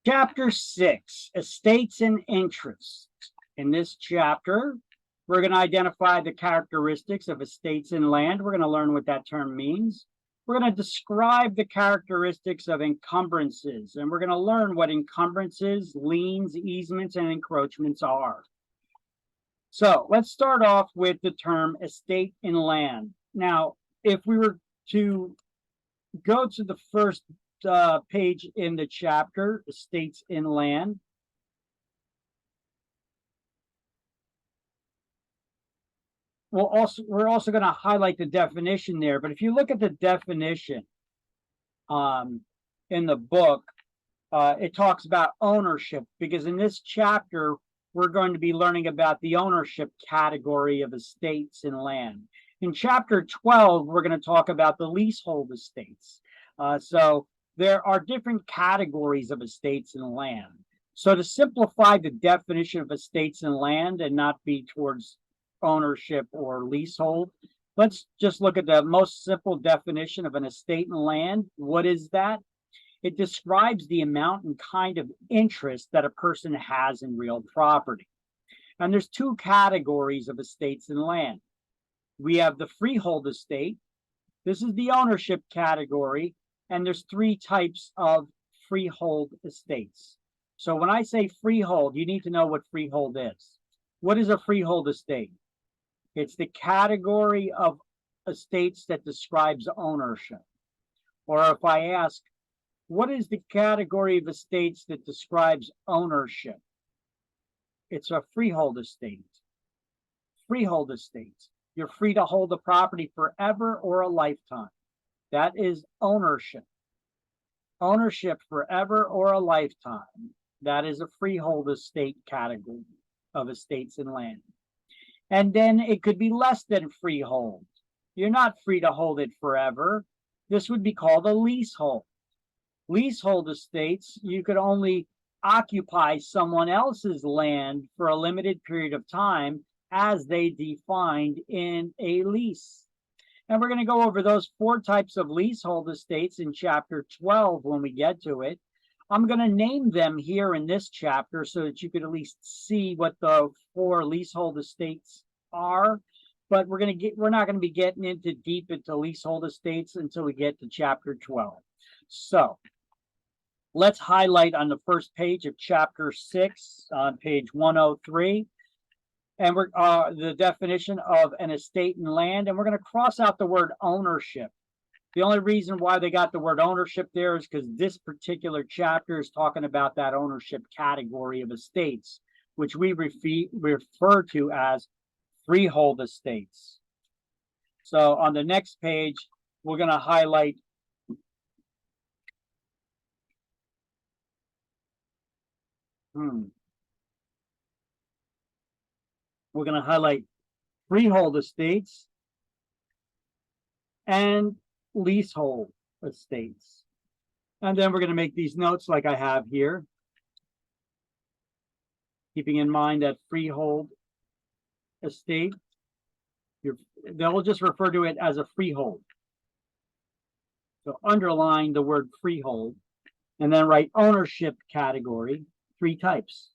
Chapter 6, Estates and Interests. In this chapter, we're going to identify the characteristics of estates and land. We're going to learn what that term means. We're going to describe the characteristics of encumbrances, and we're going to learn what encumbrances, liens, easements, and encroachments are. So let's start off with the term estate and land. Now, if we were to go to the first page in the chapter, estates and land. We're also going to highlight the definition there. But if you look at the definition in the book, it talks about ownership, because in this chapter, we're going to be learning about the ownership category of estates and land. In chapter 12, we're going to talk about the leasehold estates. So there are different categories of estates and land. So to simplify the definition of estates and land and not be towards ownership or leasehold, let's just look at the most simple definition of an estate and land. What is that? It describes the amount and kind of interest that a person has in real property. And there's two categories of estates and land. We have the freehold estate. This is the ownership category. And there's three types of freehold estates. So when I say freehold, you need to know what freehold is. What is a freehold estate? It's the category of estates that describes ownership. Or if I ask, what is the category of estates that describes ownership? It's a freehold estate. Freehold estates. You're free to hold the property forever or a lifetime. That is ownership. Ownership forever or a lifetime. That is a freehold estate category of estates and land. And then it could be less than freehold. You're not free to hold it forever. This would be called a leasehold. Leasehold estates, you could only occupy someone else's land for a limited period of time as they defined in a lease. And we're going to go over those four types of leasehold estates in chapter 12 when we get to it. I'm going to name them here in this chapter so that you could at least see what the four leasehold estates are. But we're not going to be getting into deep into leasehold estates until we get to chapter 12. So let's highlight on the first page of chapter 6 on page 103. And we're the definition of an estate and land, and we're going to cross out the word ownership. The only reason why they got the word ownership there is because this particular chapter is talking about that ownership category of estates, which we refer to as freehold estates. So on the next page, we're going to highlight we're going to highlight freehold estates and leasehold estates. And then we're going to make these notes like I have here, keeping in mind that freehold estate, they'll just refer to it as a freehold. So underline the word freehold, and then write ownership category, three types.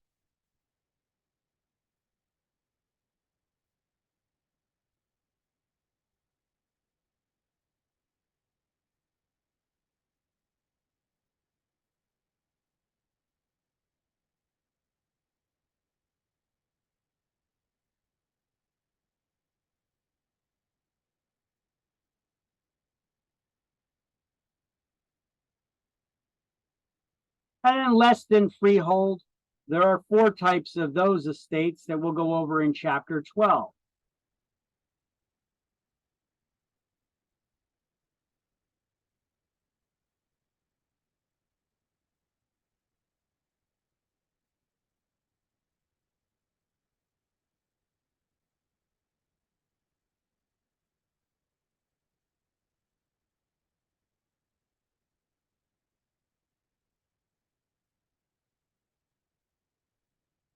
And then less than freehold, there are four types of those estates that we'll go over in chapter 12.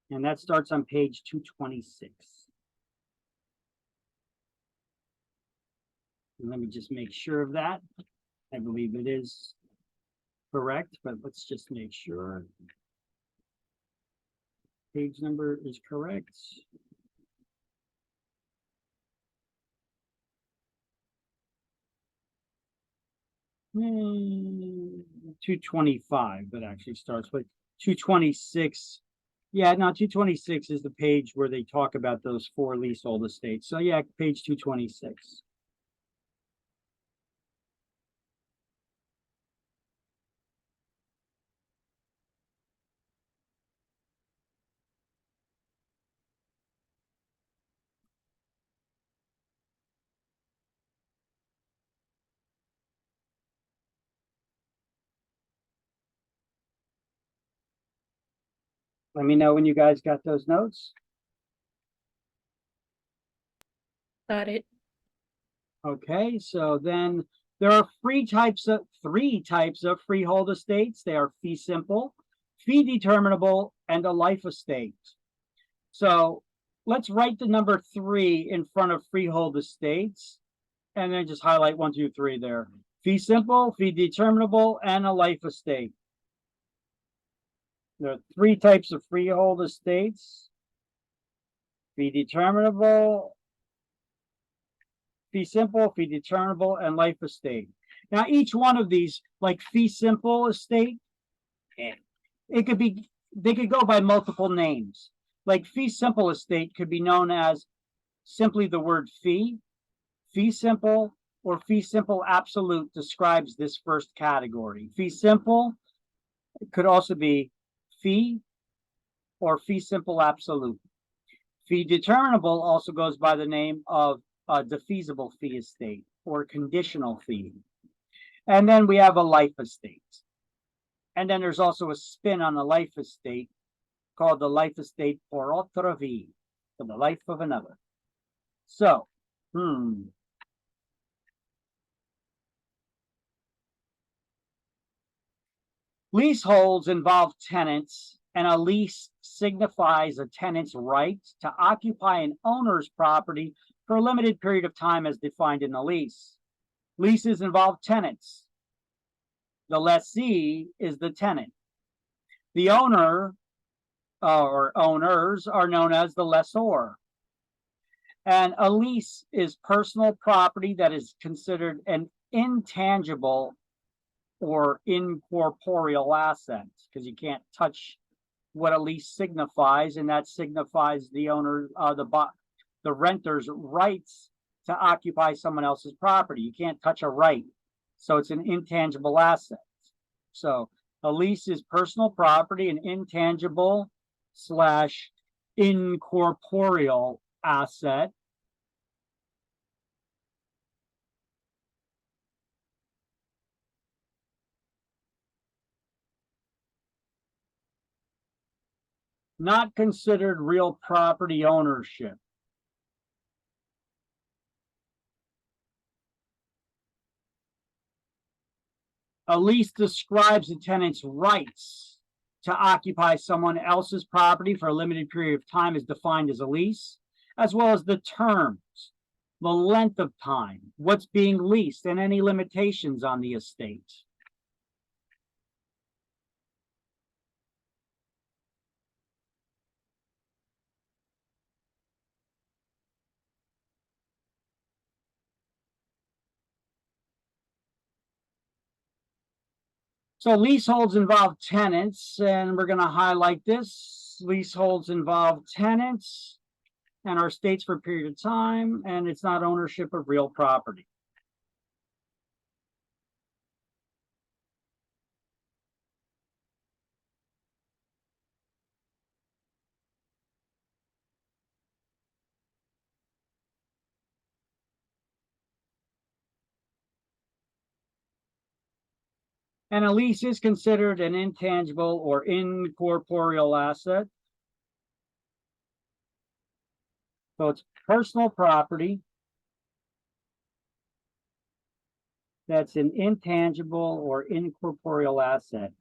And that starts on page 226. And let me just make sure of that. I believe it is correct, but let's just make sure. page number is correct. 225, that actually starts with 226. Yeah, no, 226 is the page where they talk about those 4 leasehold estates. So yeah, page 226. Let me know when you guys got those notes. Got it. Okay, so then there are three types of freehold estates. They are fee simple, fee determinable, and a life estate. So let's write the number 3 in front of freehold estates, and then just highlight 1, 2, 3 there. Fee simple, fee determinable, and a life estate. There are 3 types of freehold estates: fee determinable, fee simple, fee determinable, and life estate. Now, each one of these, like fee simple estate, it could be, they could go by multiple names. Like fee simple estate could be known as simply the word fee. Fee simple or fee simple absolute describes this first category. Fee simple could also be fee or fee simple absolute. Fee determinable also goes by the name of a defeasible fee estate or conditional fee. And then we have a life estate. And then there's also a spin on the life estate called the life estate por otra vie, for the life of another. So, leaseholds involve tenants, and a lease signifies a tenant's right to occupy an owner's property for a limited period of time as defined in the lease. Leases involve tenants. The lessee is the tenant. The owner or owners are known as the lessor. And a lease is personal property that is considered an intangible or incorporeal asset, because you can't touch what a lease signifies, and that signifies the owner, the renter's rights to occupy someone else's property. You can't touch a right, so it's an intangible asset. So a lease is personal property, an intangible slash incorporeal asset. Not considered real property ownership. A lease describes the tenant's rights to occupy someone else's property for a limited period of time as defined as a lease, as well as the terms, the length of time, what's being leased, and any limitations on the estate. So leaseholds involve tenants, and we're going to highlight this. Leaseholds involve tenants and are states for a period of time, and it's not ownership of real property. And a lease is considered an intangible or incorporeal asset. So it's personal property that's an intangible or incorporeal asset.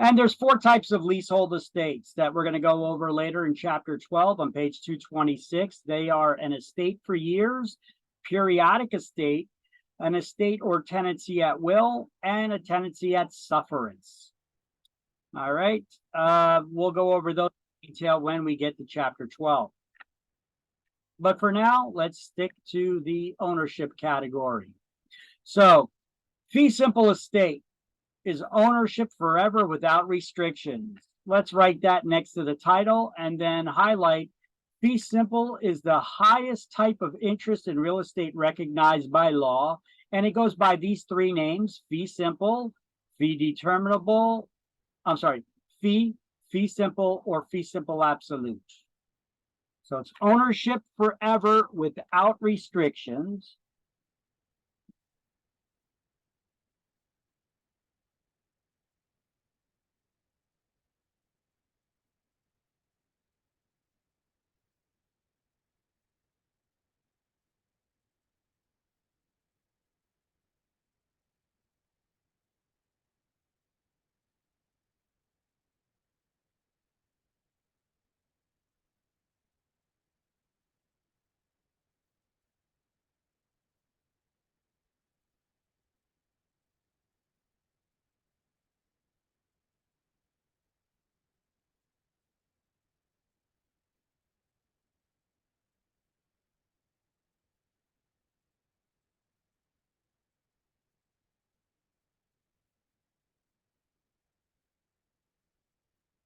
And there's 4 types of leasehold estates that we're going to go over later in chapter 12 on page 226. They are an estate for years, periodic estate, an estate or tenancy at will, and a tenancy at sufferance. All right. We'll go over those in detail when we get to chapter 12. But for now, let's stick to the ownership category. So, fee simple estate is ownership forever without restrictions. Let's write that next to the title and then highlight fee simple is the highest type of interest in real estate recognized by law. And it goes by these 3 names: fee simple, fee determinable, fee simple, or fee simple absolute. So it's ownership forever without restrictions.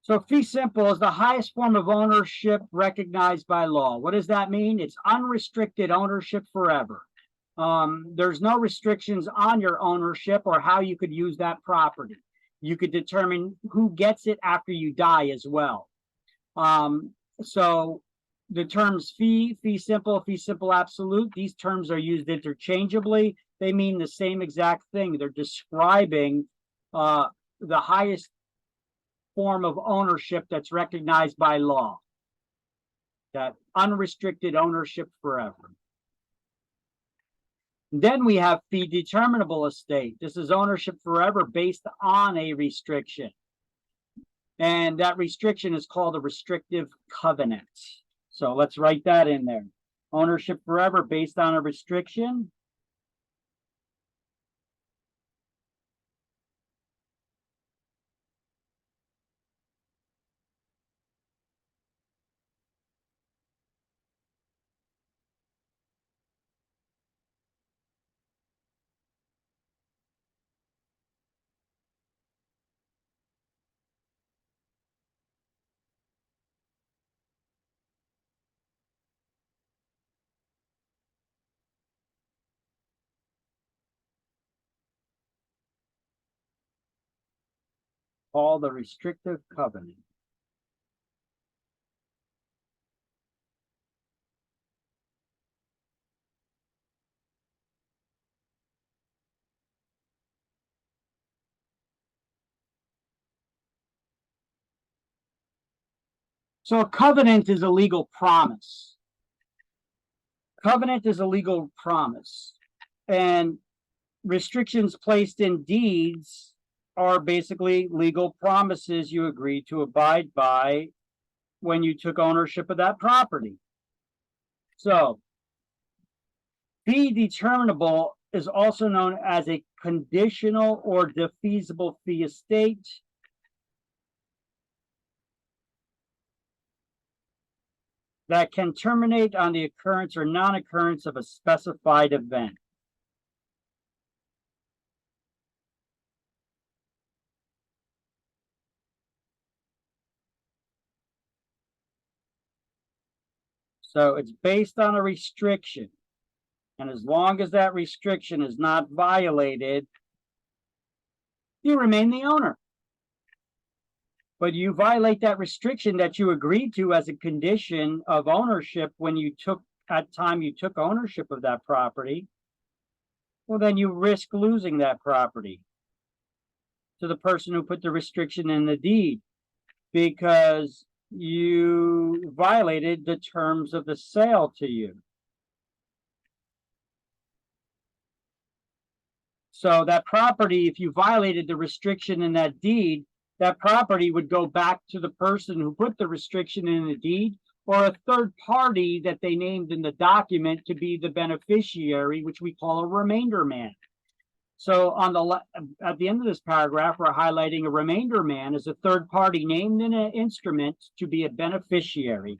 So fee simple is the highest form of ownership recognized by law. What does that mean? It's unrestricted ownership forever. There's no restrictions on your ownership or how you could use that property. You could determine who gets it after you die as well. So the terms fee simple absolute, these terms are used interchangeably. They mean the same exact thing. They're describing the highest form of ownership that's recognized by law, that unrestricted ownership forever. Then we have fee determinable estate. This is ownership forever based on a restriction. And that restriction is called a restrictive covenant. So let's write that in there. Ownership forever based on a restriction. Called the restrictive covenant. So a covenant is a legal promise. Covenant is a legal promise. And restrictions placed in deeds are basically legal promises you agreed to abide by when you took ownership of that property. So, fee determinable is also known as a conditional or defeasible fee estate. That can terminate on the occurrence or non-occurrence of a specified event. So it's based on a restriction. And as long as that restriction is not violated, you remain the owner. But you violate that restriction that you agreed to as a condition of ownership when you took ownership of that property, well, then you risk losing that property to the person who put the restriction in the deed because you violated the terms of the sale to you. So that property, if you violated the restriction in that deed, that property would go back to the person who put the restriction in the deed, or a third party that they named in the document to be the beneficiary, which we call a remainder man. So at the end of this paragraph, we're highlighting a remainder man as a third party named in an instrument to be a beneficiary.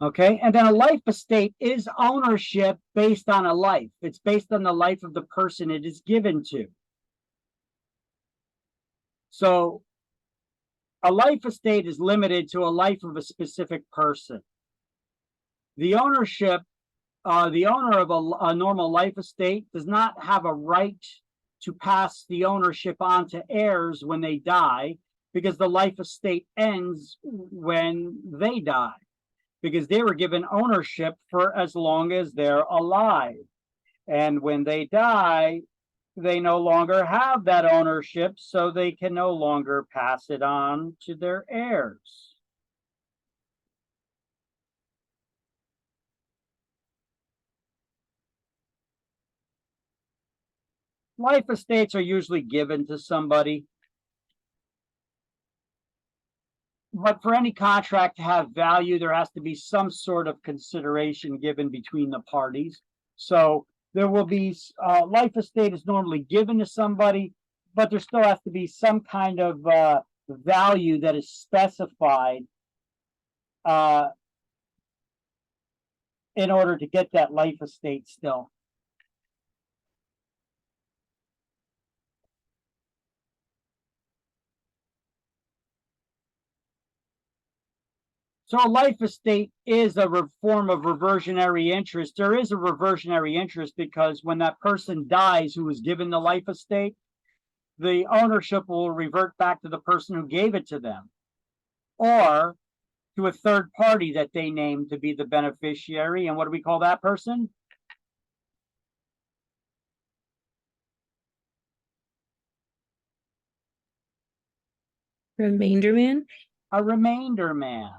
Okay, and then a life estate is ownership based on a life. It's based on the life of the person it is given to. So a life estate is limited to a life of a specific person. The ownership, the owner of a normal life estate does not have a right to pass the ownership on to heirs when they die, because the life estate ends when they die, because they were given ownership for as long as they're alive. And when they die, they no longer have that ownership, so they can no longer pass it on to their heirs. Life estates are usually given to somebody, but for any contract to have value, there has to be some sort of consideration given between the parties. So there will be life estate is normally given to somebody, but there still has to be some kind of value that is specified in order to get that life estate still. So a life estate is a form of reversionary interest. There is a reversionary interest because when that person dies who was given the life estate, the ownership will revert back to the person who gave it to them, or to a third party that they named to be the beneficiary. And what do we call that person? Remainder man. A remainder man.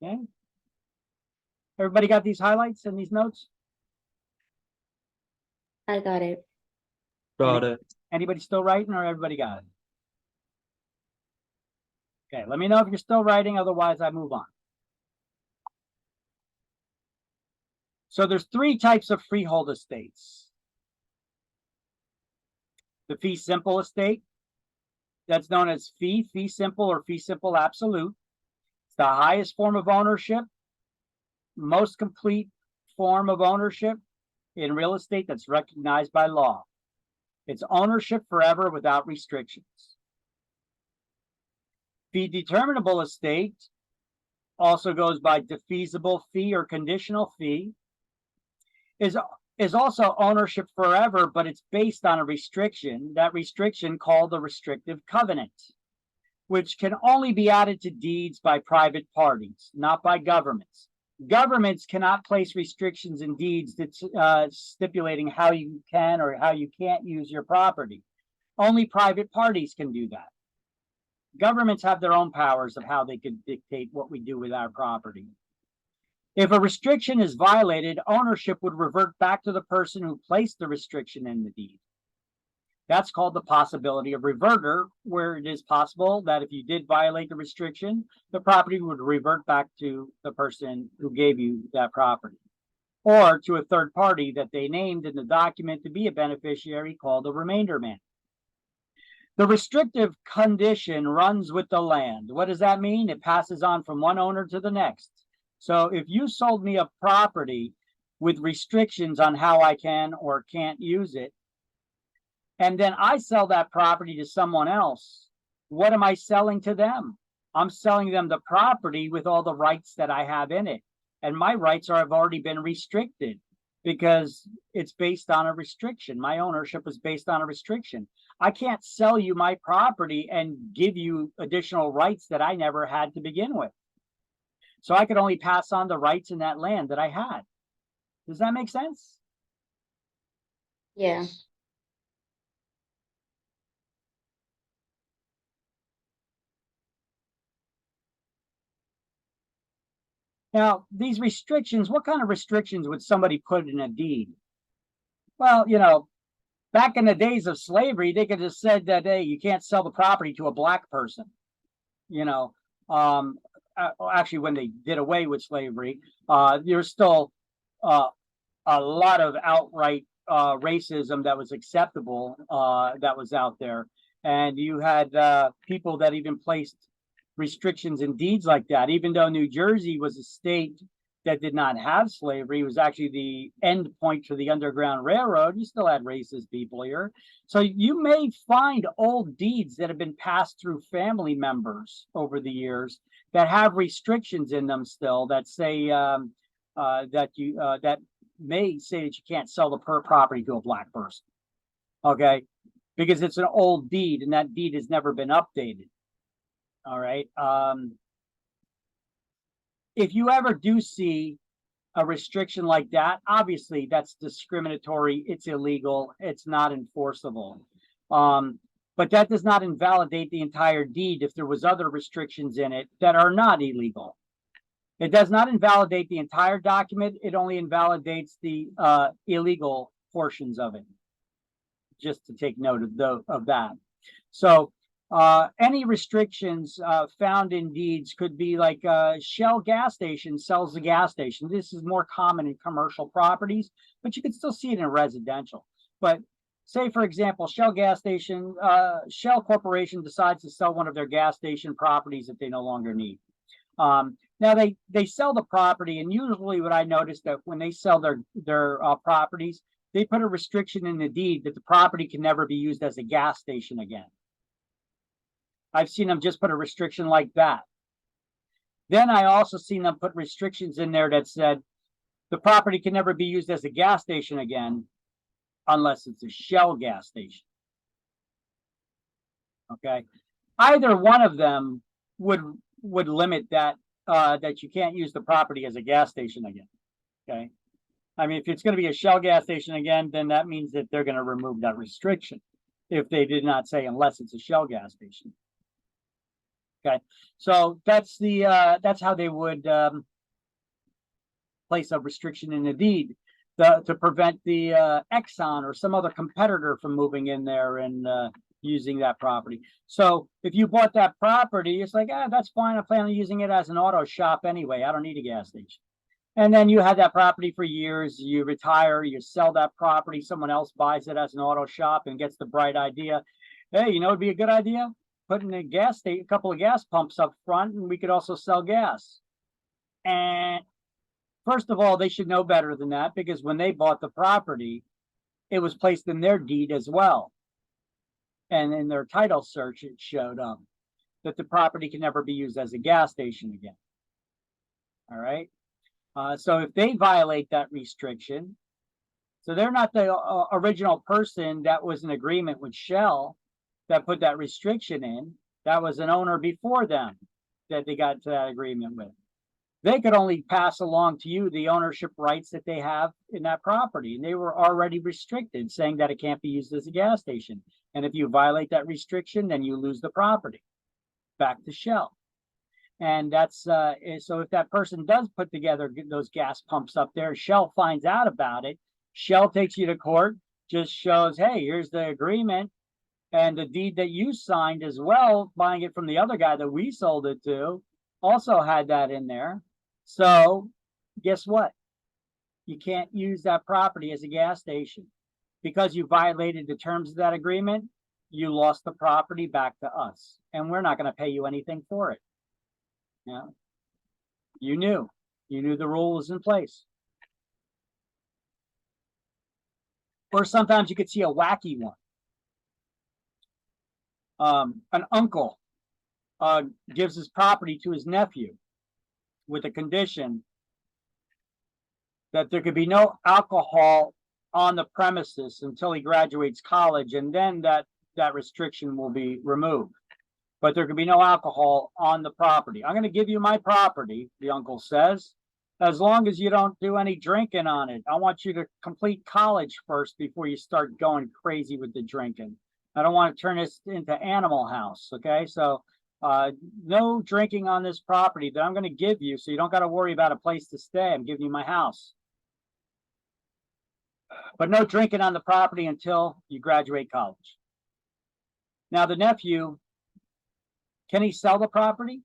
Okay. Everybody got these highlights and these notes? I got it. Got it. Anybody still writing, or everybody got it? Okay, let me know if you're still writing, otherwise I move on. So there's three types of freehold estates. The fee simple estate, that's known as fee simple, or fee simple absolute. It's the highest form of ownership, most complete form of ownership in real estate that's recognized by law. It's ownership forever without restrictions. Fee determinable estate also goes by defeasible fee or conditional fee, is also ownership forever, but it's based on a restriction, that restriction called the restrictive covenant, which can only be added to deeds by private parties, not by governments. Governments cannot place restrictions in deeds that's stipulating how you can or how you can't use your property. Only private parties can do that. Governments have their own powers of how they can dictate what we do with our property. If a restriction is violated, ownership would revert back to the person who placed the restriction in the deed. That's called the possibility of reverter, where it is possible that if you did violate the restriction, the property would revert back to the person who gave you that property, or to a third party that they named in the document to be a beneficiary, called a remainder man. The restrictive condition runs with the land. What does that mean? It passes on from one owner to the next. So if you sold me a property with restrictions on how I can or can't use it, and then I sell that property to someone else, what am I selling to them? I'm selling them the property with all the rights that I have in it. And my rights have already been restricted because it's based on a restriction. My ownership is based on a restriction. I can't sell you my property and give you additional rights that I never had to begin with. So I could only pass on the rights in that land that I had. Does that make sense? Yeah. Now, these restrictions, what kind of restrictions would somebody put in a deed? Well, back in the days of slavery, they could have said that, hey, you can't sell the property to a black person. Actually, when they did away with slavery, there's still a lot of outright racism that was acceptable, that was out there. And you had people that even placed restrictions in deeds like that, even though New Jersey was a state that did not have slavery. It was actually the end point for the Underground Railroad. You still had racist people here. So you may find old deeds that have been passed through family members over the years that have restrictions in them still that say that may say that you can't sell the property to a black person. Okay, because it's an old deed and that deed has never been updated. All right. If you ever do see a restriction like that, obviously that's discriminatory. It's illegal. It's not enforceable. But that does not invalidate the entire deed if there was other restrictions in it that are not illegal. It does not invalidate the entire document. It only invalidates the illegal portions of it. Just to take note of that. So any restrictions found in deeds could be like Shell gas station sells the gas station. This is more common in commercial properties, but you can still see it in residential. But say, for example, Shell gas station, Shell Corporation decides to sell one of their gas station properties that they no longer need. Now they sell the property, and usually what I noticed that when they sell their properties, they put a restriction in the deed that the property can never be used as a gas station again. I've seen them just put a restriction like that. Then I also seen them put restrictions in there that said the property can never be used as a gas station again unless it's a Shell gas station. Okay. Either one of them would limit that that you can't use the property as a gas station again. Okay. I mean, if it's going to be a Shell gas station again, then that means that they're going to remove that restriction if they did not say unless it's a Shell gas station. Okay, so that's how they would place a restriction in the deed to prevent the Exxon or some other competitor from moving in there and using that property. So if you bought that property, it's like, that's fine. I plan on using it as an auto shop anyway. I don't need a gas station. And then you had that property for years, you retire, you sell that property, someone else buys it as an auto shop and gets the bright idea. Hey, it'd be a good idea? Putting a couple of gas pumps up front, and we could also sell gas. And first of all, they should know better than that, because when they bought the property, it was placed in their deed as well. And in their title search, it showed up that the property can never be used as a gas station again. All right. So if they violate that restriction, so they're not the original person that was in agreement with Shell that put that restriction in. That was an owner before them that they got to that agreement with. They could only pass along to you the ownership rights that they have in that property. And they were already restricted, saying that it can't be used as a gas station. And if you violate that restriction, then you lose the property back to Shell. And that's so if that person does put together those gas pumps up there, Shell finds out about it. Shell takes you to court, just shows, hey, here's the agreement and the deed that you signed as well, buying it from the other guy that we sold it to, also had that in there. So guess what? You can't use that property as a gas station because you violated the terms of that agreement. You lost the property back to us, and we're not going to pay you anything for it. Yeah, you knew the rule was in place. Or sometimes you could see a wacky one. An uncle gives his property to his nephew with a condition that there could be no alcohol on the premises until he graduates college, and then that restriction will be removed. But there could be no alcohol on the property. I'm going to give you my property, the uncle says, as long as you don't do any drinking on it. I want you to complete college first before you start going crazy with the drinking. I don't want to turn this into Animal House, okay? So no drinking on this property that I'm going to give you, so you don't got to worry about a place to stay. I'm giving you my house. But no drinking on the property until you graduate college. Now, the nephew, can he sell the property?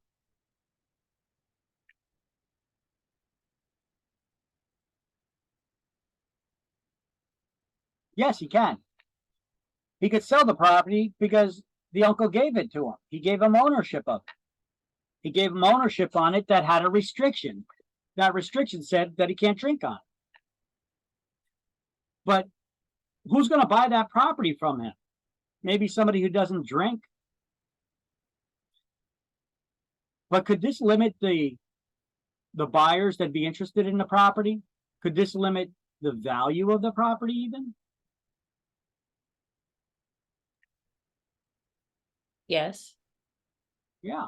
Yes, he can. He could sell the property because the uncle gave it to him. He gave him ownership of it. He gave him ownership on it that had a restriction. That restriction said that he can't drink on it. But who's going to buy that property from him? Maybe somebody who doesn't drink. But could this limit the buyers that'd be interested in the property? Could this limit the value of the property even? Yes. Yeah.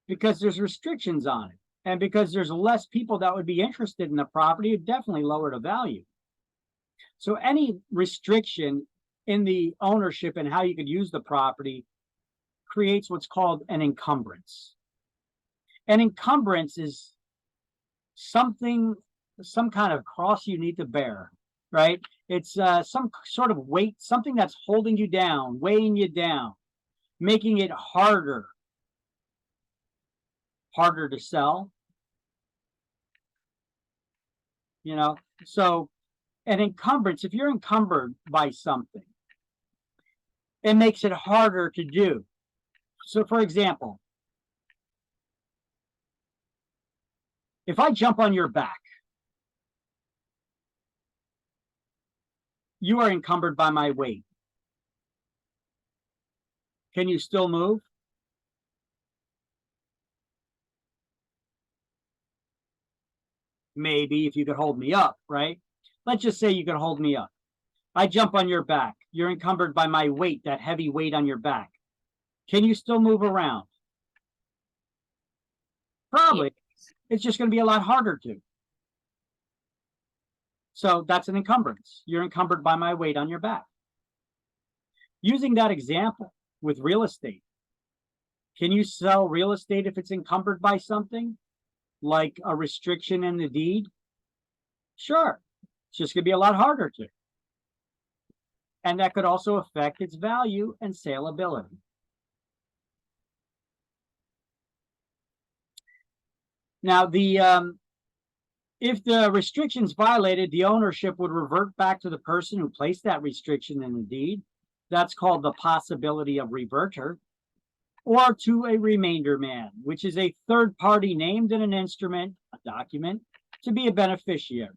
Because there's restrictions on it. And because there's less people that would be interested in the property, it definitely lowered the value. So any restriction in the ownership and how you could use the property creates what's called an encumbrance. An encumbrance is some kind of cross you need to bear, right? It's some sort of weight, something that's holding you down, weighing you down, making it harder to sell. You know, so an encumbrance, if you're encumbered by something, it makes it harder to do. So for example, if I jump on your back, you are encumbered by my weight. Can you still move? Maybe if you could hold me up, right? Let's just say you could hold me up. I jump on your back. You're encumbered by my weight, that heavy weight on your back. Can you still move around? Probably. Yes. It's just going to be a lot harder to. So that's an encumbrance. You're encumbered by my weight on your back. Using that example with real estate, can you sell real estate if it's encumbered by something like a restriction in the deed? Sure. It's just going to be a lot harder to. And that could also affect its value and saleability. Now, if the restrictions violated, the ownership would revert back to the person who placed that restriction in the deed. That's called the possibility of reverter, or to a remainder man, which is a third party named in an instrument, a document, to be a beneficiary.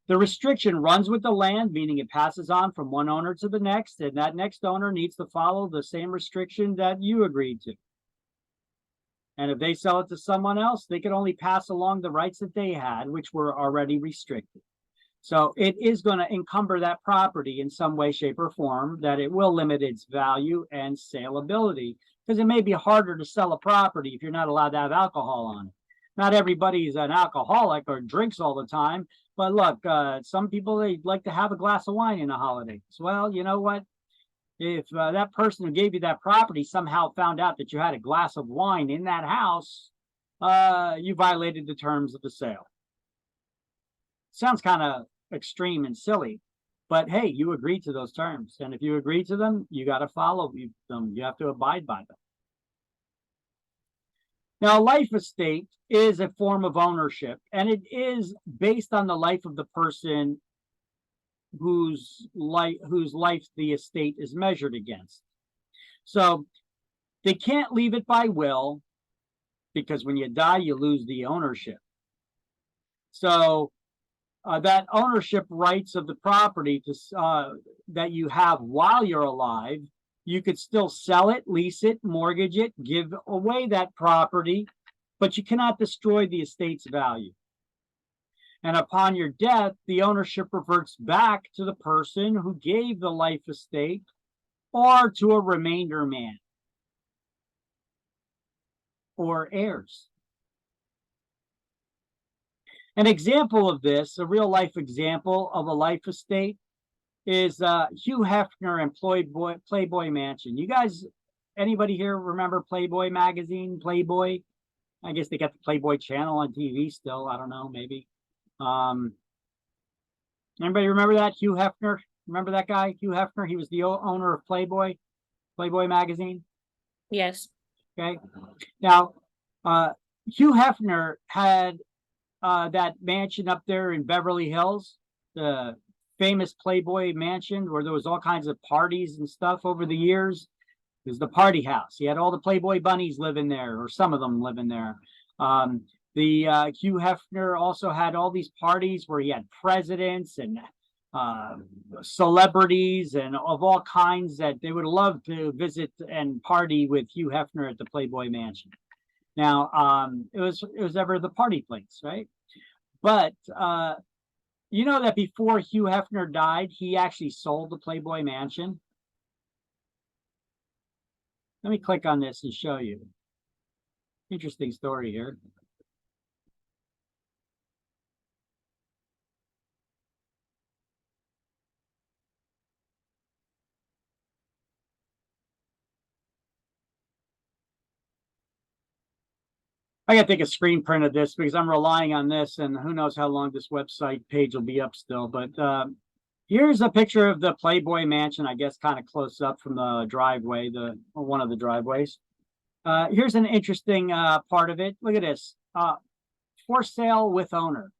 The restriction runs with the land, meaning it passes on from one owner to the next, and that next owner needs to follow the same restriction that you agreed to. And if they sell it to someone else, they can only pass along the rights that they had, which were already restricted. So it is going to encumber that property in some way, shape, or form, that it will limit its value and saleability, because it may be harder to sell a property if you're not allowed to have alcohol on it. Not everybody is an alcoholic or drinks all the time, but look, some people, they like to have a glass of wine in the holidays. Well, you know what? If that person who gave you that property somehow found out that you had a glass of wine in that house, you violated the terms of the sale. Sounds kind of extreme and silly, but hey, you agreed to those terms. And if you agree to them, you got to follow them. You have to abide by them. Now, a life estate is a form of ownership, and it is based on the life of the person whose life the estate is measured against. So they can't leave it by will, because when you die, you lose the ownership. So that ownership rights of the property that you have while you're alive, you could still sell it, lease it, mortgage it, give away that property, but you cannot destroy the estate's value. And upon your death, the ownership reverts back to the person who gave the life estate or to a remainder man or heirs. An example of this, a real life example of a life estate, is Hugh Hefner and Playboy Mansion. You guys, anybody here remember Playboy magazine, Playboy? I guess they got the Playboy channel on TV still. I don't know, maybe. Anybody remember that? Hugh Hefner? Remember that guy, Hugh Hefner? He was the owner of Playboy magazine. Yes. Okay. Now, Hugh Hefner had that mansion up there in Beverly Hills, the famous Playboy mansion where there was all kinds of parties and stuff over the years. It was the party house. He had all the Playboy bunnies living there, or some of them living there. Hugh Hefner also had all these parties where he had presidents and celebrities and of all kinds that they would love to visit and party with Hugh Hefner at the Playboy Mansion. Now, it was ever the party place, right? But you know that before Hugh Hefner died, he actually sold the Playboy Mansion. Let me click on this and show you. Interesting story here. I got to take a screen print of this because I'm relying on this, and who knows how long this website page will be up still. But here's a picture of the Playboy Mansion, I guess kind of close up from the driveway, one of the driveways. Here's an interesting part of it. Look at this. For sale with owner.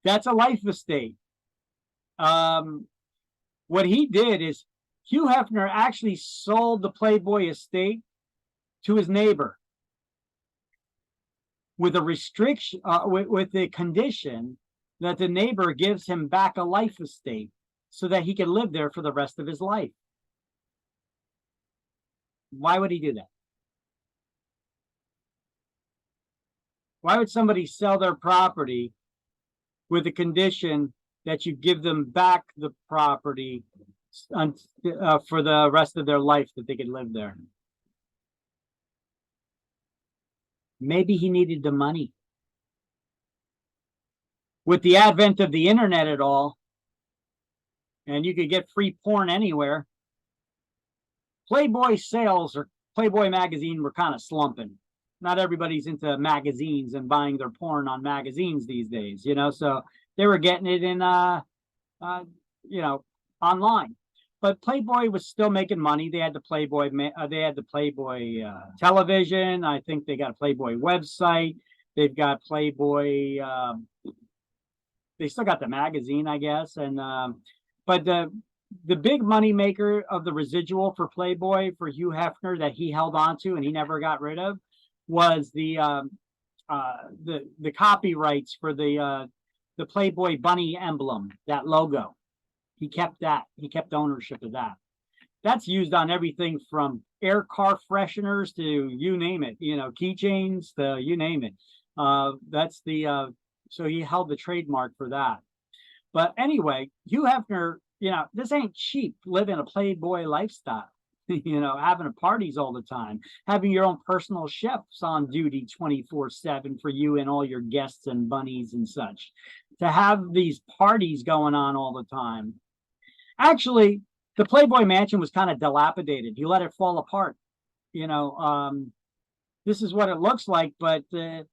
That's a life estate. What he did is Hugh Hefner actually sold the Playboy estate to his neighbor with a restriction, with the condition that the neighbor gives him back a life estate so that he can live there for the rest of his life. Why would he do that? Why would somebody sell their property with the condition that you give them back the property for the rest of their life, that they could live there? Maybe he needed the money. With the advent of the internet at all, and you could get free porn anywhere, Playboy sales or Playboy magazine were kind of slumping. Not everybody's into magazines and buying their porn on magazines these days, you know, so they were getting it in, you know, online. But Playboy was still making money. They had the Playboy, television. I think they got a Playboy website. They've got Playboy. They still got the magazine, I guess. And but the big money maker of the residual for Playboy for Hugh Hefner that he held on to and he never got rid of was the copyrights for the Playboy bunny emblem, that logo. He kept that. He kept ownership of that. That's used on everything from air car fresheners to you name it, you know, keychains to you name it. That's the so he held the trademark for that. But anyway, Hugh Hefner, you know, this ain't cheap living a Playboy lifestyle. having parties all the time, having your own personal chefs on duty 24/7 for you and all your guests and bunnies and such. To have these parties going on all the time. Actually, the Playboy Mansion was kind of dilapidated. He let it fall apart. You know, this is what it looks like, but the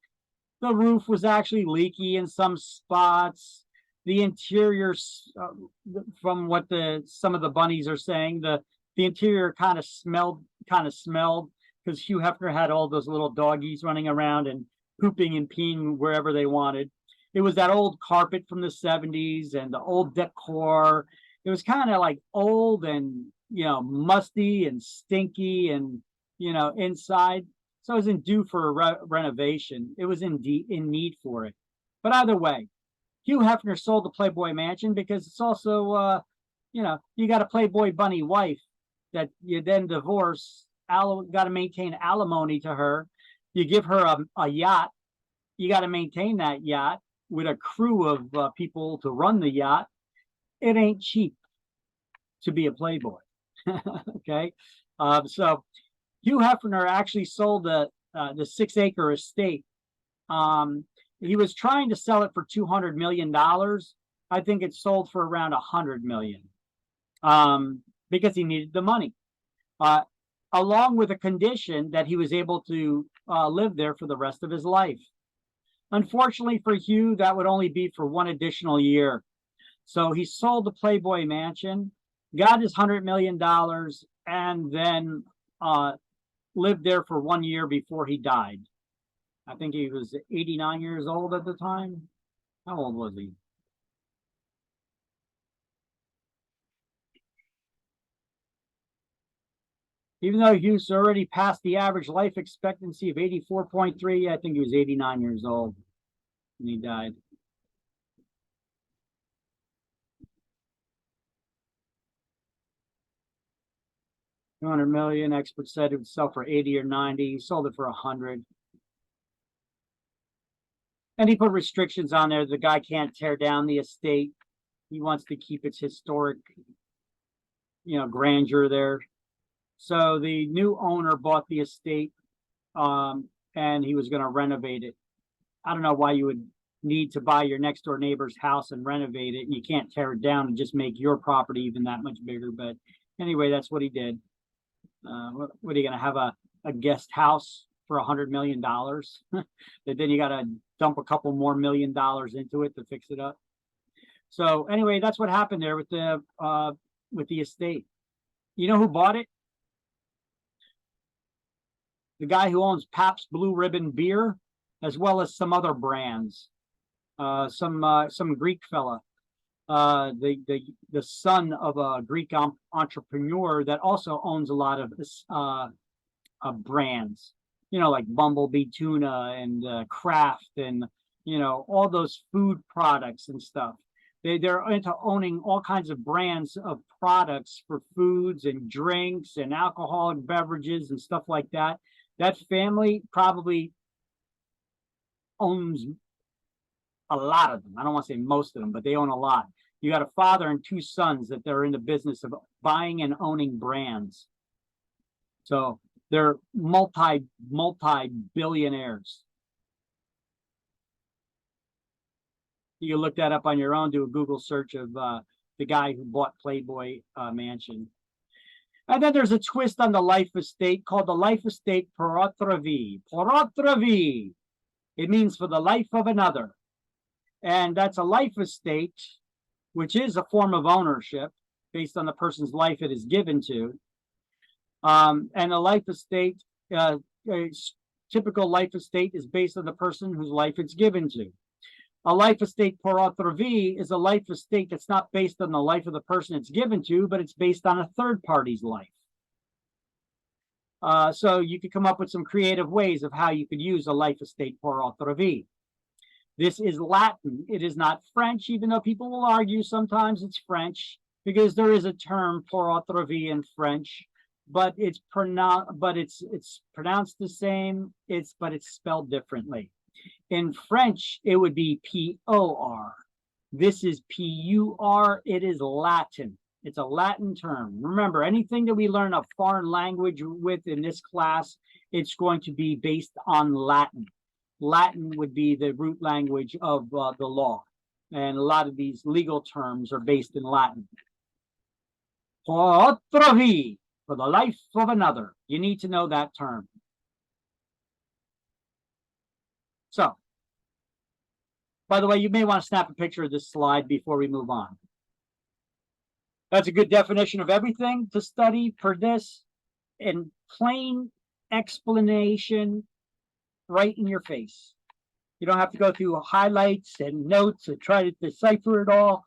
roof was actually leaky in some spots. The interior, from what some of the bunnies are saying, the interior kind of smelled because Hugh Hefner had all those little doggies running around and pooping and peeing wherever they wanted. It was that old carpet from the 70s and the old decor. It was kind of like old and musty and stinky and inside. So it wasn't due for a renovation. It was in need for it. But either way, Hugh Hefner sold the Playboy Mansion because it's also, you got a Playboy bunny wife that you then divorce. Got to maintain alimony to her. You give her a yacht. You got to maintain that yacht with a crew of people to run the yacht. It ain't cheap to be a Playboy. Okay. So Hugh Hefner actually sold the 6-acre estate. He was trying to sell it for $200 million. I think it sold for around $100 million because he needed the money, along with a condition that he was able to live there for the rest of his life. Unfortunately for Hugh, that would only be for one additional year. So he sold the Playboy Mansion, got his $100 million, and then lived there for 1 year before he died. I think he was 89 years old at the time. How old was he? Even though Hughes already passed the average life expectancy of 84.3, I think he was 89 years old when he died. $200 million. Experts said it would sell for 80 or 90. He sold it for 100. And he put restrictions on there. The guy can't tear down the estate. He wants to keep its historic, grandeur there. So the new owner bought the estate, and he was going to renovate it. I don't know why you would need to buy your next door neighbor's house and renovate it. You can't tear it down and just make your property even that much bigger. But anyway, that's what he did. What are you going to have a guest house for $100 million? Then you got to dump a couple more $1 million into it to fix it up. So anyway, that's what happened there with the estate. You know who bought it? The guy who owns Pabst Blue Ribbon beer, as well as some other brands. Some Greek fella, the son of a Greek entrepreneur that also owns a lot of brands. Like Bumblebee Tuna and Kraft and all those food products and stuff. They're into owning all kinds of brands of products for foods and drinks and alcoholic beverages and stuff like that. That family probably owns a lot of them. I don't want to say most of them, but they own a lot. You got a father and two sons that they're in the business of buying and owning brands. So they're multi-billionaires. You can look that up on your own, do a Google search of the guy who bought Playboy Mansion. And then there's a twist on the life estate called the life estate periodically. Periodically. It means for the life of another. And that's a life estate, which is a form of ownership based on the person's life it is given to. And a life estate, a typical life estate is based on the person whose life it's given to. A life estate periodically is a life estate that's not based on the life of the person it's given to, but it's based on a third party's life. So you could come up with some creative ways of how you could use a life estate periodically. This is Latin. It is not French, even though people will argue sometimes it's French, because there is a term periodically in French, but it's pronounced the same. But it's spelled differently. In French, it would be P-O-R. This is P-U-R. It is Latin. It's a Latin term. Remember, anything that we learn a foreign language with in this class, it's going to be based on Latin. Latin would be the root language of the law. And a lot of these legal terms are based in Latin. For the life of another. You need to know that term. So, by the way, you may want to snap a picture of this slide before we move on. That's a good definition of everything to study for this, in plain explanation right in your face. You don't have to go through highlights and notes and try to decipher it all.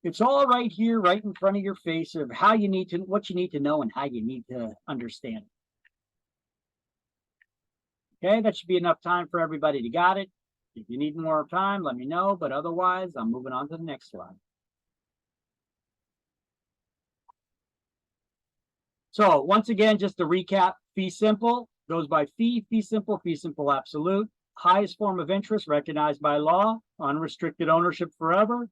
It's all right here, right in front of your face, of how you need to, what you need to know and how you need to understand it. Okay, that should be enough time for everybody to got it. If you need more time, let me know, but otherwise, I'm moving on to the next slide. So once again, just to recap, fee simple goes by fee simple absolute, highest form of interest recognized by law, unrestricted ownership forever.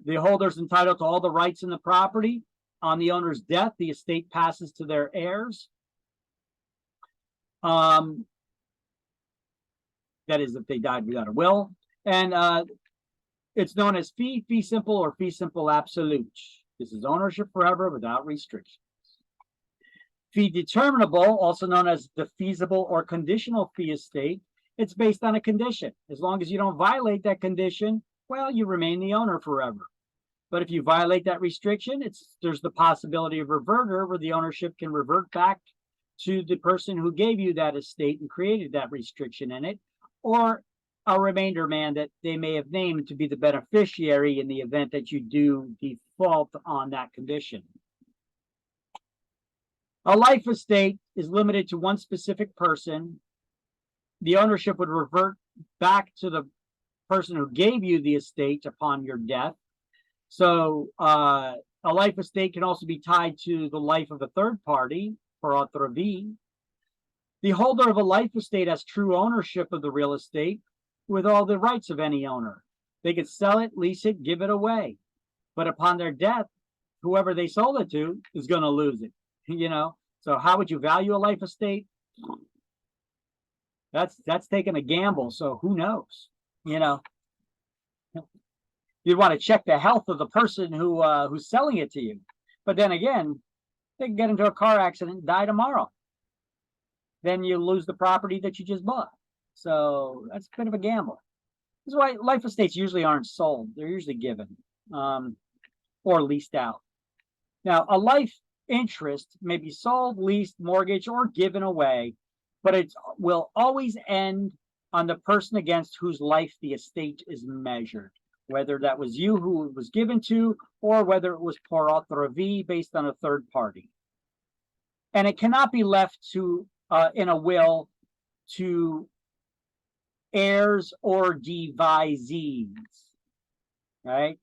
The holder is entitled to all the rights in the property. On the owner's death, the estate passes to their heirs. That is, if they died without a will. And it's known as fee simple, or fee simple absolute. This is ownership forever without restrictions. Fee determinable, also known as the feasible or conditional fee estate, it's based on a condition. As long as you don't violate that condition, well, you remain the owner forever. But if you violate that restriction, there's the possibility of reverter, where the ownership can revert back to the person who gave you that estate and created that restriction in it, or a remainder man that they may have named to be the beneficiary in the event that you do default on that condition. A life estate is limited to one specific person. The ownership would revert back to the person who gave you the estate upon your death. So a life estate can also be tied to the life of a third party, periodically v. The holder of a life estate has true ownership of the real estate with all the rights of any owner. They could sell it, lease it, give it away. But upon their death, whoever they sold it to is going to lose it. You know, so how would you value a life estate? That's taking a gamble. So who knows? You know, you'd want to check the health of the person who's selling it to you. But then again, they can get into a car accident and die tomorrow. Then you lose the property that you just bought. So that's a bit of a gamble. This is why life estates usually aren't sold. They're usually given or leased out. Now, a life interest may be sold, leased, mortgaged, or given away, but it will always end on the person against whose life the estate is measured, whether that was you who it was given to, or whether it was periodically based on a third party. And it cannot be left to in a will to heirs or devisees, right?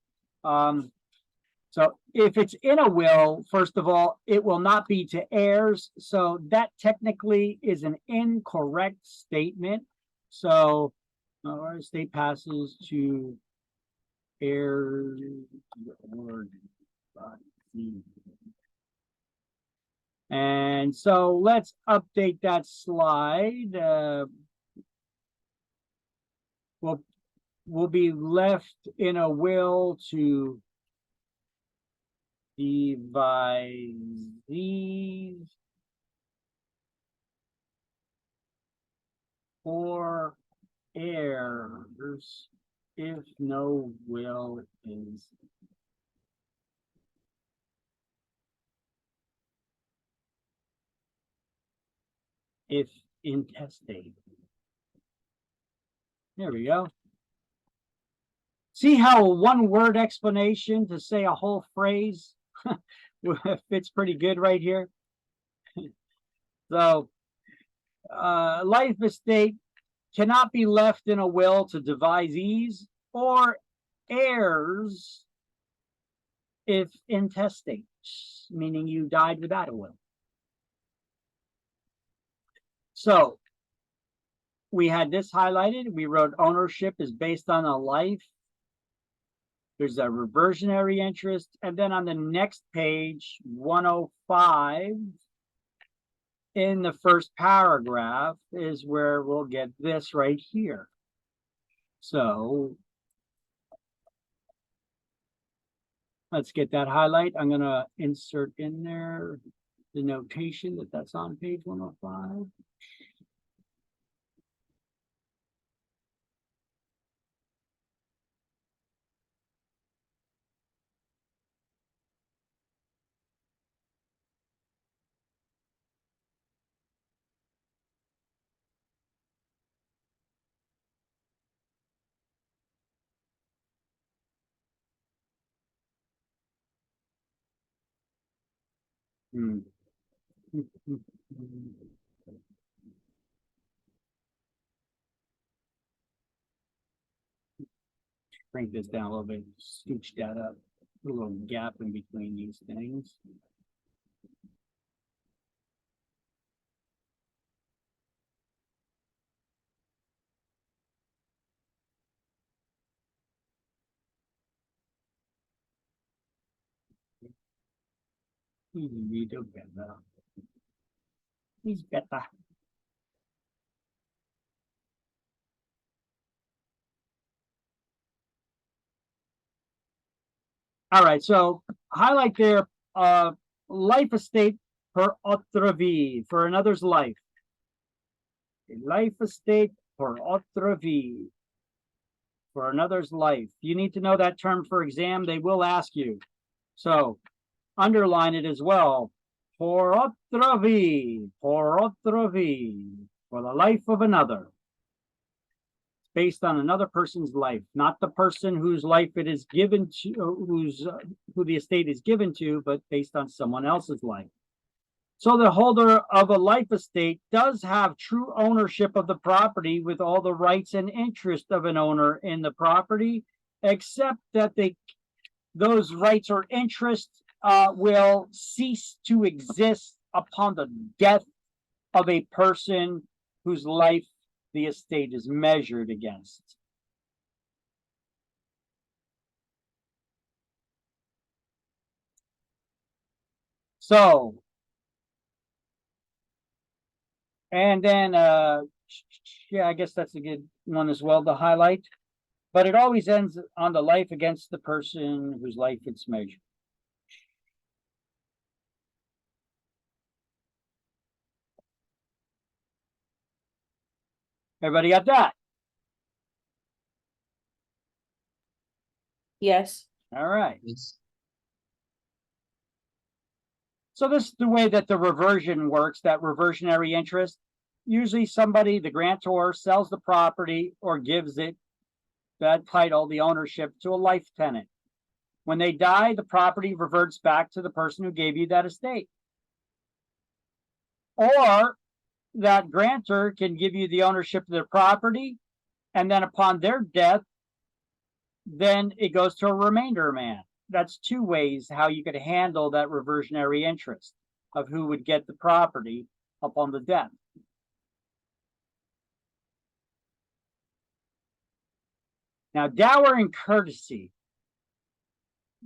So if it's in a will, first of all, it will not be to heirs. So that technically is an incorrect statement. So our estate passes to heirs or devisees. And so let's update that slide. We'll be left in a will to devisees or heirs if no will is if intestate. There we go. See how a one-word explanation to say a whole phrase fits pretty good right here. So, life estate cannot be left in a will to devisees or heirs if intestate, meaning you died without a will. So, we had this highlighted. We wrote ownership is based on a life There's a reversionary interest. And then on the next page, 105, in the first paragraph is where we'll get this right here. So let's get that highlight. I'm going to insert in there the notation that that's on page 105. Bring this down a little bit, scooch that up, put a little gap in between these things. He's better. He's better. All right, so highlight there, life estate per otravi, for another's life. A life estate per otravi, for another's life. You need to know that term for exam. They will ask you. So underline it as well. For otravi, for the life of another. Based on another person's life, not the person whose life it is given to, who the estate is given to, but based on someone else's life. So the holder of a life estate does have true ownership of the property with all the rights and interest of an owner in the property, except that those rights or interests will cease to exist upon the death of a person whose life the estate is measured against. So, and then, yeah, I guess that's a good one as well to highlight. But it always ends on the life against the person whose life it's measured. Everybody got that? Yes. All right. Yes. So this is the way that the reversion works, that reversionary interest. Usually somebody, the grantor, sells the property or gives it, that title, the ownership, to a life tenant. When they die, the property reverts back to the person who gave you that estate. Or that grantor can give you the ownership of their property, and then upon their death, then it goes to a remainder man. That's two ways how you could handle that reversionary interest of who would get the property upon the death. Now, dower and courtesy.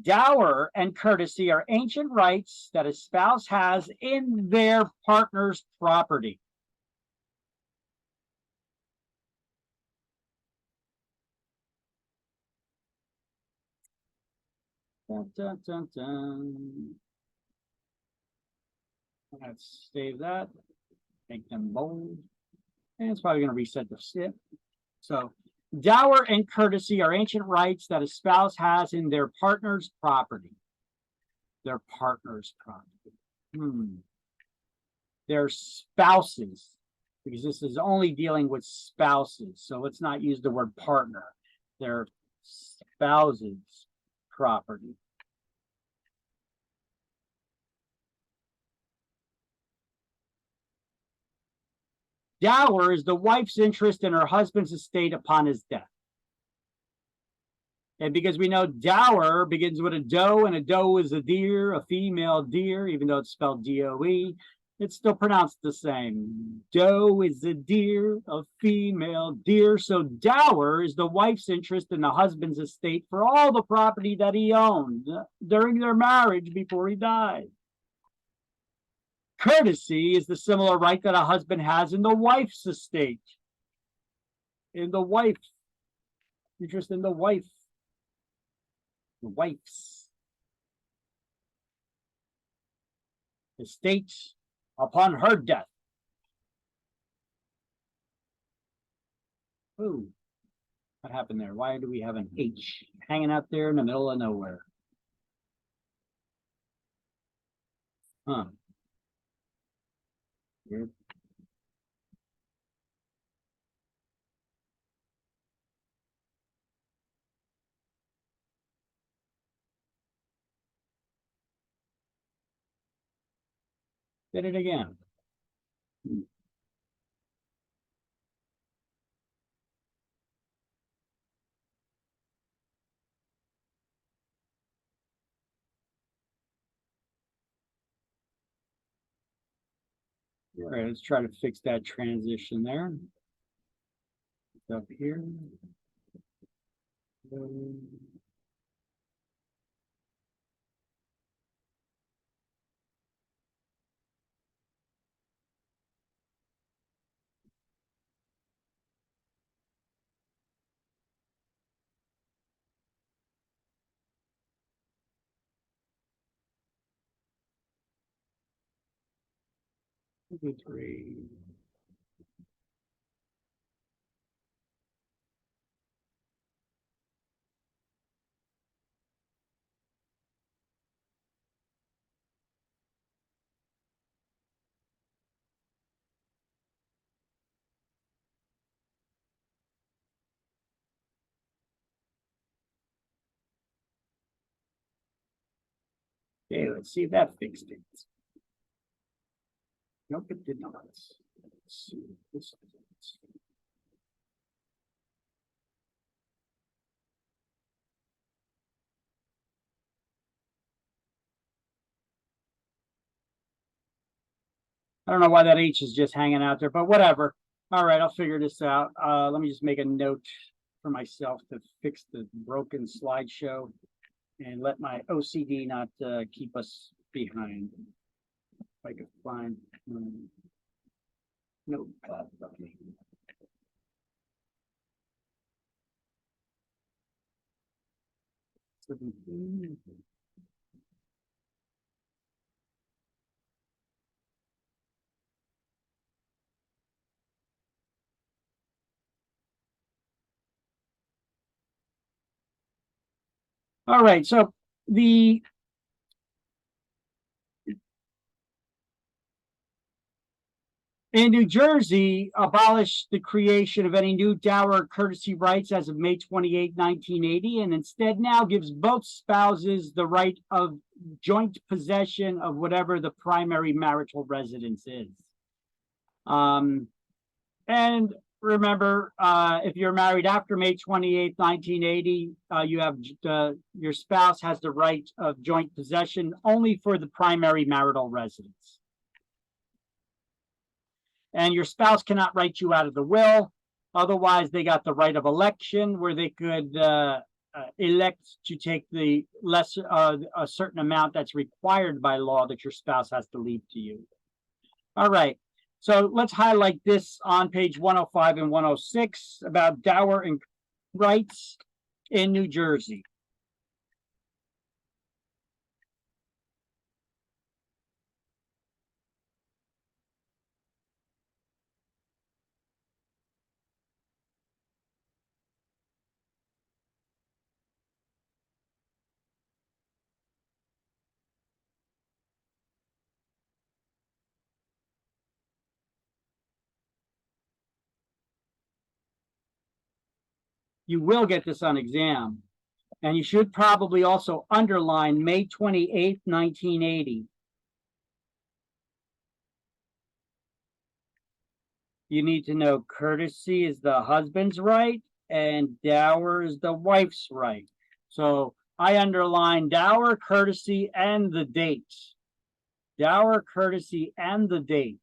Dower and courtesy are ancient rights that a spouse has in their partner's property. Dun, dun, dun, dun. Let's save that, make them bold, and it's probably going to reset the SIP. So, dower and courtesy are ancient rights that a spouse has in their partner's property. Their partner's property. Their spouses, because this is only dealing with spouses. So let's not use the word partner. Their spouses' property. Dower is the wife's interest in her husband's estate upon his death. And because we know dower begins with a doe, and a doe is a deer, a female deer, even though it's spelled D-O-E. It's still pronounced the same. Doe is a deer, a female deer. So dower is the wife's interest in the husband's estate for all the property that he owned during their marriage before he died. Courtesy is the similar right that a husband has in the wife's estate. In the wife, interest in the wife. The wife's estate upon her death. Ooh, what happened there? Why do we have an H hanging out there in the middle of nowhere? Huh. Weird. Did it again. All right, let's try to fix that transition there. Up here. Three. Okay, let's see if that fixed it. Nope, it did not. Let's see this is. I don't know why that H is just hanging out there, but whatever. All right, I'll figure this out. Let me just make a note for myself to fix the broken slideshow and let my OCD not keep us behind. If I could find notepad. Okay. All right, so in New Jersey, abolished the creation of any new dower courtesy rights as of May 28, 1980, and instead now gives both spouses the right of joint possession of whatever the primary marital residence is. And remember, if you're married after May 28, 1980, you have your spouse has the right of joint possession only for the primary marital residence. And your spouse cannot write you out of the will. Otherwise, they got the right of election where they could elect to take the lesser a certain amount that's required by law that your spouse has to leave to you. All right. So let's highlight this on page 105 and 106 about dower and rights in New Jersey. You will get this on exam. And you should probably also underline May 28th, 1980. You need to know courtesy is the husband's right and dower is the wife's right. So I underline dower, courtesy, and the date. Dower, courtesy, and the date.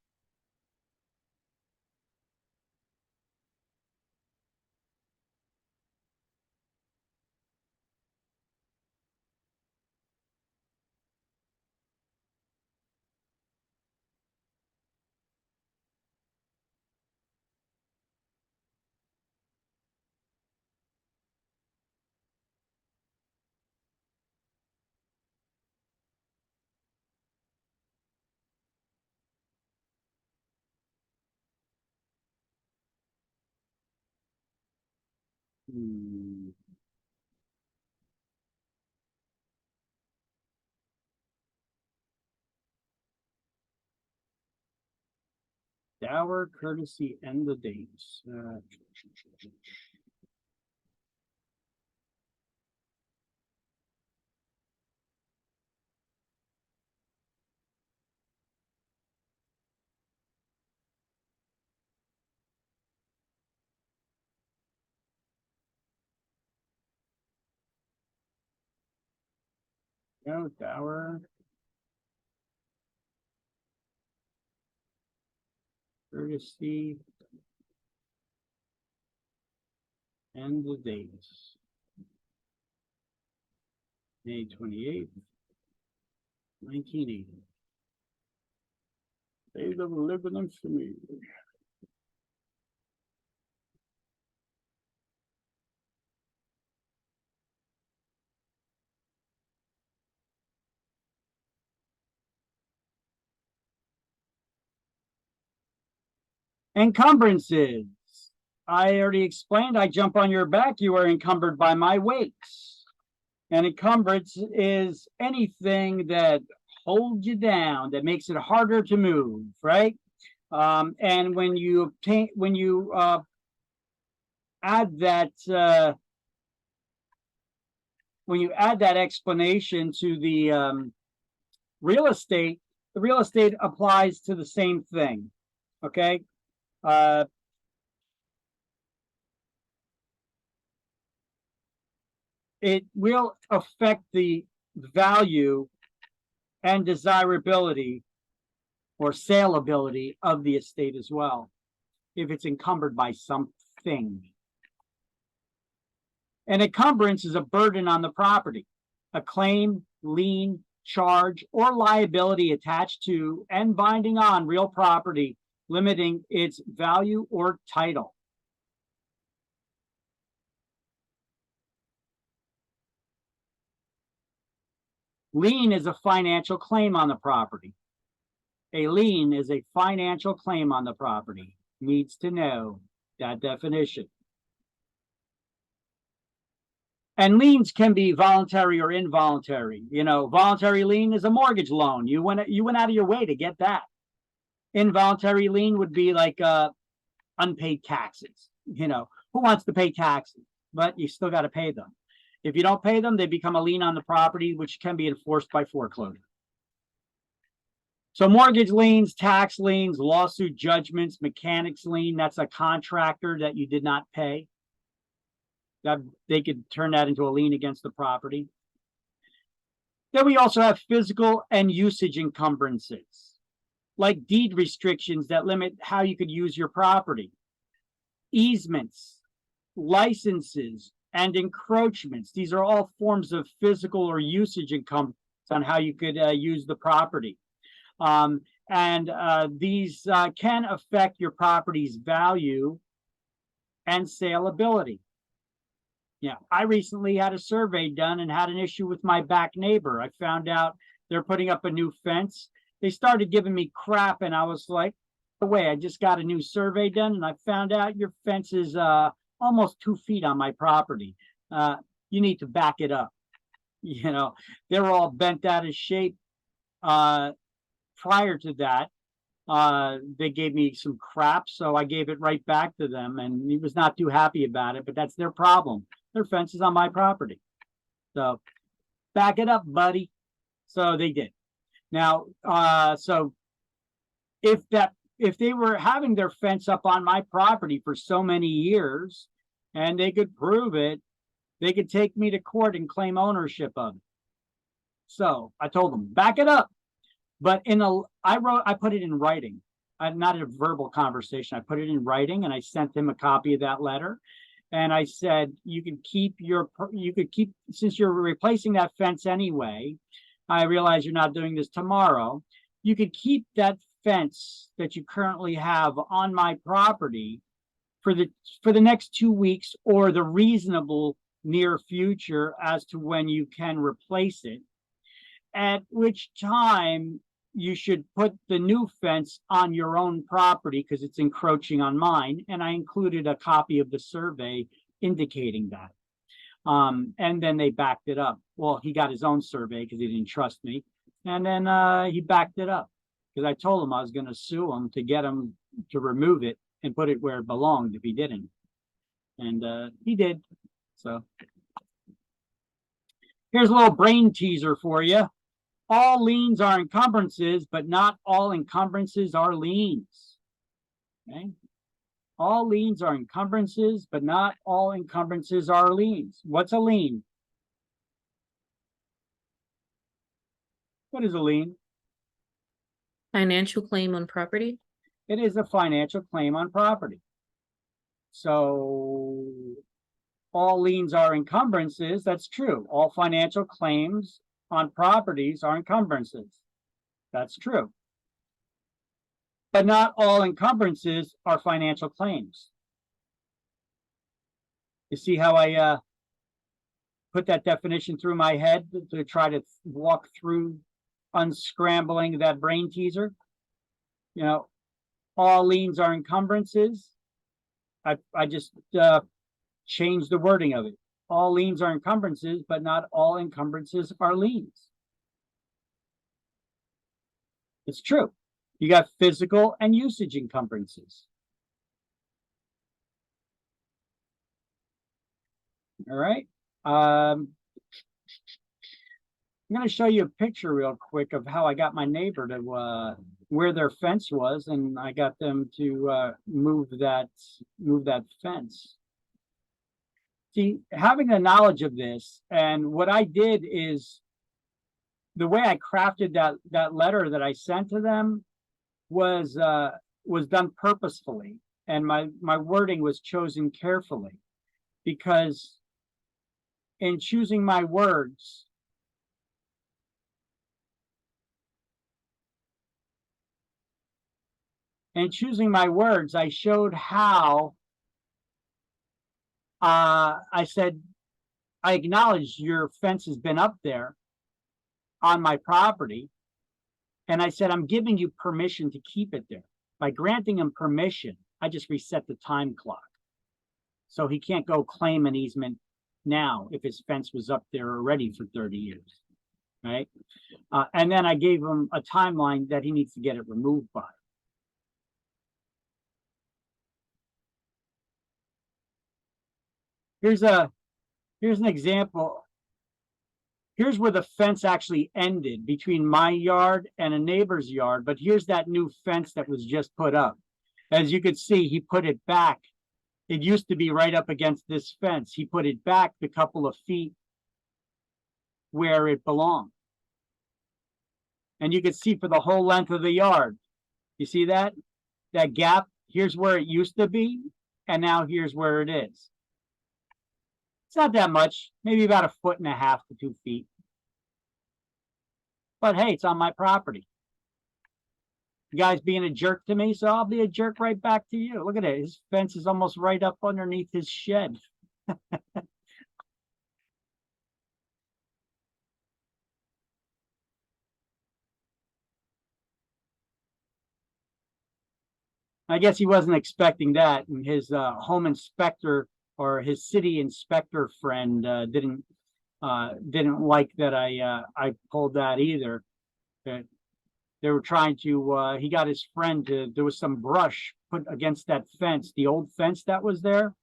Dower, courtesy, and the dates. No, Dower, courtesy, and the dates. May 28th, 1980. Days of living infamy. Encumbrances. I already explained, I jump on your back, you are encumbered by my weights. An encumbrance is anything that holds you down, that makes it harder to move, right? And when you add that explanation to the real estate, the real estate applies to the same thing. Okay. It will affect the value and desirability or saleability of the estate as well, if it's encumbered by something. An encumbrance is a burden on the property, a claim, lien, charge, or liability attached to and binding on real property, limiting its value or title. Lien is a financial claim on the property. A lien is a financial claim on the property. Needs to know that definition. And liens can be voluntary or involuntary. You know, voluntary lien is a mortgage loan. You went out of your way to get that. Involuntary lien would be like unpaid taxes. You know, who wants to pay taxes? But you still got to pay them. If you don't pay them, they become a lien on the property, which can be enforced by foreclosure. So mortgage liens, tax liens, lawsuit judgments, mechanics lien, that's a contractor that you did not pay. That they could turn that into a lien against the property. Then we also have physical and usage encumbrances, like deed restrictions that limit how you could use your property, easements, licenses, and encroachments. These are all forms of physical or usage encumbrance on how you could use the property. These can affect your property's value and saleability. Yeah, I recently had a survey done and had an issue with my back neighbor. I found out they're putting up a new fence. They started giving me crap, and I was like, "No way, I just got a new survey done, and I found out your fence is almost 2 feet on my property. You need to back it up." You know, they were all bent out of shape. Prior to that, they gave me some crap, so I gave it right back to them, and he was not too happy about it, but that's their problem. Their fence is on my property. So back it up, buddy. So they did. Now, so if they were having their fence up on my property for so many years and they could prove it, they could take me to court and claim ownership of it. So I told them, back it up. But I put it in writing, not a verbal conversation. I put it in writing, and I sent him a copy of that letter. And I said, you could keep, since you're replacing that fence anyway, I realize you're not doing this tomorrow. You could keep that fence that you currently have on my property for the next 2 weeks, or the reasonable near future as to when you can replace it, at which time you should put the new fence on your own property because it's encroaching on mine. And I included a copy of the survey indicating that. And then they backed it up. Well, he got his own survey because he didn't trust me. And then he backed it up because I told him I was going to sue him to get him to remove it and put it where it belonged if he didn't. And he did. So here's a little brain teaser for you. All liens are encumbrances, but not all encumbrances are liens. Okay? All liens are encumbrances, but not all encumbrances are liens. What's a lien? What is a lien? Financial claim on property. It is a financial claim on property. So all liens are encumbrances. That's true. All financial claims on properties are encumbrances. That's true. But not all encumbrances are financial claims. You see how I put that definition through my head to try to walk through unscrambling that brain teaser? You know, all liens are encumbrances. I just changed the wording of it. All liens are encumbrances, but not all encumbrances are liens. It's true. You got physical and usage encumbrances. All right. I'm going to show you a picture real quick of how I got my neighbor to where their fence was, and I got them to move that fence. See, having the knowledge of this, and what I did is the way I crafted that letter that I sent to them was done purposefully, and my wording was chosen carefully, because in choosing my words, I showed how I said, I acknowledge your fence has been up there on my property. And I said, I'm giving you permission to keep it there. By granting him permission, I just reset the time clock. So he can't go claim an easement now if his fence was up there already for 30 years, right? And then I gave him a timeline that he needs to get it removed by. Here's an example. Here's where the fence actually ended between my yard and a neighbor's yard, but here's that new fence that was just put up. As you could see, he put it back. It used to be right up against this fence. He put it back a couple of feet where it belonged. And you could see for the whole length of the yard. You see that? That gap? Here's where it used to be, and now here's where it is. It's not that much, maybe about 1.5 to 2 feet. But hey, it's on my property. You guys being a jerk to me, so I'll be a jerk right back to you. Look at it. His fence is almost right up underneath his shed. I guess he wasn't expecting that, and his home inspector or his city inspector friend didn't like that I pulled that either. They were trying to. He got his friend to. There was some brush put against that fence, the old fence that was there,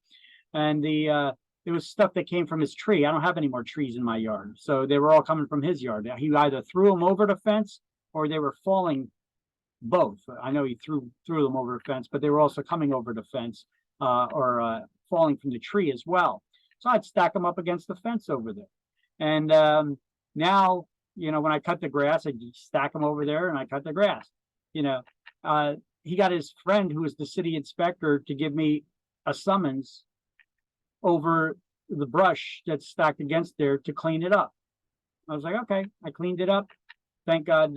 and there was stuff that came from his tree. I don't have any more trees in my yard, so they were all coming from his yard. He either threw them over the fence or they were falling. Both. I know he threw them over the fence, but they were also coming over the fence or falling from the tree as well. So I'd stack them up against the fence over there. And now when I cut the grass, I stack them over there and I cut the grass. He got his friend, who was the city inspector, to give me a summons over the brush that's stacked against there to clean it up. I was like, okay. I cleaned it up. Thank God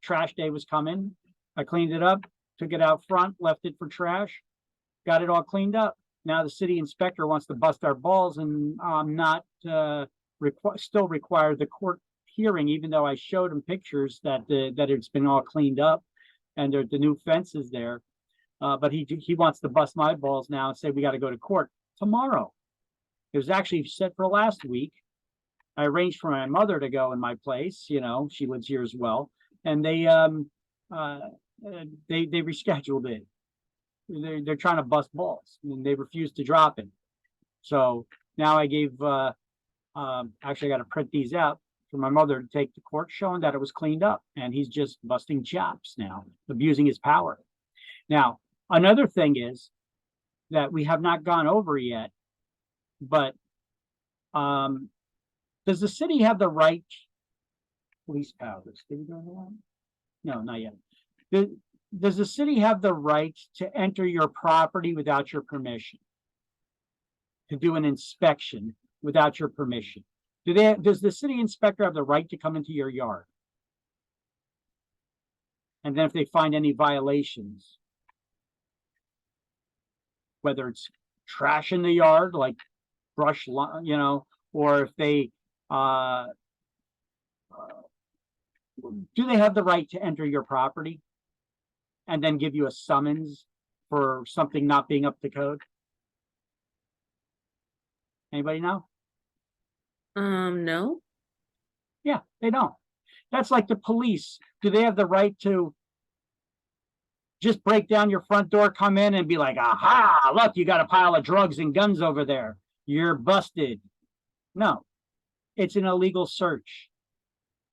trash day was coming. I cleaned it up, took it out front, left it for trash, got it all cleaned up. Now the city inspector wants to bust our balls, and I'm not still require the court hearing, even though I showed him pictures that it's been all cleaned up and the new fence is there. But he wants to bust my balls now and say we got to go to court tomorrow. It was actually set for last week. I arranged for my mother to go in my place. She lives here as well, and they rescheduled it. They're trying to bust balls, and they refused to drop it. So now I gave actually I got to print these out for my mother to take to court, showing that it was cleaned up, and he's just busting chops now, abusing his power. Now, another thing is that we have not gone over yet, but does the city have the right police powers? Did we go over that? No, not yet. Does the city have the right to enter your property without your permission? To do an inspection without your permission? Does the city inspector have the right to come into your yard? And then if they find any violations, whether it's trash in the yard, like brush, or if they do they have the right to enter your property and then give you a summons for something not being up to code? Anybody know? No. Yeah, they don't. That's like the police. Do they have the right to just break down your front door, come in and be like, aha, look, you got a pile of drugs and guns over there, you're busted? No, it's an illegal search,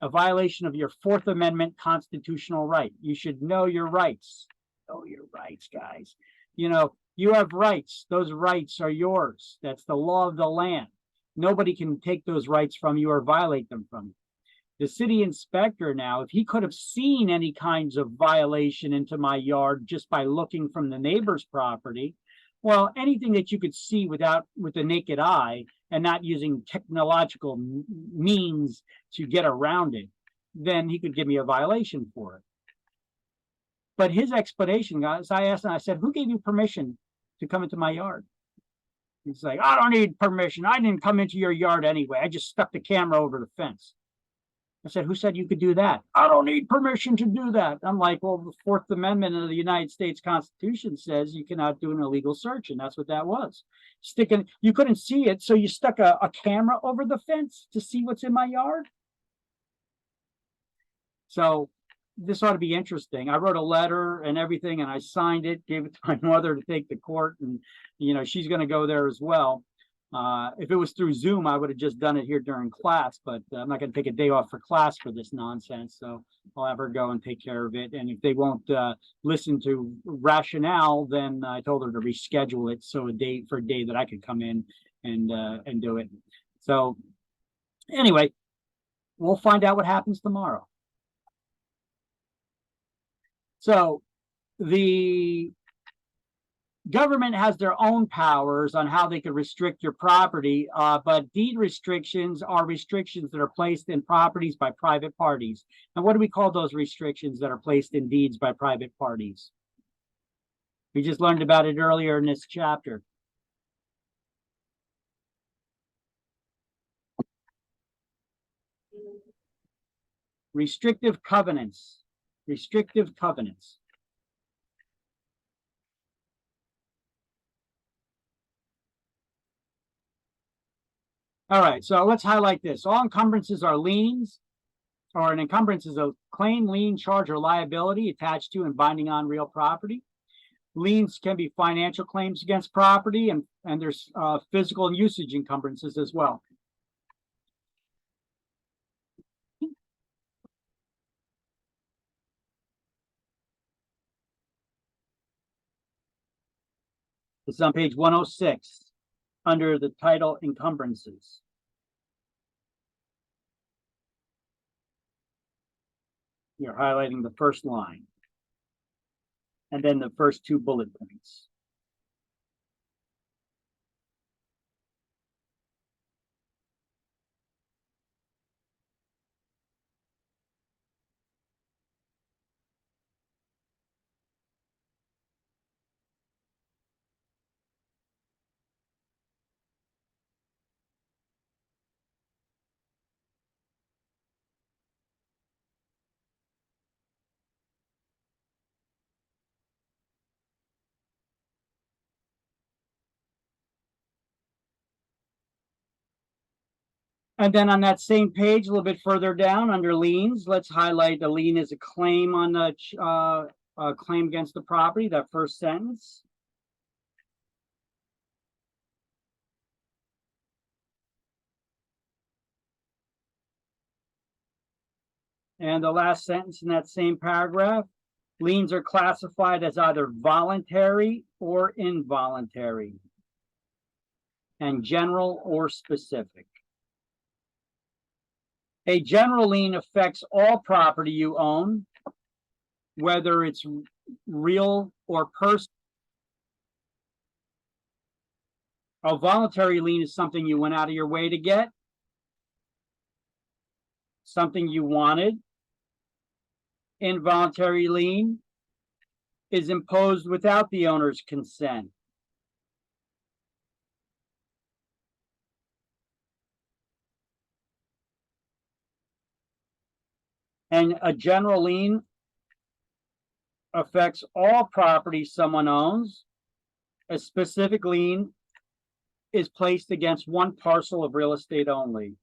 a violation of your Fourth Amendment constitutional right. You should know your rights. Know your rights, guys. You have rights. Those rights are yours. That's the law of the land. Nobody can take those rights from you or violate them from you. The city inspector now, if he could have seen any kinds of violation into my yard just by looking from the neighbor's property, well, anything that you could see with the naked eye and not using technological means to get around it, then he could give me a violation for it. But his explanation, guys, I asked him, I said, who gave you permission to come into my yard? He's like, I don't need permission. I didn't come into your yard anyway. I just stuck the camera over the fence. I said, who said you could do that? I don't need permission to do that. I'm like, well, the Fourth Amendment of the United States Constitution says you cannot do an illegal search, and that's what that was. You couldn't see it, so you stuck a camera over the fence to see what's in my yard? So this ought to be interesting. I wrote a letter and everything, and I signed it, gave it to my mother to take to court, and she's going to go there as well. If it was through Zoom, I would have just done it here during class, but I'm not going to take a day off for class for this nonsense. So I'll have her go and take care of it. And if they won't listen to rationale, then I told her to reschedule it so a day that I could come in and do it. So anyway, we'll find out what happens tomorrow. So the government has their own powers on how they can restrict your property, but deed restrictions are restrictions that are placed in properties by private parties. And what do we call those restrictions that are placed in deeds by private parties? We just learned about it earlier in this chapter. Restrictive covenants. Restrictive covenants. All right, so let's highlight this. All encumbrances are liens, or an encumbrance is a claim, lien, charge, or liability attached to and binding on real property. Liens can be financial claims against property, and there's physical and usage encumbrances as well. This is on page 106 under the title Encumbrances. You're highlighting the first line. And then the first two bullet points. And then on that same page, a little bit further down under liens, let's highlight the lien is a claim on the claim against the property, that first sentence. And the last sentence in that same paragraph, liens are classified as either voluntary or involuntary, and general or specific. A general lien affects all property you own, whether it's real or personal. A voluntary lien is something you went out of your way to get, something you wanted. Involuntary lien is imposed without the owner's consent. And a general lien affects all property someone owns. A specific lien is placed against one parcel of real estate only.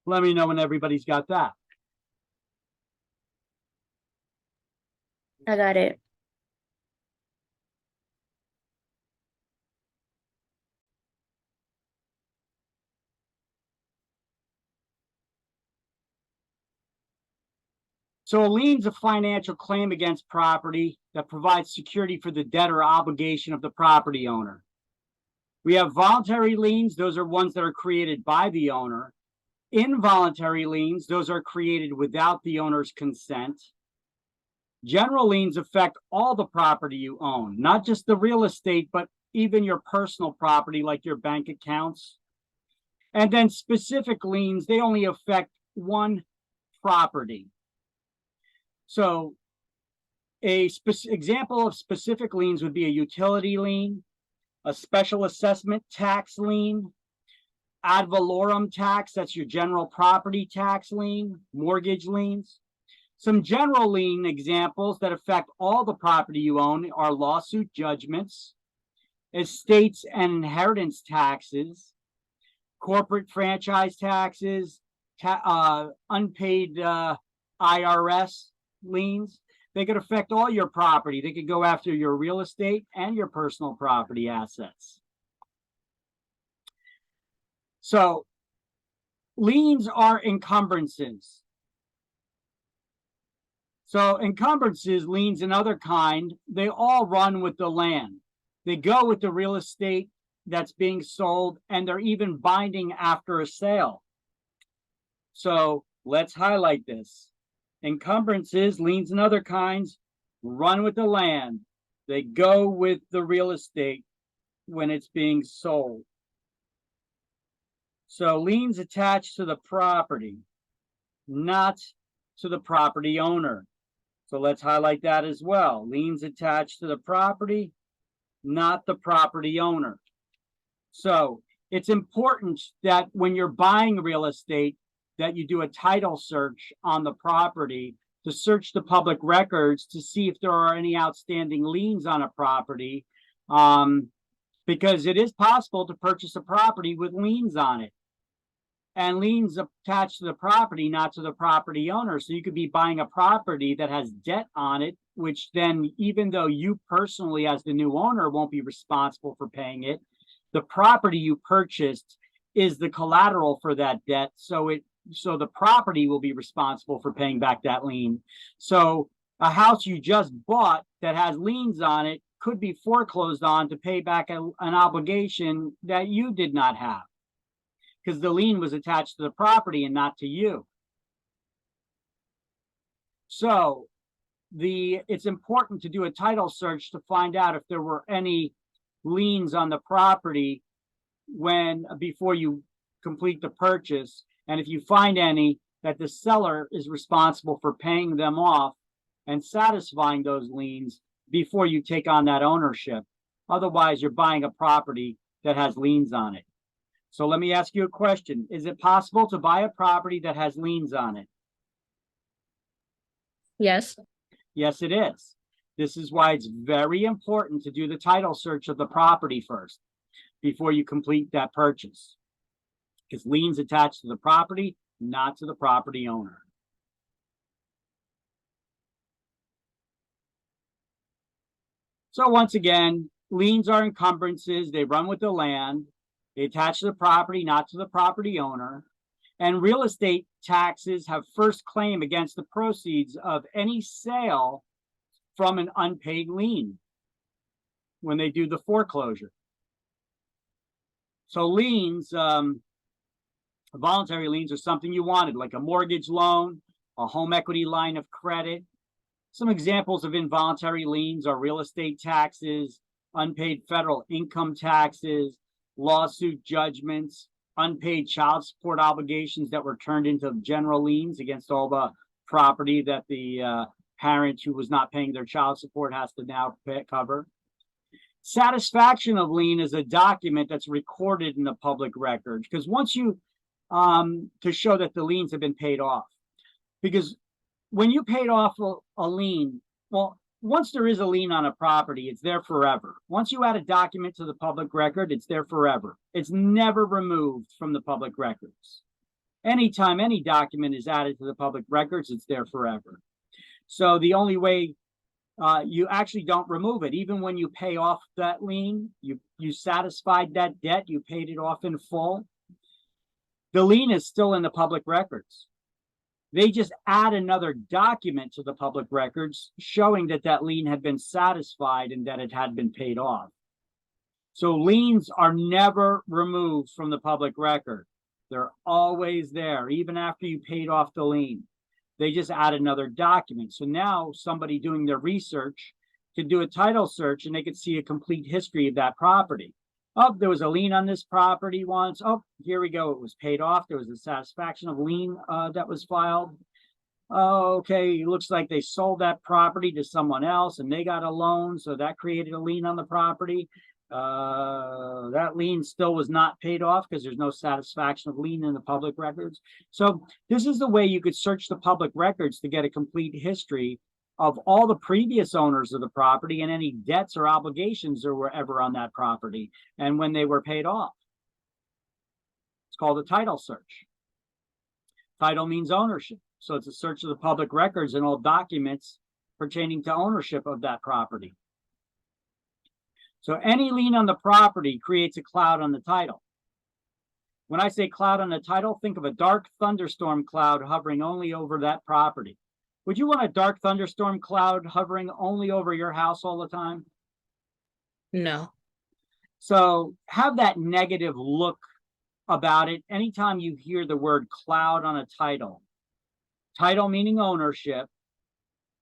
Let me know when everybody's got that. I got it. So a lien's a financial claim against property that provides security for the debt or obligation of the property owner. We have voluntary liens. Those are ones that are created by the owner. Involuntary liens, those are created without the owner's consent. General liens affect all the property you own, not just the real estate, but even your personal property, like your bank accounts. And then specific liens, they only affect one property. So a example of specific liens would be a utility lien, a special assessment tax lien, ad valorem tax, that's your general property tax lien, mortgage liens. Some general lien examples that affect all the property you own are lawsuit judgments, estates and inheritance taxes, corporate franchise taxes, unpaid IRS liens. They could affect all your property. They could go after your real estate and your personal property assets. So liens are encumbrances. So encumbrances, liens, and other kind, they all run with the land. They go with the real estate that's being sold, and they're even binding after a sale. So let's highlight this. Encumbrances, liens, and other kinds run with the land. They go with the real estate when it's being sold. So liens attached to the property, not to the property owner. So let's highlight that as well. Liens attached to the property, not the property owner. So it's important that when you're buying real estate, that you do a title search on the property to search the public records to see if there are any outstanding liens on a property, because it is possible to purchase a property with liens on it. And liens attached to the property, not to the property owner. So you could be buying a property that has debt on it, which then, even though you personally as the new owner won't be responsible for paying it, the property you purchased is the collateral for that debt. So the property will be responsible for paying back that lien. So a house you just bought that has liens on it could be foreclosed on to pay back an obligation that you did not have, because the lien was attached to the property and not to you. So it's important to do a title search to find out if there were any liens on the property before you complete the purchase, and if you find any, that the seller is responsible for paying them off and satisfying those liens before you take on that ownership. Otherwise, you're buying a property that has liens on it. So let me ask you a question. Is it possible to buy a property that has liens on it? Yes. Yes, it is. This is why it's very important to do the title search of the property first before you complete that purchase, because liens attached to the property, not to the property owner. So once again, liens are encumbrances. They run with the land. They attach to the property, not to the property owner. And real estate taxes have first claim against the proceeds of any sale from an unpaid lien when they do the foreclosure. So liens, voluntary liens, are something you wanted, like a mortgage loan, a home equity line of credit. Some examples of involuntary liens are real estate taxes, unpaid federal income taxes, lawsuit judgments, unpaid child support obligations that were turned into general liens against all the property that the parent who was not paying their child support has to now cover. Satisfaction of lien is a document that's recorded in the public record, because once you to show that the liens have been paid off, because when you paid off a lien, well, once there is a lien on a property, it's there forever. Once you add a document to the public record, it's there forever. It's never removed from the public records. Anytime any document is added to the public records, it's there forever. So the only way you actually don't remove it, even when you pay off that lien, you satisfied that debt, you paid it off in full, the lien is still in the public records. They just add another document to the public records showing that that lien had been satisfied and that it had been paid off. So liens are never removed from the public record. They're always there, even after you paid off the lien. They just add another document. So now somebody doing their research can do a title search and they could see a complete history of that property. Oh, there was a lien on this property once. Oh, here we go. It was paid off. There was a satisfaction of lien that was filed. Oh, okay. It looks like they sold that property to someone else and they got a loan. So that created a lien on the property. That lien still was not paid off because there's no satisfaction of lien in the public records. So this is the way you could search the public records to get a complete history of all the previous owners of the property and any debts or obligations there were ever on that property and when they were paid off. It's called a title search. Title means ownership. So it's a search of the public records and all documents pertaining to ownership of that property. So any lien on the property creates a cloud on the title. When I say cloud on the title, think of a dark thunderstorm cloud hovering only over that property. Would you want a dark thunderstorm cloud hovering only over your house all the time? No. So have that negative look about it anytime you hear the word cloud on a title. Title meaning ownership.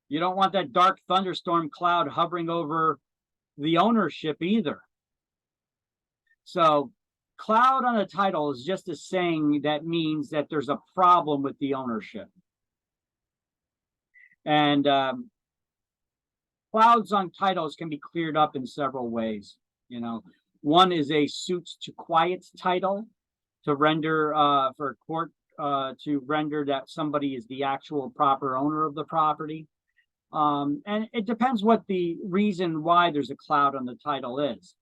You don't want that dark thunderstorm cloud hovering over the ownership either. So cloud on a title is just a saying that means that there's a problem with the ownership. And clouds on titles can be cleared up in several ways. You know, one is a suits to quiet title to render for a court to render that somebody is the actual proper owner of the property. And it depends what the reason why there's a cloud on the title is.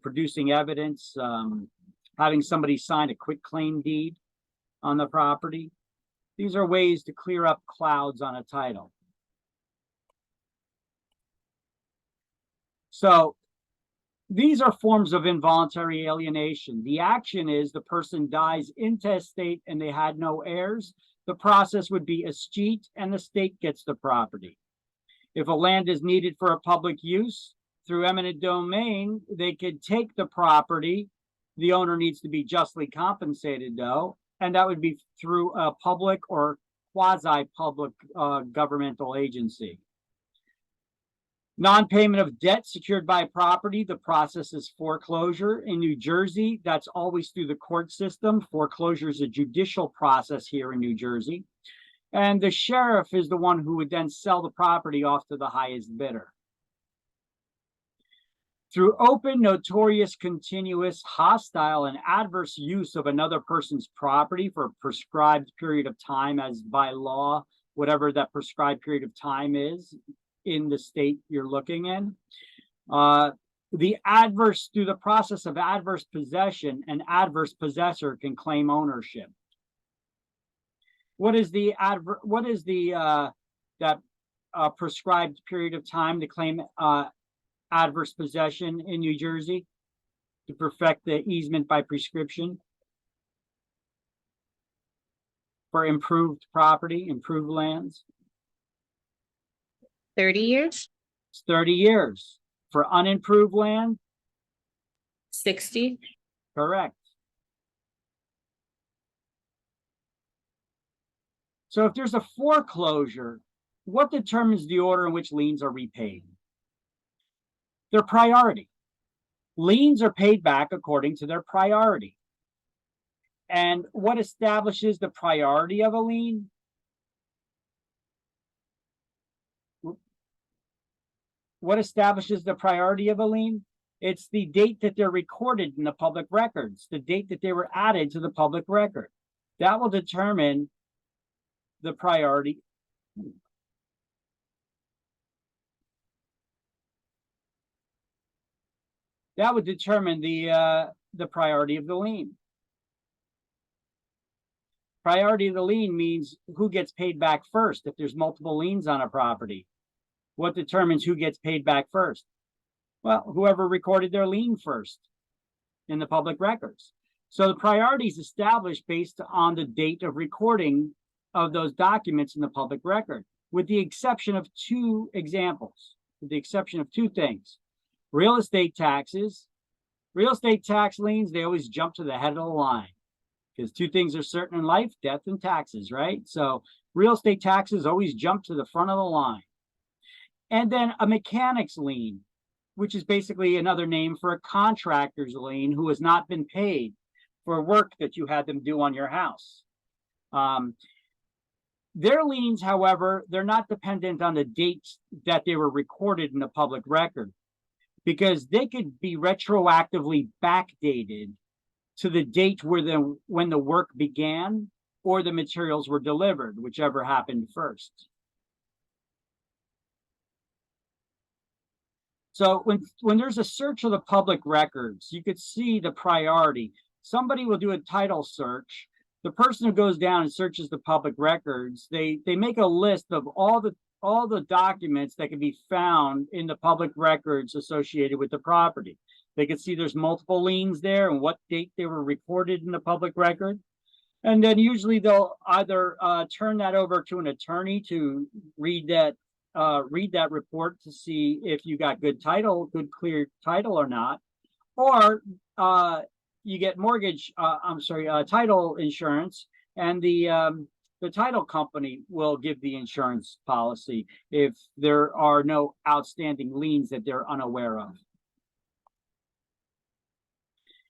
Producing evidence, having somebody sign a quitclaim deed on the property. These are ways to clear up clouds on a title. So these are forms of involuntary alienation. The action is the person dies intestate and they had no heirs. The process would be escheat and the state gets the property. If a land is needed for a public use through eminent domain, they could take the property. The owner needs to be justly compensated, though, and that would be through a public or quasi-public governmental agency. Non-payment of debt secured by property, the process is foreclosure. In New Jersey, that's always through the court system. Foreclosure is a judicial process here in New Jersey. And the sheriff is the one who would then sell the property off to the highest bidder. Through open, notorious, continuous, hostile, and adverse use of another person's property for a prescribed period of time, as by law, whatever that prescribed period of time is in the state you're looking in. Through the process of adverse possession, an adverse possessor can claim ownership. What is the prescribed period of time to claim adverse possession in New Jersey to perfect the easement by prescription for improved property, improved lands? 30 years? It's 30 years. For unimproved land? 60? Correct. So if there's a foreclosure, what determines the order in which liens are repaid? Their priority. Liens are paid back according to their priority. And what establishes the priority of a lien? What establishes the priority of a lien? It's the date that they're recorded in the public records, the date that they were added to the public record. That will determine the priority. That would determine the priority of the lien. Priority of the lien means who gets paid back first. If there's multiple liens on a property, what determines who gets paid back first? Well, whoever recorded their lien first in the public records. So the priority is established based on the date of recording of those documents in the public record, with the exception of two examples, with the exception of two things. Real estate taxes, real estate tax liens, they always jump to the head of the line because two things are certain in life, death and taxes, right? So real estate taxes always jump to the front of the line. And then a mechanic's lien, which is basically another name for a contractor's lien who has not been paid for work that you had them do on your house. Their liens, however, they're not dependent on the dates that they were recorded in the public record, because they could be retroactively backdated to the date when the work began or the materials were delivered, whichever happened first. So when there's a search of the public records, you could see the priority. Somebody will do a title search. The person who goes down and searches the public records, they make a list of all the documents that can be found in the public records associated with the property. They can see there's multiple liens there and what date they were recorded in the public record. And then usually they'll either turn that over to an attorney to read that report to see if you got good clear title or not, or you get title insurance, and the title company will give the insurance policy if there are no outstanding liens that they're unaware of.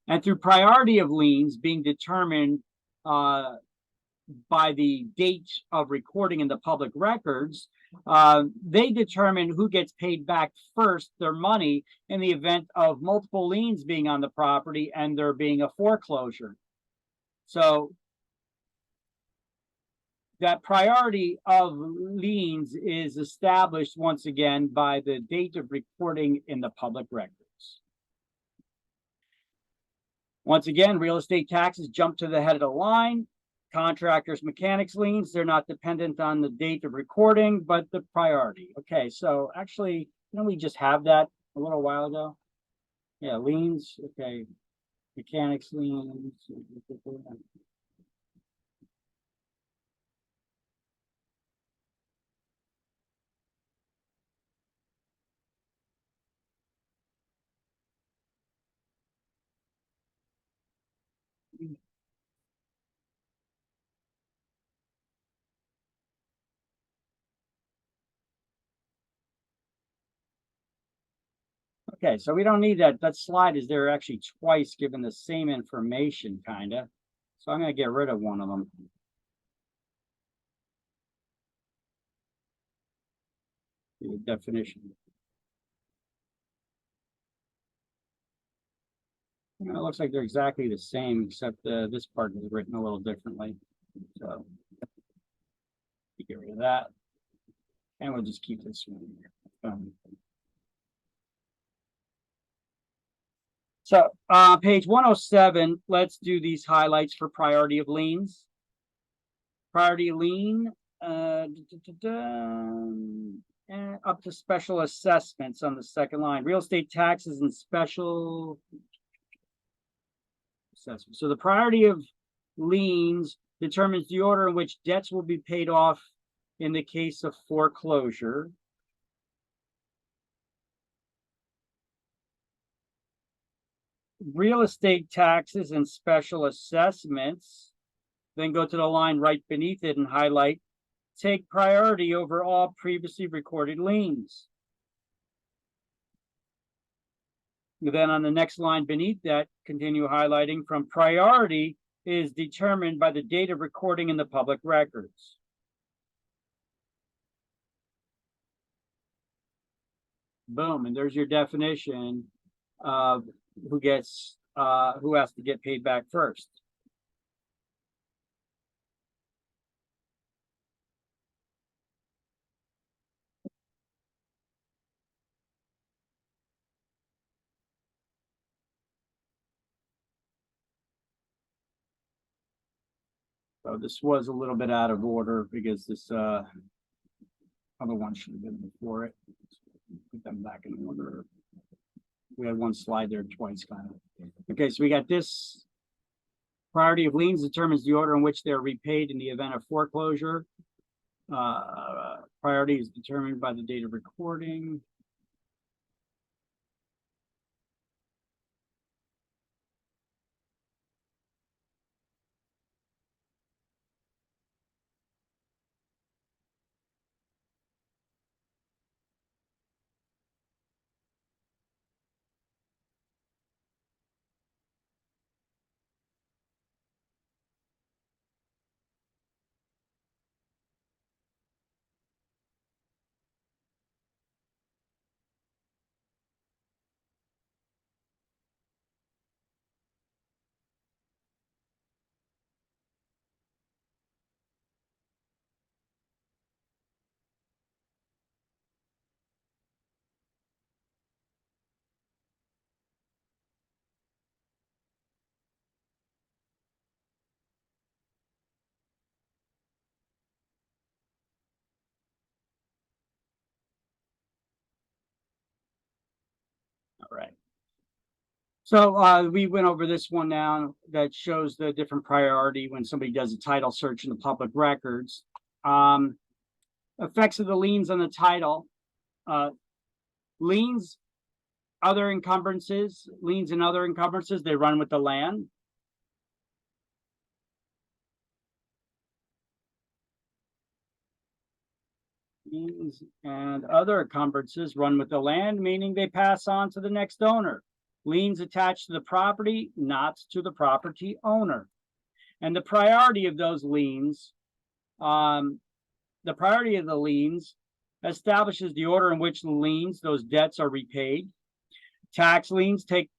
And through priority of liens being determined by the date of recording in the public records, they determine who gets paid back first their money in the event of multiple liens being on the property and there being a foreclosure. So that priority of liens is established once again by the date of recording in the public records. Once again, real estate taxes jump to the head of the line. Contractors, mechanics liens, they're not dependent on the date of recording, but the priority. Okay, so actually, didn't we just have that a little while ago? Yeah, liens, okay. Mechanics liens. Okay, so we don't need that. That slide is there actually twice given the same information, kind of. So I'm going to get rid of one of them. The definition. You know, it looks like they're exactly the same, except this part is written a little differently. So get rid of that. And we'll just keep this one here. So page 107, let's do these highlights for priority of liens. Priority lien, and up to special assessments on the second line. Real estate taxes and special assessments. So the priority of liens determines the order in which debts will be paid off in the case of foreclosure. Real estate taxes and special assessments, then go to the line right beneath it and highlight, take priority over all previously recorded liens. Then on the next line beneath that, continue highlighting, from priority is determined by the date of recording in the public records. Boom, and there's your definition of who has to get paid back first. So this was a little bit out of order because this other one should have been before it. Put them back in order. We had one slide there twice, kind of. Okay, so we got this. Priority of liens determines the order in which they're repaid in the event of foreclosure. Priority is determined by the date of recording. All right. So we went over this one now that shows the different priority when somebody does a title search in the public records. Effects of the liens on the title. Liens, other encumbrances, liens and other encumbrances, they run with the land. Liens and other encumbrances run with the land, meaning they pass on to the next owner. Liens attached to the property, not to the property owner. And the priority of those liens, the priority of the liens establishes the order in which the liens, those debts, are repaid. Tax liens take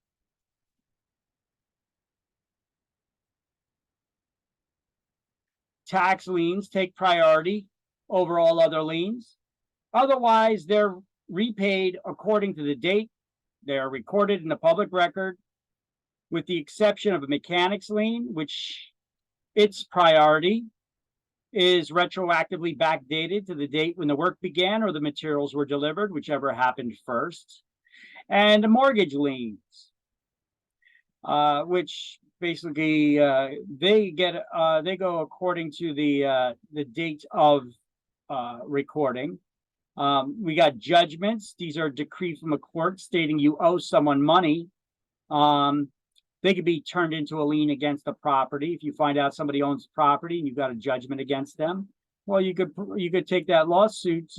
priority over all other liens. Otherwise, they're repaid according to the date they are recorded in the public record, with the exception of a mechanics lien, which its priority is retroactively backdated to the date when the work began or the materials were delivered, whichever happened first. And the mortgage liens, which basically they go according to the date of recording. We got judgments. These are a decree from a court stating you owe someone money. They could be turned into a lien against the property. If you find out somebody owns property and you've got a judgment against them, well, you could take that lawsuit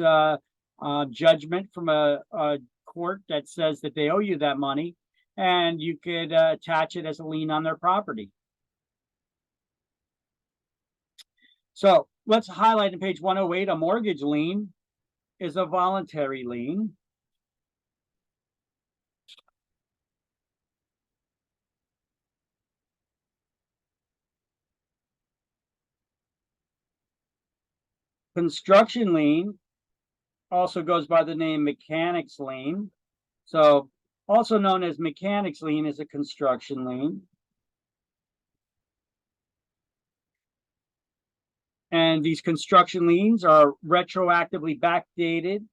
judgment from a court that says that they owe you that money, and you could attach it as a lien on their property. So let's highlight on page 108, a mortgage lien is a voluntary lien. Construction lien also goes by the name mechanics lien. So also known as mechanics lien is a construction lien. And these construction liens are retroactively backdated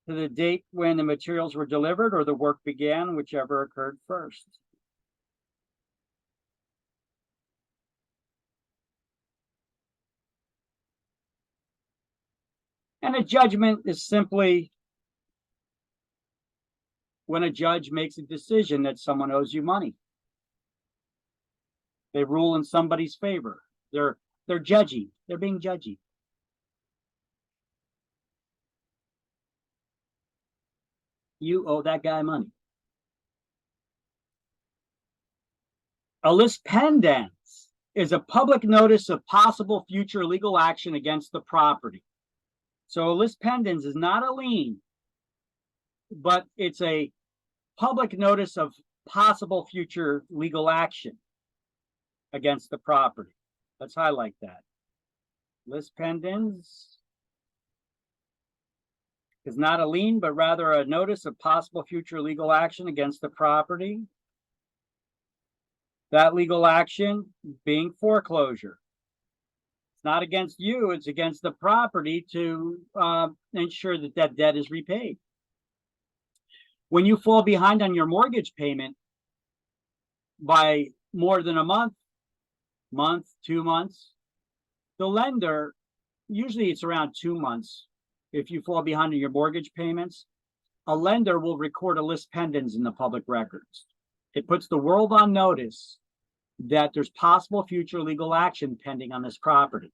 to the date when the materials were delivered or the work began, whichever occurred first. And a judgment is simply when a judge makes a decision that someone owes you money. They rule in somebody's favor. They're judgy. They're being judgy. You owe that guy money. A lis pendens is a public notice of possible future legal action against the property. So a lis pendens is not a lien, but it's a public notice of possible future legal action against the property. Let's highlight that. Lis pendens is not a lien, but rather a notice of possible future legal action against the property. That legal action being foreclosure. It's not against you, it's against the property to ensure that that debt is repaid. When you fall behind on your mortgage payment by more than a month, 2 months, the lender, usually it's around 2 months. If you fall behind on your mortgage payments, a lender will record a lis pendens in the public records. It puts the world on notice that there's possible future legal action pending on this property.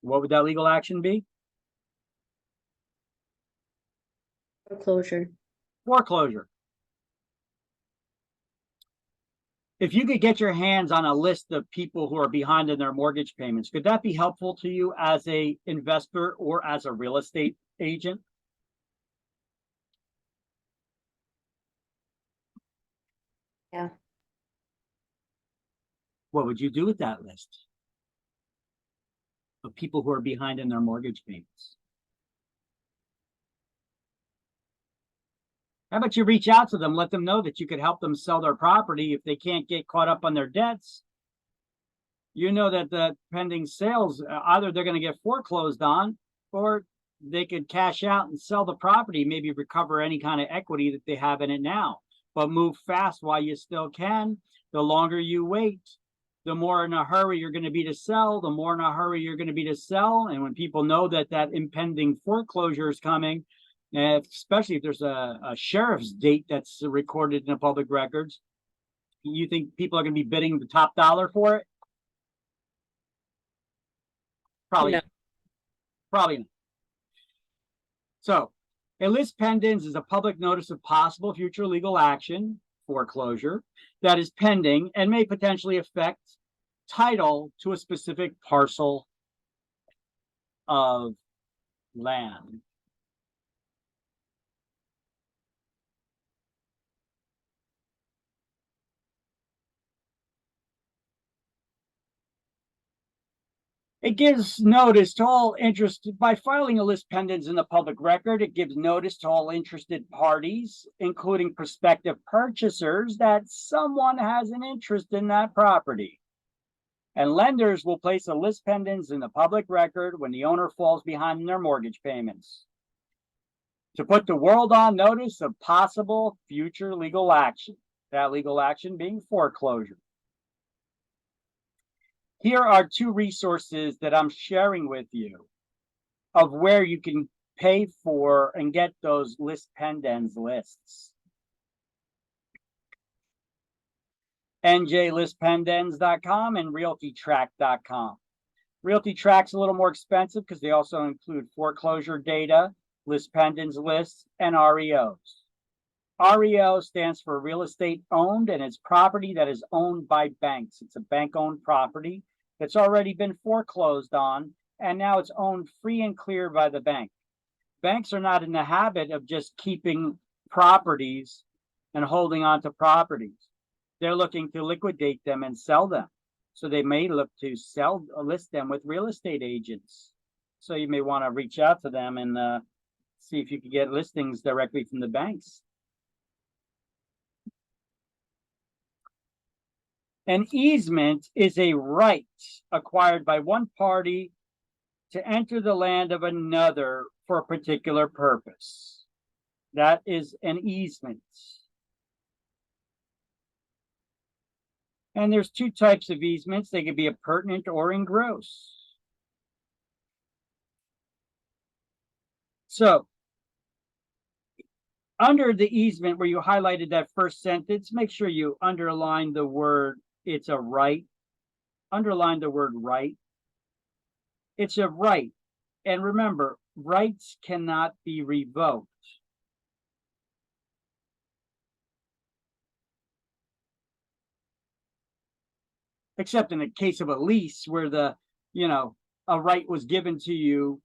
What would that legal action be? Foreclosure. Foreclosure. If you could get your hands on a list of people who are behind in their mortgage payments, could that be helpful to you as an investor or as a real estate agent? Yeah. What would you do with that list of people who are behind in their mortgage payments? How about you reach out to them, let them know that you could help them sell their property if they can't get caught up on their debts. You know that the pending sales, either they're going to get foreclosed on, or they could cash out and sell the property, maybe recover any kind of equity that they have in it now. But move fast while you still can. The longer you wait, the more in a hurry you're going to be to sell, the more in a hurry you're going to be to sell. And when people know that that impending foreclosure is coming, especially if there's a sheriff's date that's recorded in the public records, you think people are going to be bidding the top dollar for it? Probably, No. probably not. So, a lis pendens is a public notice of possible future legal action, foreclosure, that is pending and may potentially affect title to a specific parcel of land. It gives notice to all interested, by filing a lis pendens in the public record, it gives notice to all interested parties, including prospective purchasers, that someone has an interest in that property. And lenders will place a lis pendens in the public record when the owner falls behind in their mortgage payments, to put the world on notice of possible future legal action, that legal action being foreclosure. Here are 2 resources that I'm sharing with you of where you can pay for and get those lis pendens lists. njlispendens.com and realtytrack.com. RealtyTrack's a little more expensive because they also include foreclosure data, list pendants lists, and REOs. REO stands for real estate owned, and it's property that is owned by banks. It's a bank-owned property that's already been foreclosed on, and now it's owned free and clear by the bank. Banks are not in the habit of just keeping properties and holding on to properties. They're looking to liquidate them and sell them. So they may look to list them with real estate agents. So you may want to reach out to them and see if you can get listings directly from the banks. An easement is a right acquired by one party to enter the land of another for a particular purpose. That is an easement. And there's two types of easements. They can be appurtenant or engross. So, under the easement where you highlighted that first sentence, make sure you underline the word, it's a right. Underline the word right. It's a right. And remember, rights cannot be revoked. Except in the case of a lease where a right was given to you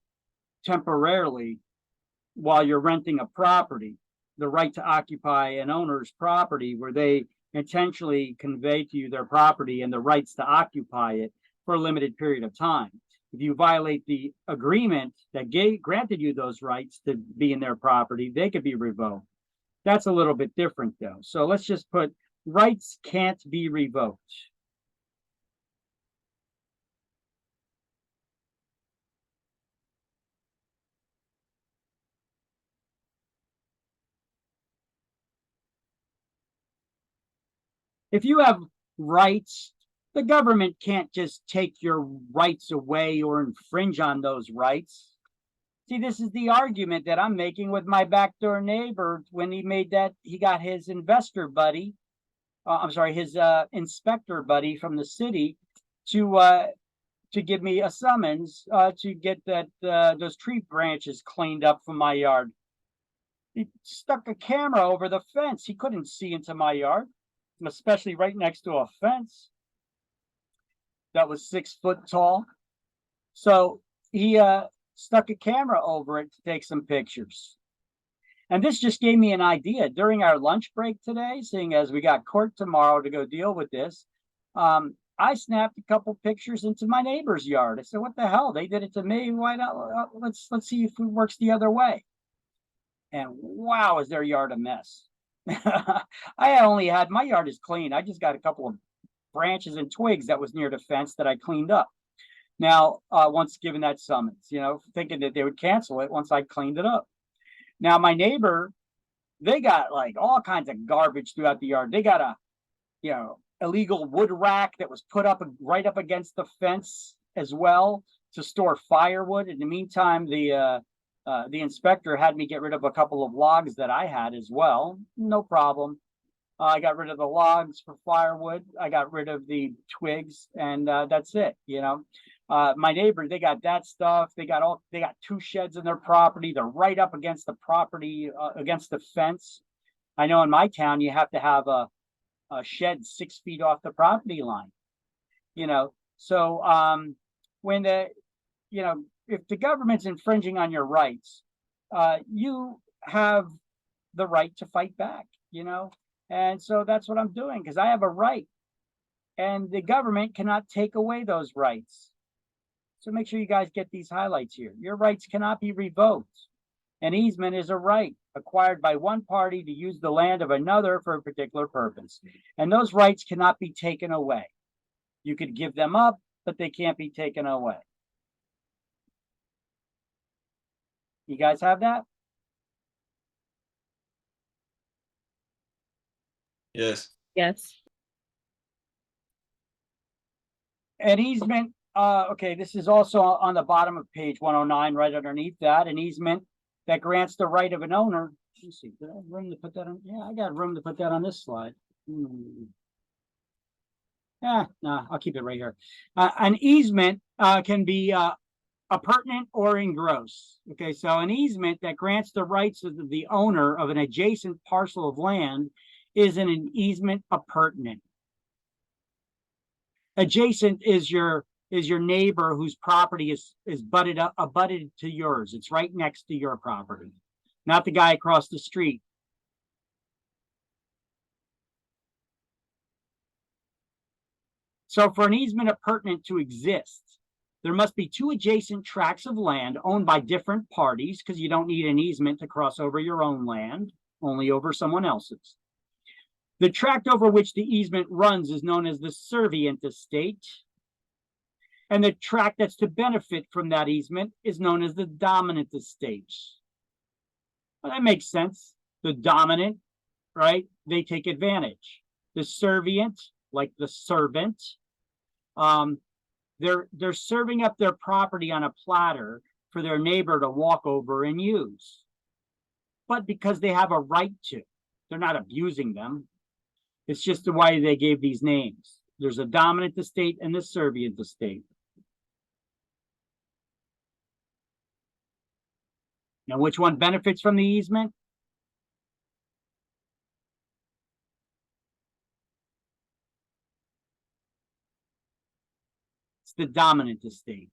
temporarily while you're renting a property, the right to occupy an owner's property where they intentionally convey to you their property and the rights to occupy it for a limited period of time. If you violate the agreement that granted you those rights to be in their property, they could be revoked. That's a little bit different though. So let's just put rights can't be revoked. If you have rights, the government can't just take your rights away or infringe on those rights. See, this is the argument that I'm making with my backdoor neighbor when he got his investor buddy, his inspector buddy from the city to give me a summons to get those tree branches cleaned up from my yard. He stuck a camera over the fence. He couldn't see into my yard, especially right next to a fence that was 6 foot tall. So he stuck a camera over it to take some pictures. And this just gave me an idea. During our lunch break today, seeing as we got court tomorrow to go deal with this, I snapped a couple pictures into my neighbor's yard. I said, what the hell? They did it to me. Why not? Let's see if it works the other way. And wow, is their yard a mess. My yard is clean. I just got a couple of branches and twigs that was near the fence that I cleaned up. Now, once given that summons, thinking that they would cancel it once I cleaned it up. Now, my neighbor, they got like all kinds of garbage throughout the yard. They got a, illegal wood rack that was put up right up against the fence as well to store firewood. In the meantime, the inspector had me get rid of a couple of logs that I had as well. No problem. I got rid of the logs for firewood. I got rid of the twigs, and that's it. My neighbor, they got that stuff. They got 2 sheds in their property. They're right up against the property, against the fence. I know in my town you have to have a shed 6 feet off the property line. So when if the government's infringing on your rights, you have the right to fight back. And so that's what I'm doing, because I have a right, and the government cannot take away those rights. So make sure you guys get these highlights here. Your rights cannot be revoked. An easement is a right acquired by one party to use the land of another for a particular purpose. And those rights cannot be taken away. You could give them up, but they can't be taken away. You guys have that? Yes. Yes. An easement, okay, this is also on the bottom of page 109, right underneath that. An easement that grants the right of an owner. Let me see, did I have room to put that on? Yeah, I got room to put that on this slide. Yeah, no, I'll keep it right here. An easement can be a appurtenant or engross. Okay, so an easement that grants the rights of the owner of an adjacent parcel of land is an easement appurtenant. Adjacent is your neighbor whose property is abutted to yours. It's right next to your property, not the guy across the street. So for an easement appurtenant to exist, there must be two adjacent tracts of land owned by different parties, because you don't need an easement to cross over your own land, only over someone else's. The tract over which the easement runs is known as the servient estate, and the tract that's to benefit from that easement is known as the dominant estate. Well, that makes sense. The dominant, right? They take advantage. The servient, like the servant, they're serving up their property on a platter for their neighbor to walk over and use. But because they have a right to, they're not abusing them. It's just the way they gave these names. There's a dominant estate and the servient estate. Now, which one benefits from the easement? It's the dominant estate.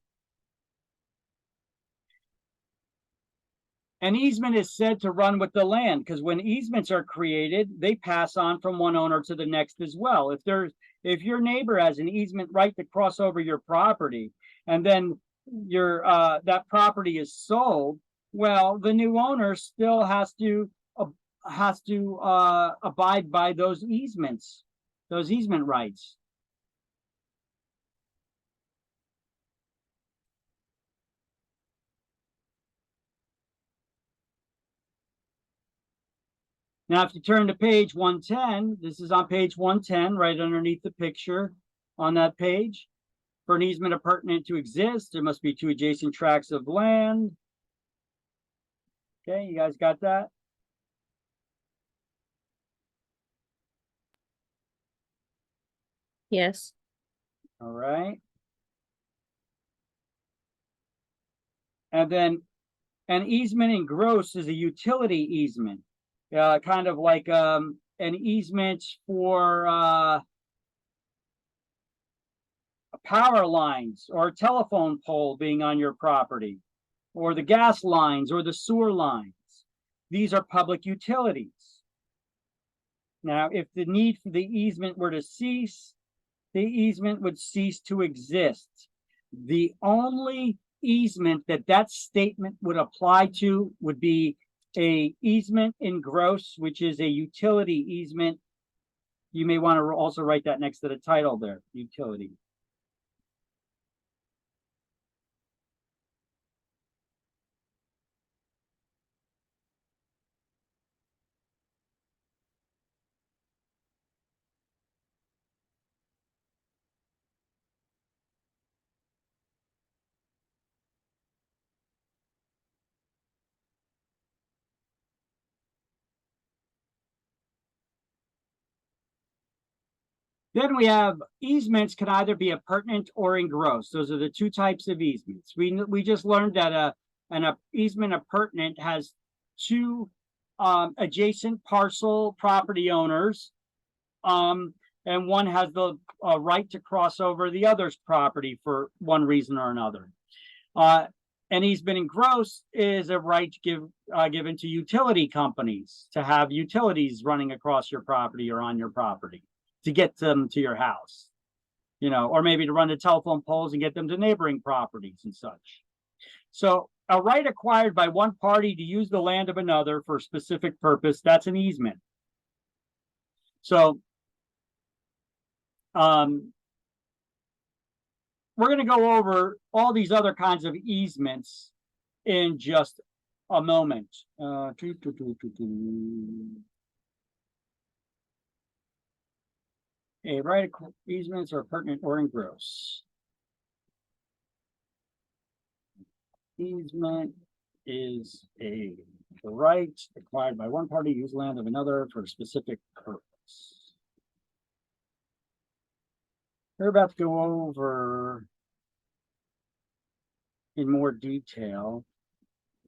An easement is said to run with the land, because when easements are created, they pass on from one owner to the next as well. If your neighbor has an easement right to cross over your property, and then that property is sold, well, the new owner still has to abide by those easement rights. Now, if you turn to page 110, this is on page 110, right underneath the picture on that page. For an easement appurtenant to exist, there must be two adjacent tracts of land. Okay, you guys got that? Yes. All right. And then an easement in gross is a utility easement, kind of like an easement for power lines or a telephone pole being on your property, or the gas lines or the sewer lines. These are public utilities. Now, if the need for the easement were to cease, the easement would cease to exist. The only easement that statement would apply to would be a easement in gross, which is a utility easement. You may want to also write that next to the title there, utility. Then we have easements can either be appurtenant or engross. Those are the two types of easements. We just learned that an easement appurtenant has two adjacent parcel property owners, and one has the right to cross over the other's property for one reason or another. An easement engross is a right given to utility companies to have utilities running across your property or on your property, to get them to your house, or maybe to run the telephone poles and get them to neighboring properties and such. So a right acquired by one party to use the land of another for a specific purpose, that's an easement. So we're going to go over all these other kinds of easements in just a moment. A right of easements are appurtenant or engross. Easement is a right acquired by one party to use land of another for a specific purpose. We're about to go over in more detail.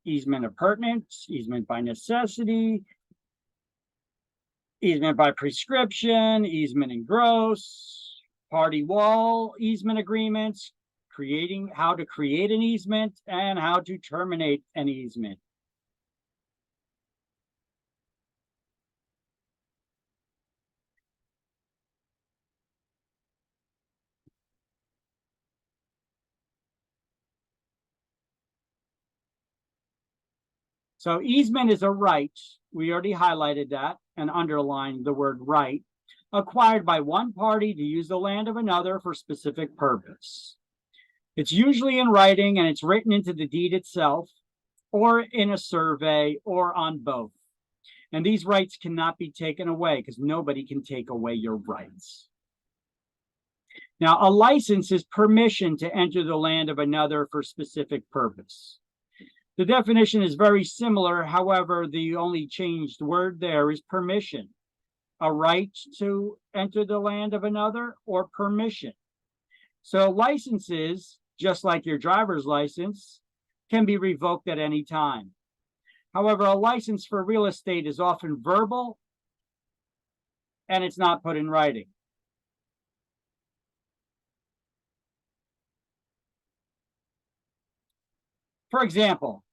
Easement appurtenance, easement by necessity, easement by prescription, easement in gross, party wall easement agreements, how to create an easement, and how to terminate an easement. So easement is a right. We already highlighted that and underlined the word right, acquired by one party to use the land of another for specific purpose. It's usually in writing and it's written into the deed itself or in a survey or on both. And these rights cannot be taken away because nobody can take away your rights. Now, a license is permission to enter the land of another for specific purpose. The definition is very similar. However, the only changed word there is permission. A right to enter the land of another or permission. So licenses, just like your driver's license, can be revoked at any time. However, a license for real estate is often verbal and it's not put in writing. For example,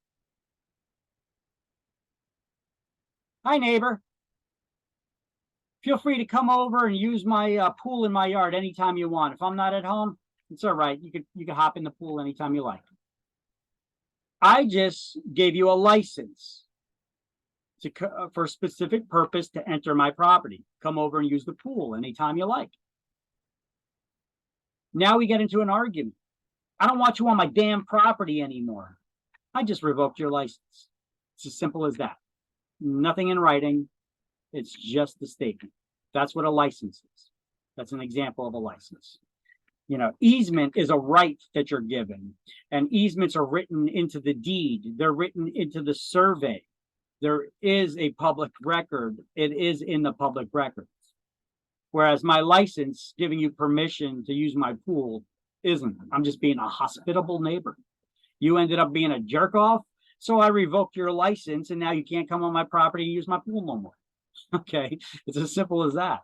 hi neighbor, feel free to come over and use my pool in my yard anytime you want. If I'm not at home, it's all right. You can hop in the pool anytime you like. I just gave you a license for a specific purpose to enter my property. Come over and use the pool anytime you like. Now we get into an argument. I don't want you on my damn property anymore. I just revoked your license. It's as simple as that. Nothing in writing. It's just the statement. That's what a license is. That's an example of a license. You know, easement is a right that you're given, and easements are written into the deed. They're written into the survey. There is a public record. It is in the public records. Whereas my license giving you permission to use my pool isn't. I'm just being a hospitable neighbor. You ended up being a jerk off, so I revoked your license, and now you can't come on my property and use my pool no more. Okay, it's as simple as that.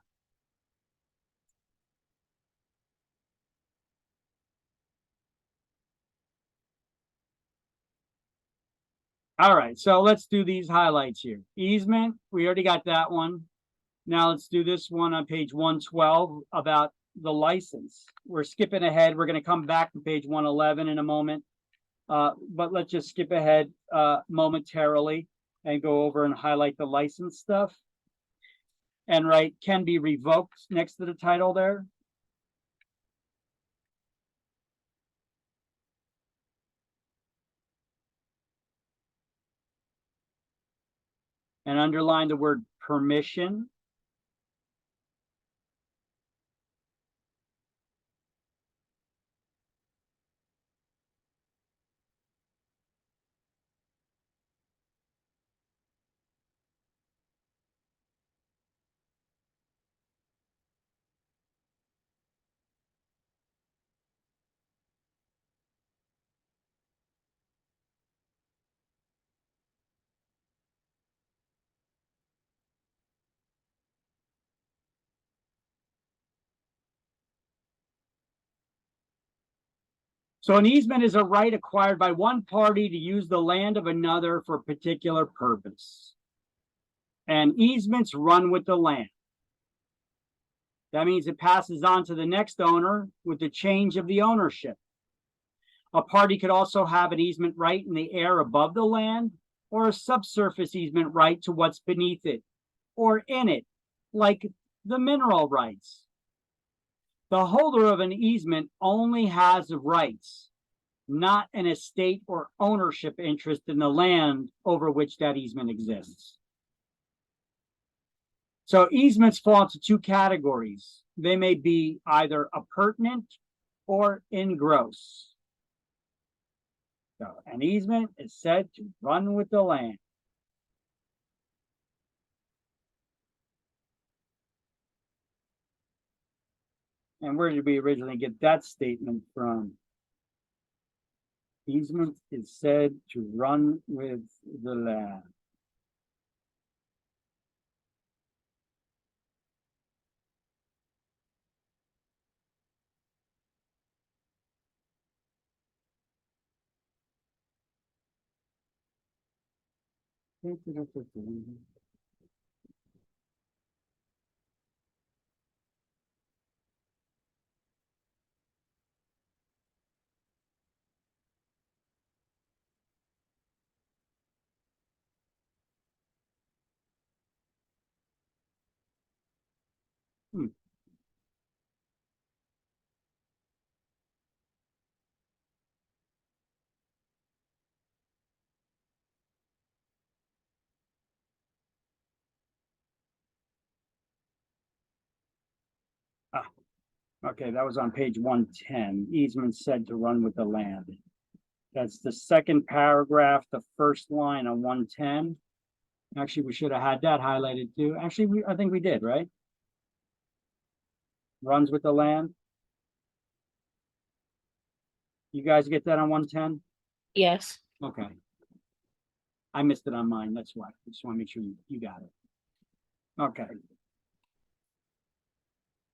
All right, so let's do these highlights here. Easement, we already got that one. Now let's do this one on page 112 about the license. We're skipping ahead. We're going to come back to page 111 in a moment. But let's just skip ahead momentarily and go over and highlight the license stuff. And right, can be revoked next to the title there. And underline the word permission. So an easement is a right acquired by one party to use the land of another for a particular purpose. And easements run with the land. That means it passes on to the next owner with the change of the ownership. A party could also have an easement right in the air above the land, or a subsurface easement right to what's beneath it or in it, like the mineral rights. The holder of an easement only has rights, not an estate or ownership interest in the land over which that easement exists. So easements fall into two categories. They may be either appurtenant or in gross. So an easement is said to run with the land. And where did we originally get that statement from? Easement is said to run with the land. Hmm. Ah, okay, that was on page 110. Easement said to run with the land. That's the second paragraph, the first line on 110. Actually, we should have had that highlighted too. Actually, I think we did, right? Runs with the land. You guys get that on 110? Yes. Okay. I missed it on mine. That's why. I just want to make sure you got it. Okay.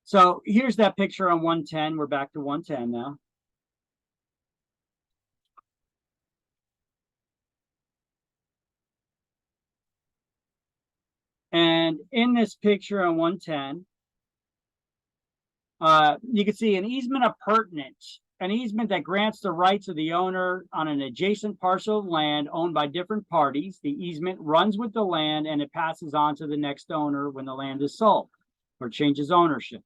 So here's that picture on 110. We're back to 110 now. And in this picture on 110, you can see an easement appurtenance, an easement that grants the rights of the owner on an adjacent parcel of land owned by different parties. The easement runs with the land and it passes on to the next owner when the land is sold or changes ownership.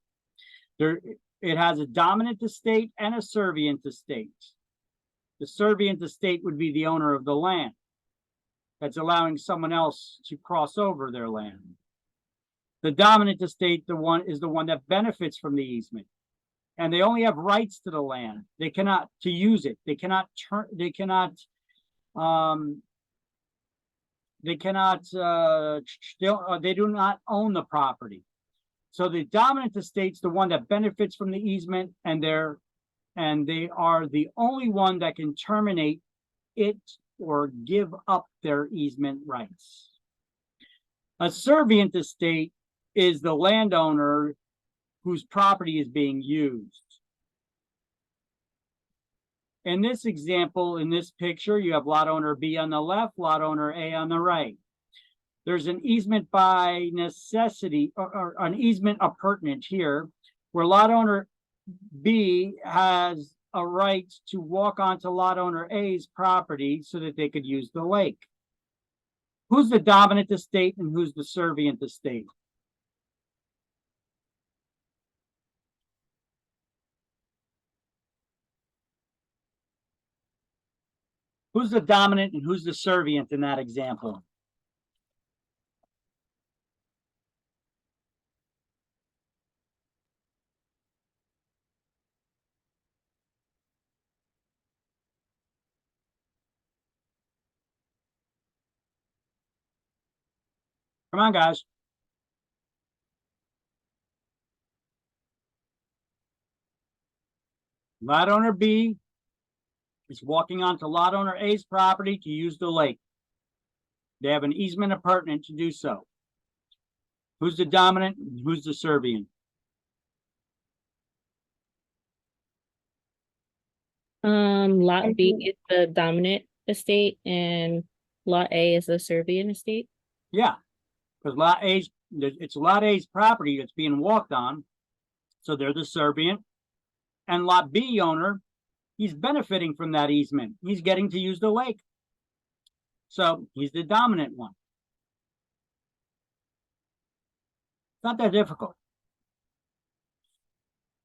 It has a dominant estate and a servient estate. The servient estate would be the owner of the land that's allowing someone else to cross over their land. The dominant estate, is the one that benefits from the easement, and they only have rights to the land. They cannot to use it. They cannot turn. They cannot. They do not own the property. So the dominant estate's the one that benefits from the easement, and they are the only one that can terminate it or give up their easement rights. A servient estate is the landowner whose property is being used. In this example, in this picture, you have lot owner B on the left, lot owner A on the right. There's an easement by necessity, or an easement appurtenant here, where lot owner B has a right to walk onto lot owner A's property so that they could use the lake. Who's the dominant estate and who's the servient estate? Who's the dominant and who's the servient in that example? Come on, guys. Lot owner B is walking onto lot owner A's property to use the lake. They have an easement appurtenant to do so. Who's the dominant and who's the servient? Lot B is the dominant estate and lot A is the servient estate. Yeah, because it's lot A's property that's being walked on, so they're the servient. And lot B owner, he's benefiting from that easement. He's getting to use the lake. So he's the dominant one. It's not that difficult.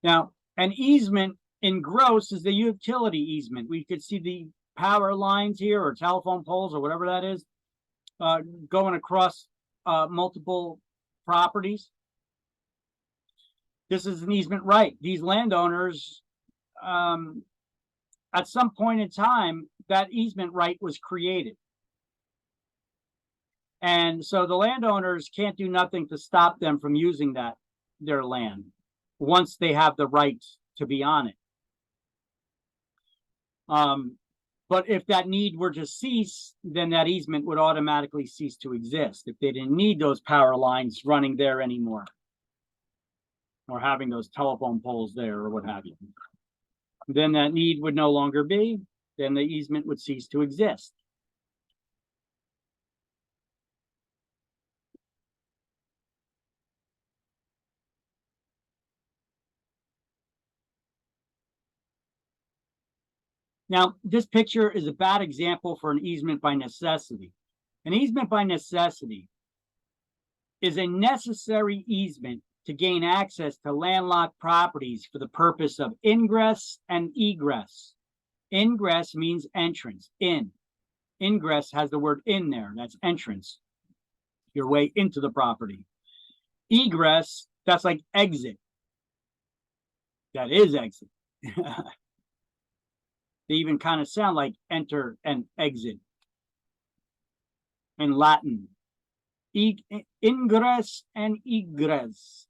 Now, an easement in gross is the utility easement. We could see the power lines here or telephone poles or whatever that is going across multiple properties. This is an easement right. These landowners, at some point in time, that easement right was created. And so the landowners can't do nothing to stop them from using their land once they have the right to be on it. But if that need were to cease, then that easement would automatically cease to exist if they didn't need those power lines running there anymore, or having those telephone poles there or what have you. Then that need would no longer be, then the easement would cease to exist. Now, this picture is a bad example for an easement by necessity. An easement by necessity is a necessary easement to gain access to landlocked properties for the purpose of ingress and egress. Ingress means entrance, in. Ingress has the word in there, that's entrance, your way into the property. Egress, that's like exit. That is exit. They even kind of sound like enter and exit in Latin. Ingress and egress.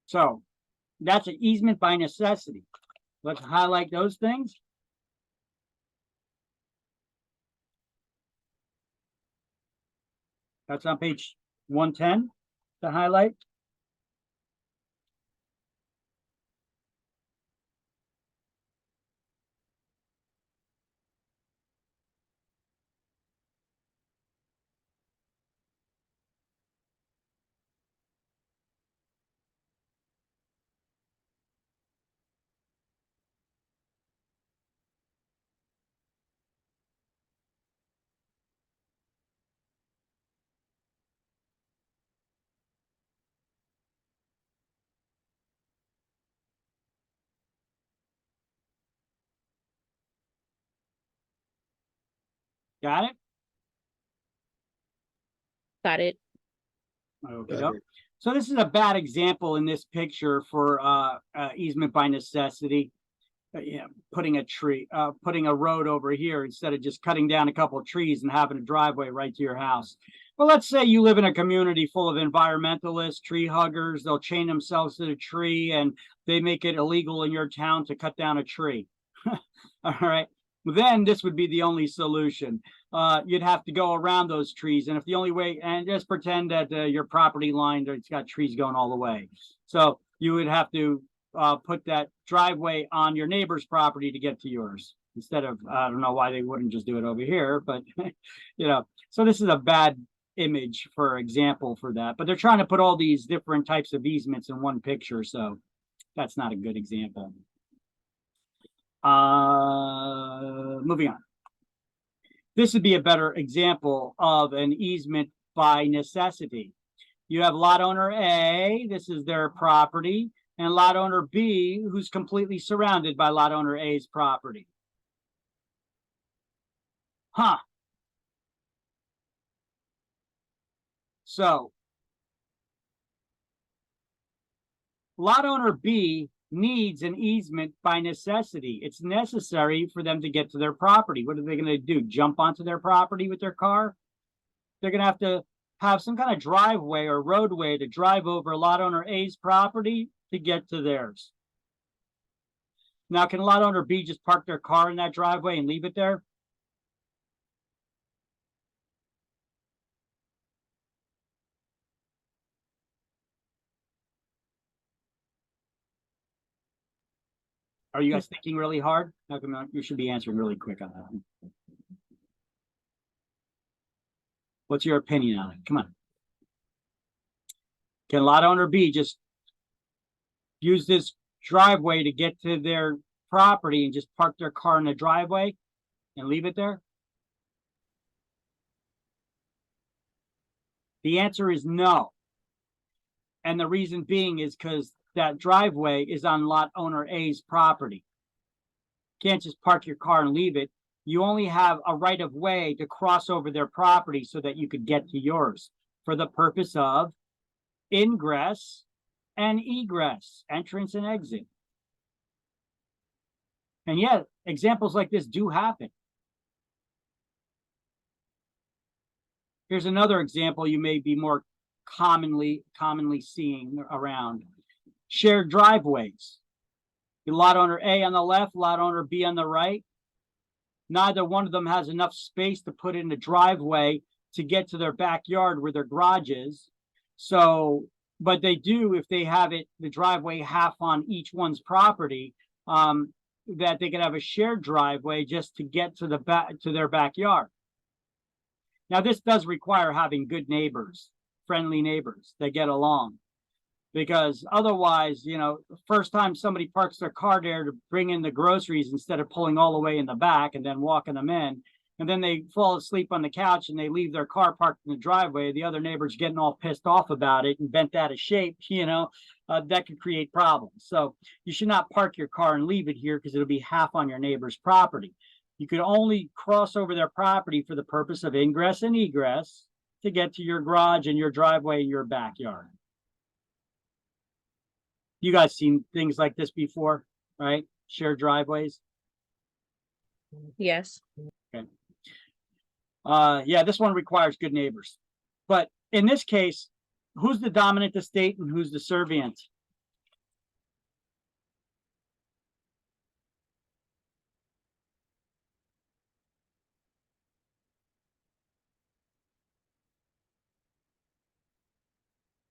So that's an easement by necessity. Let's highlight those things. That's on page 110 to highlight. Got it? Got it. Okay. So this is a bad example in this picture for easement by necessity. Yeah, putting a road over here instead of just cutting down a couple of trees and having a driveway right to your house. Well, let's say you live in a community full of environmentalists, tree huggers. They'll chain themselves to the tree and they make it illegal in your town to cut down a tree. All right. Then this would be the only solution. You'd have to go around those trees. And if the only way, and just pretend that your property line, it's got trees going all the way. So you would have to put that driveway on your neighbor's property to get to yours instead of, I don't know why they wouldn't just do it over here, but you know, so this is a bad image for example for that, but they're trying to put all these different types of easements in one picture. So that's not a good example. Moving on. This would be a better example of an easement by necessity. You have lot owner A, this is their property, and lot owner B, who's completely surrounded by lot owner A's property. Huh. So, lot owner B needs an easement by necessity. It's necessary for them to get to their property. What are they going to do? Jump onto their property with their car? They're going to have some kind of driveway or roadway to drive over lot owner A's property to get to theirs. Now, can lot owner B just park their car in that driveway and leave it there? Are you guys thinking really hard? How come you should be answering really quick on that? What's your opinion on it? Come on. Can lot owner B just use this driveway to get to their property and just park their car in the driveway and leave it there? The answer is no. And the reason being is because that driveway is on lot owner A's property. You can't just park your car and leave it. You only have a right of way to cross over their property so that you could get to yours for the purpose of ingress and egress, entrance and exit. And yet, examples like this do happen. Here's another example you may be more commonly seeing around. Shared driveways. The lot owner A on the left, lot owner B on the right. Neither one of them has enough space to put in a driveway to get to their backyard where their garage is. So, but they do if they have the driveway half on each one's property, that they can have a shared driveway just to get to their backyard. Now, this does require having good neighbors, friendly neighbors that get along, because otherwise, the first time somebody parks their car there to bring in the groceries instead of pulling all the way in the back and then walking them in, and then they fall asleep on the couch and they leave their car parked in the driveway, the other neighbor's getting all pissed off about it and bent out of shape, that could create problems. So you should not park your car and leave it here because it'll be half on your neighbor's property. You could only cross over their property for the purpose of ingress and egress to get to your garage and your driveway and your backyard. You guys seen things like this before, right? Shared driveways. Yes. Okay. Yeah, this one requires good neighbors. But in this case, who's the dominant estate and who's the servient?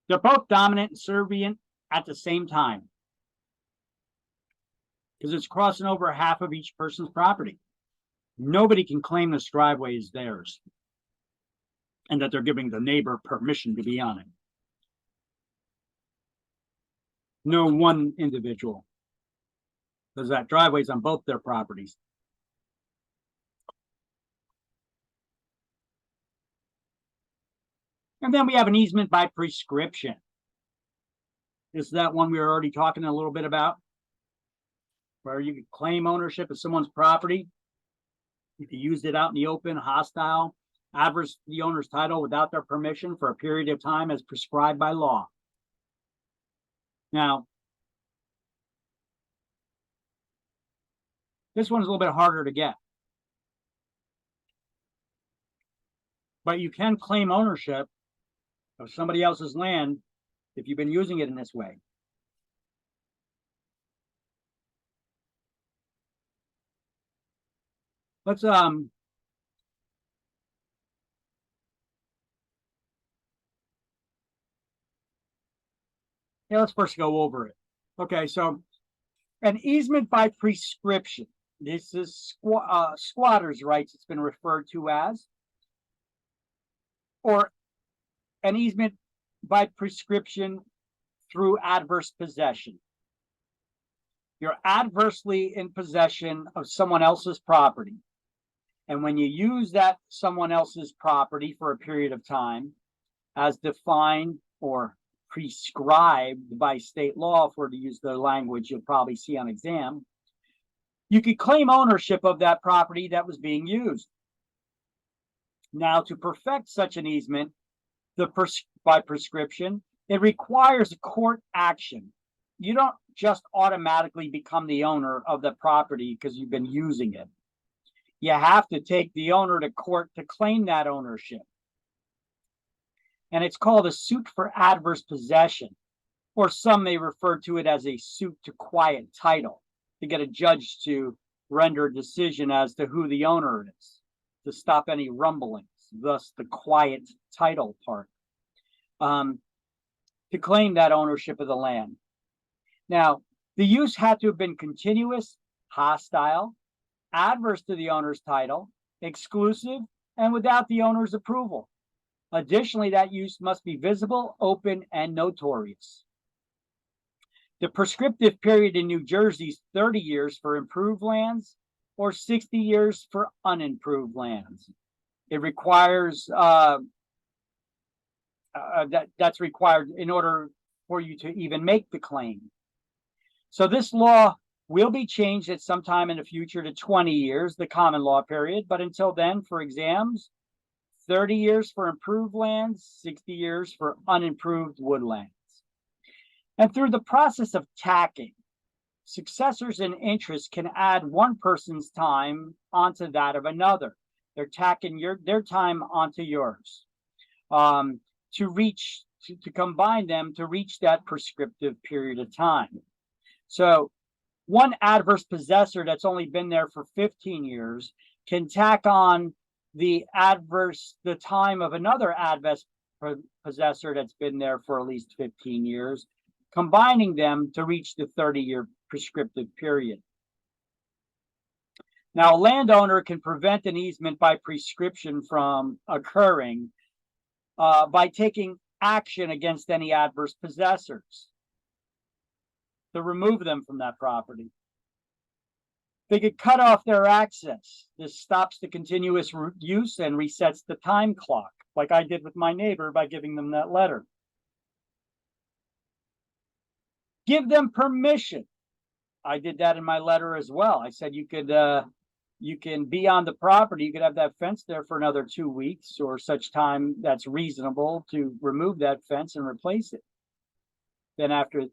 They're both dominant and servient at the same time, because it's crossing over half of each person's property. Nobody can claim this driveway is theirs and that they're giving the neighbor permission to be on it. No one individual, because that driveway's on both their properties. And then we have an easement by prescription. Is that one we were already talking a little bit about? Where you could claim ownership of someone's property if you used it out in the open, hostile, adverse to the owner's title without their permission for a period of time as prescribed by law. Now, this one's a little bit harder to get. But you can claim ownership of somebody else's land if you've been using it in this way. Let's first go over it. Okay, so an easement by prescription. This is squatters' rights, it's been referred to as, or an easement by prescription through adverse possession. You're adversely in possession of someone else's property. And when you use that someone else's property for a period of time, as defined or prescribed by state law, if we're to use the language you'll probably see on exam, you could claim ownership of that property that was being used. Now, to perfect such an easement, by prescription, it requires a court action. You don't just automatically become the owner of the property because you've been using it. You have to take the owner to court to claim that ownership. And it's called a suit for adverse possession, or some may refer to it as a suit to quiet title, to get a judge to render a decision as to who the owner is, to stop any rumblings, thus the quiet title part, to claim that ownership of the land. Now, the use had to have been continuous, hostile, adverse to the owner's title, exclusive, and without the owner's approval. Additionally, that use must be visible, open, and notorious. The prescriptive period in New Jersey is 30 years for improved lands or 60 years for unimproved lands. It requires, that's required in order for you to even make the claim. So this law will be changed at some time in the future to 20 years, the common law period. But until then, for exams, 30 years for improved lands, 60 years for unimproved woodlands. And through the process of tacking, successors in interest can add one person's time onto that of another. They're tacking their time onto yours to combine them to reach that prescriptive period of time. So one adverse possessor that's only been there for 15 years can tack on the time of another adverse possessor that's been there for at least 15 years, combining them to reach the 30-year prescriptive period. Now, a landowner can prevent an easement by prescription from occurring by taking action against any adverse possessors to remove them from that property. They could cut off their access. This stops the continuous use and resets the time clock, like I did with my neighbor by giving them that letter. Give them permission. I did that in my letter as well. I said you can be on the property. You could have that fence there for another 2 weeks or such time that's reasonable to remove that fence and replace it. Then after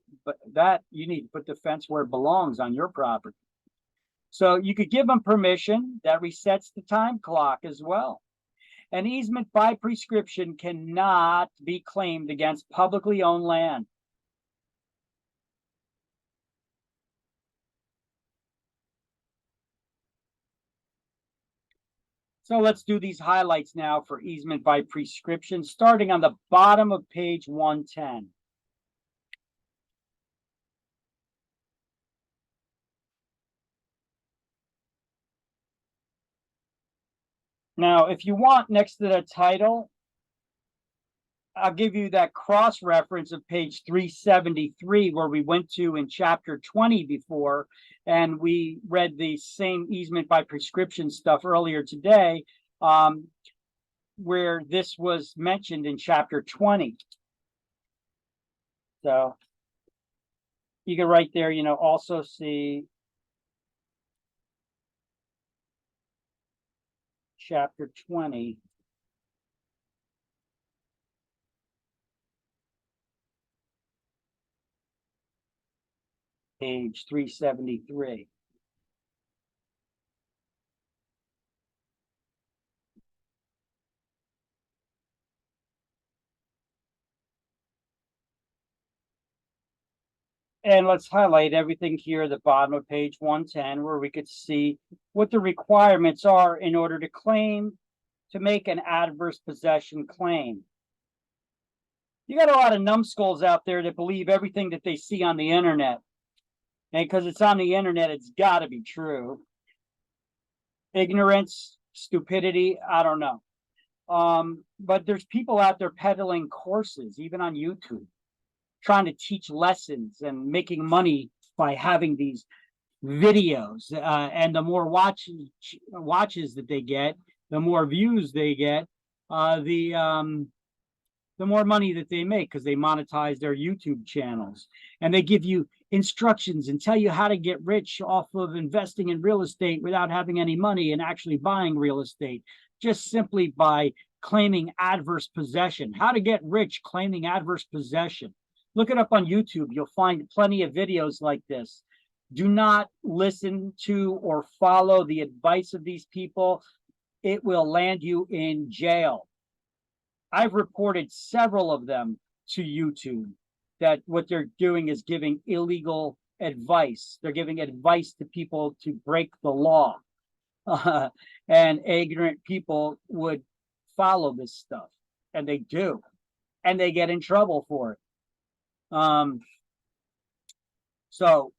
that, you need to put the fence where it belongs on your property. So you could give them permission. That resets the time clock as well. An easement by prescription cannot be claimed against publicly owned land. So let's do these highlights now for easement by prescription, starting on the bottom of page 110. Now, if you want, next to the title, I'll give you that cross reference of page 373, where we went to in chapter 20 before, and we read the same easement by prescription stuff earlier today, where this was mentioned in chapter 20. So you can right there, also see chapter 20. Page 373. And let's highlight everything here at the bottom of page 110, where we could see what the requirements are in order to make an adverse possession claim. You got a lot of numbskulls out there that believe everything that they see on the internet. And because it's on the internet, it's got to be true. Ignorance, stupidity, I don't know. But there's people out there peddling courses, even on YouTube, trying to teach lessons and making money by having these videos. And the more watches that they get, the more views they get, the more money that they make, because they monetize their YouTube channels. And they give you instructions and tell you how to get rich off of investing in real estate without having any money and actually buying real estate, just simply by claiming adverse possession. How to get rich claiming adverse possession. Look it up on YouTube. You'll find plenty of videos like this. Do not listen to or follow the advice of these people. It will land you in jail. I've reported several of them to YouTube that what they're doing is giving illegal advice. They're giving advice to people to break the law. And ignorant people would follow this stuff, and they do, and they get in trouble for it. So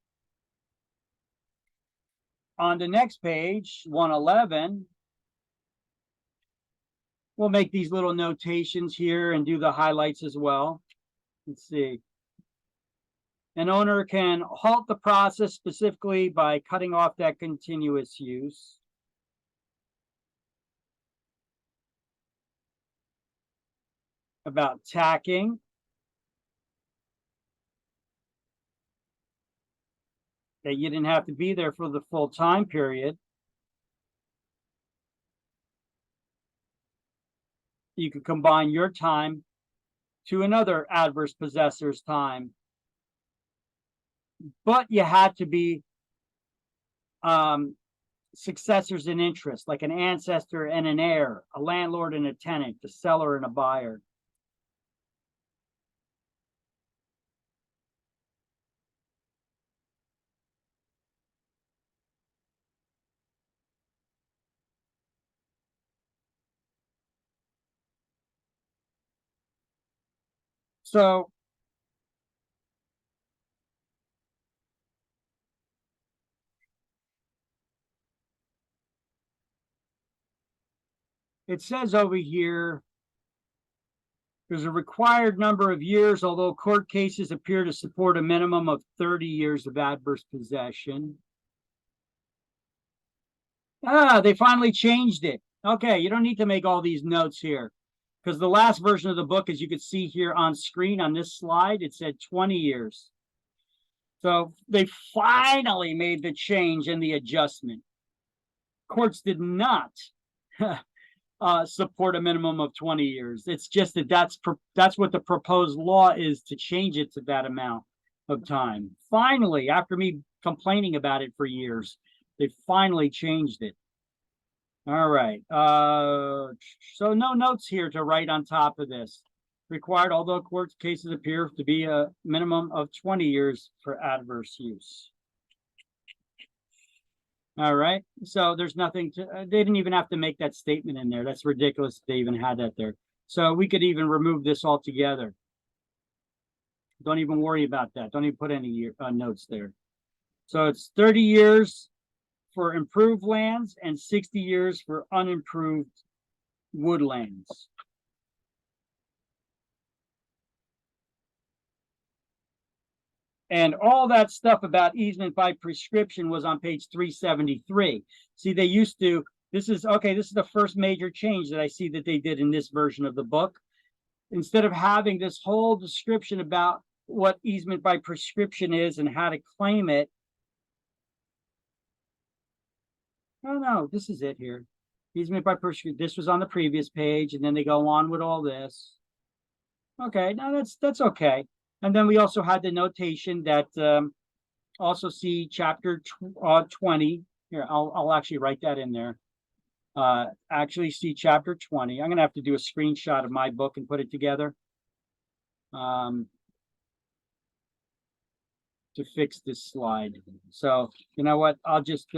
on the next page, 111, we'll make these little notations here and do the highlights as well. Let's see. An owner can halt the process specifically by cutting off that continuous use. About tacking. That you didn't have to be there for the full time period. You could combine your time to another adverse possessor's time. But you had to be successors in interest, like an ancestor and an heir, a landlord and a tenant, a seller and a buyer. So it says over here, there's a required number of years, although court cases appear to support a minimum of 30 years of adverse possession. They finally changed it. Okay, you don't need to make all these notes here because the last version of the book, as you can see here on screen on this slide, it said 20 years. So they finally made the change in the adjustment. Courts did not support a minimum of 20 years. It's just that that's what the proposed law is, to change it to that amount of time. Finally, after me complaining about it for years, they finally changed it. All right. So no notes here to write on top of this. Required, although court cases appear to be a minimum of 20 years for adverse use. All right. So there's nothing to, they didn't even have to make that statement in there. That's ridiculous they even had that there. So we could even remove this altogether. Don't even worry about that. Don't even put any notes there. So it's 30 years for improved lands and 60 years for unimproved woodlands. And all that stuff about easement by prescription was on page 373. See, they used to, this is the first major change that I see that they did in this version of the book. Instead of having this whole description about what easement by prescription is and how to claim it. Oh no, this is it here. Easement by prescription. This was on the previous page, and then they go on with all this. Okay, now that's okay. And then we also had the notation that also see chapter 20. Here, I'll actually write that in there. Actually see chapter 20. I'm gonna have to do a screenshot of my book and put it together to fix this slide. So you know what? I'll just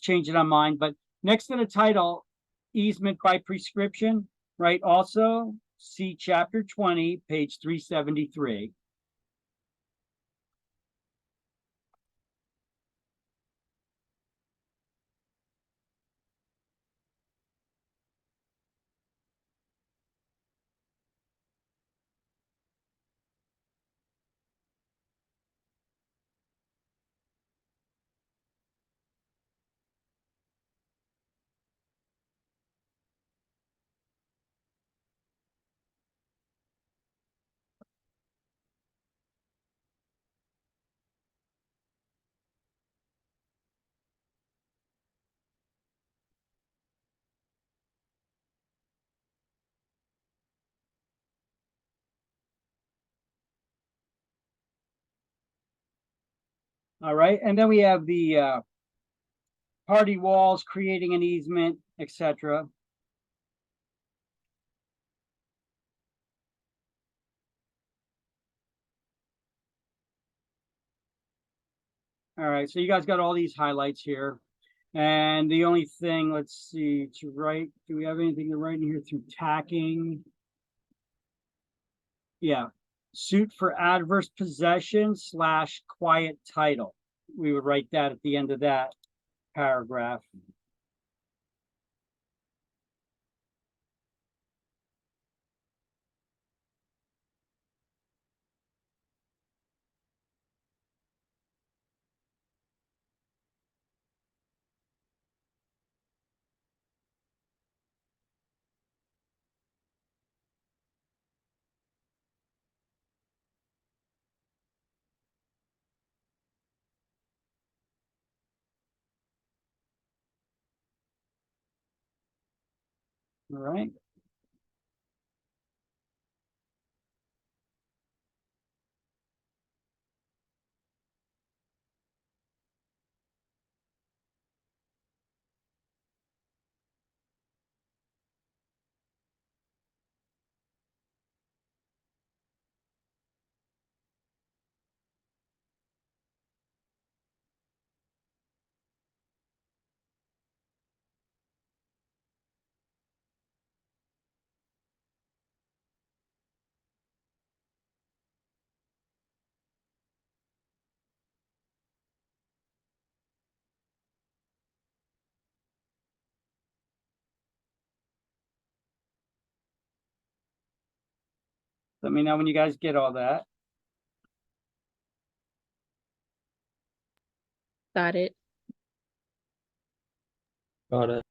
change it on mine. But next to the title, easement by prescription, right? Also see chapter 20, page 373. All right, and then we have the party walls, creating an easement, etc. All right, so you guys got all these highlights here. And the only thing, let's see, to write, do we have anything to write in here through tacking? Yeah, suit for adverse possession / quiet title. We would write that at the end of that paragraph. All right. Let me know when you guys get all that. Got it. Got it.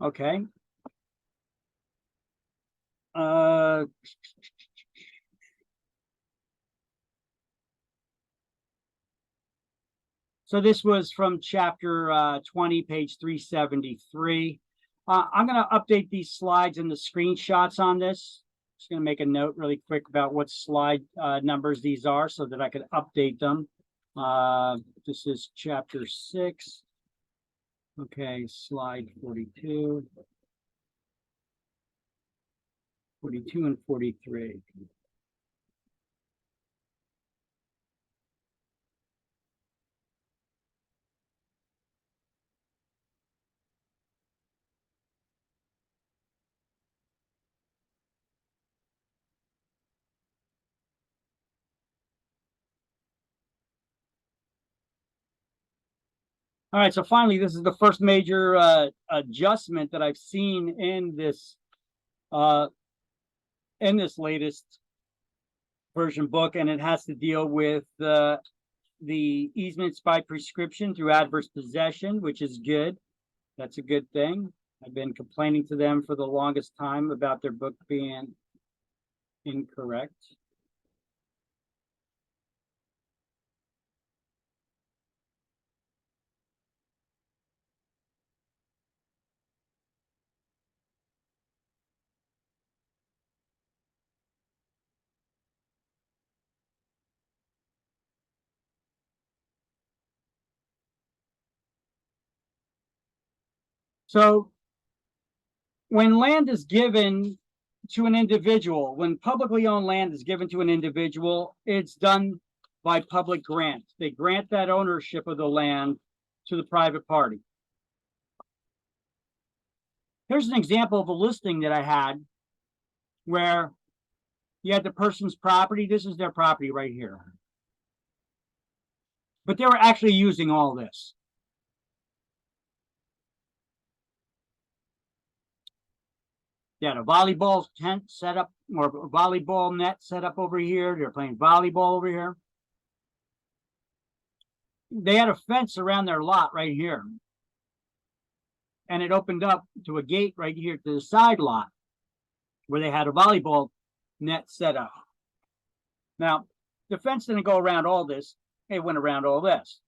Okay. So this was from chapter 20, page 373. I'm going to update these slides and the screenshots on this. Just going to make a note really quick about what slide numbers these are so that I can update them. This is chapter 6. Okay, slide 42. 42 and 43. All right, so finally, this is the first major adjustment that I've seen in this latest version book, and it has to deal with the easements by prescription through adverse possession, which is good. That's a good thing. I've been complaining to them for the longest time about their book being incorrect. So when land is given to an individual, when publicly owned land is given to an individual, it's done by public grant. They grant that ownership of the land to the private party. Here's an example of a listing that I had where you had the person's property. This is their property right here. But they were actually using all this. They had a volleyball tent set up, or a volleyball net set up over here. They're playing volleyball over here. They had a fence around their lot right here. And it opened up to a gate right here to the side lot where they had a volleyball net set up. Now, the fence didn't go around all this. It went around all this.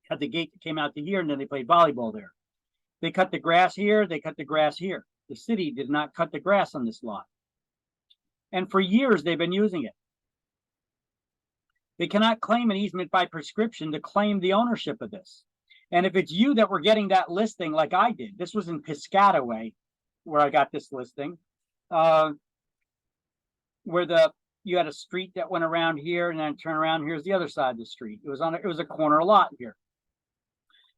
Had the gate that came out to here, and then they played volleyball there. They cut the grass here. They cut the grass here. The city did not cut the grass on this lot. And for years, they've been using it. They cannot claim an easement by prescription to claim the ownership of this. And if it's you that were getting that listing like I did, this was in Piscataway where I got this listing, where you had a street that went around here and then turn around. Here's the other side of the street. It was a corner lot here.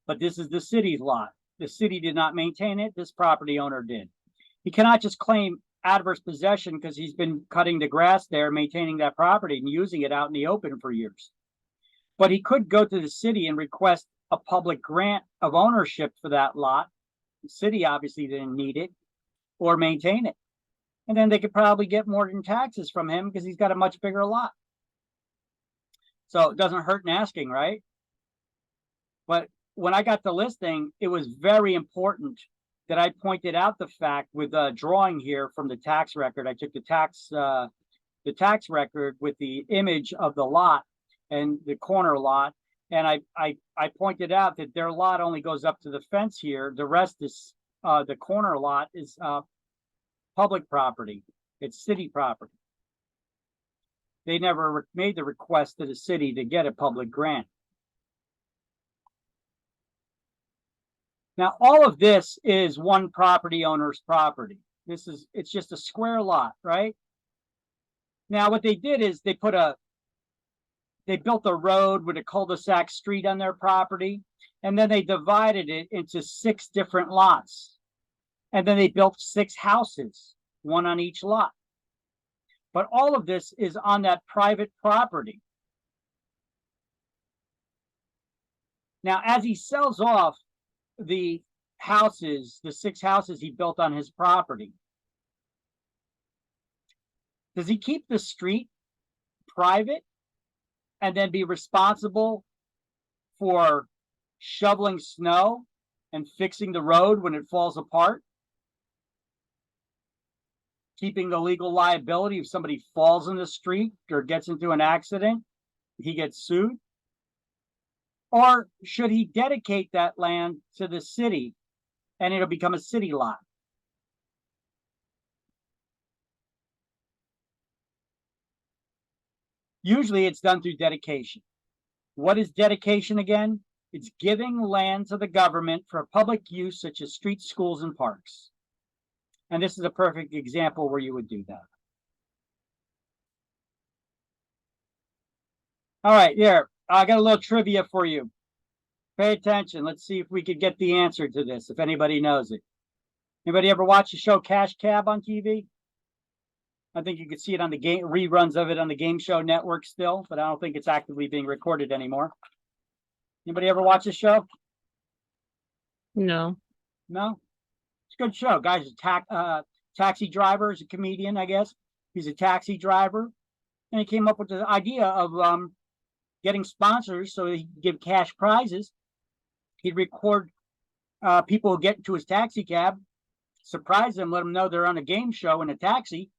But this is the city's lot. The city did not maintain it. This property owner did. He cannot just claim adverse possession because he's been cutting the grass there, maintaining that property and using it out in the open for years. But he could go to the city and request a public grant of ownership for that lot. The city obviously didn't need it or maintain it. And then they could probably get more in taxes from him because he's got a much bigger lot. So it doesn't hurt in asking, right? But when I got the listing, it was very important that I pointed out the fact with a drawing here from the tax record. I took the tax record with the image of the lot and the corner lot. And I pointed out that their lot only goes up to the fence here. The rest is, the corner lot is public property. It's city property. They never made the request to the city to get a public grant. Now, all of this is one property owner's property. It's just a square lot, right? Now, what they did is they built a road with a cul-de-sac street on their property, and then they divided it into 6 different lots. And then they built 6 houses, one on each lot. But all of this is on that private property. Now, as he sells off the houses, the 6 houses he built on his property. Does he keep the street private and then be responsible for shoveling snow and fixing the road when it falls apart? Keeping the legal liability if somebody falls in the street or gets into an accident, he gets sued? Or should he dedicate that land to the city and it'll become a city lot? Usually it's done through dedication. What is dedication again? It's giving land to the government for public use, such as streets, schools, and parks. And this is a perfect example where you would do that. All right, here, I got a little trivia for you. Pay attention. Let's see if we could get the answer to this, if anybody knows it. Anybody ever watch the show Cash Cab on TV? I think you could see it on the game reruns of it on the Game Show Network still, but I don't think it's actively being recorded anymore. Anybody ever watch this show? No. No? It's a good show. Guy's a taxi driver, is a comedian, I guess. He's a taxi driver. And he came up with the idea of getting sponsors so he could give cash prizes. He'd record people who get into his taxi cab, surprise them, let them know they're on a game show in a taxi.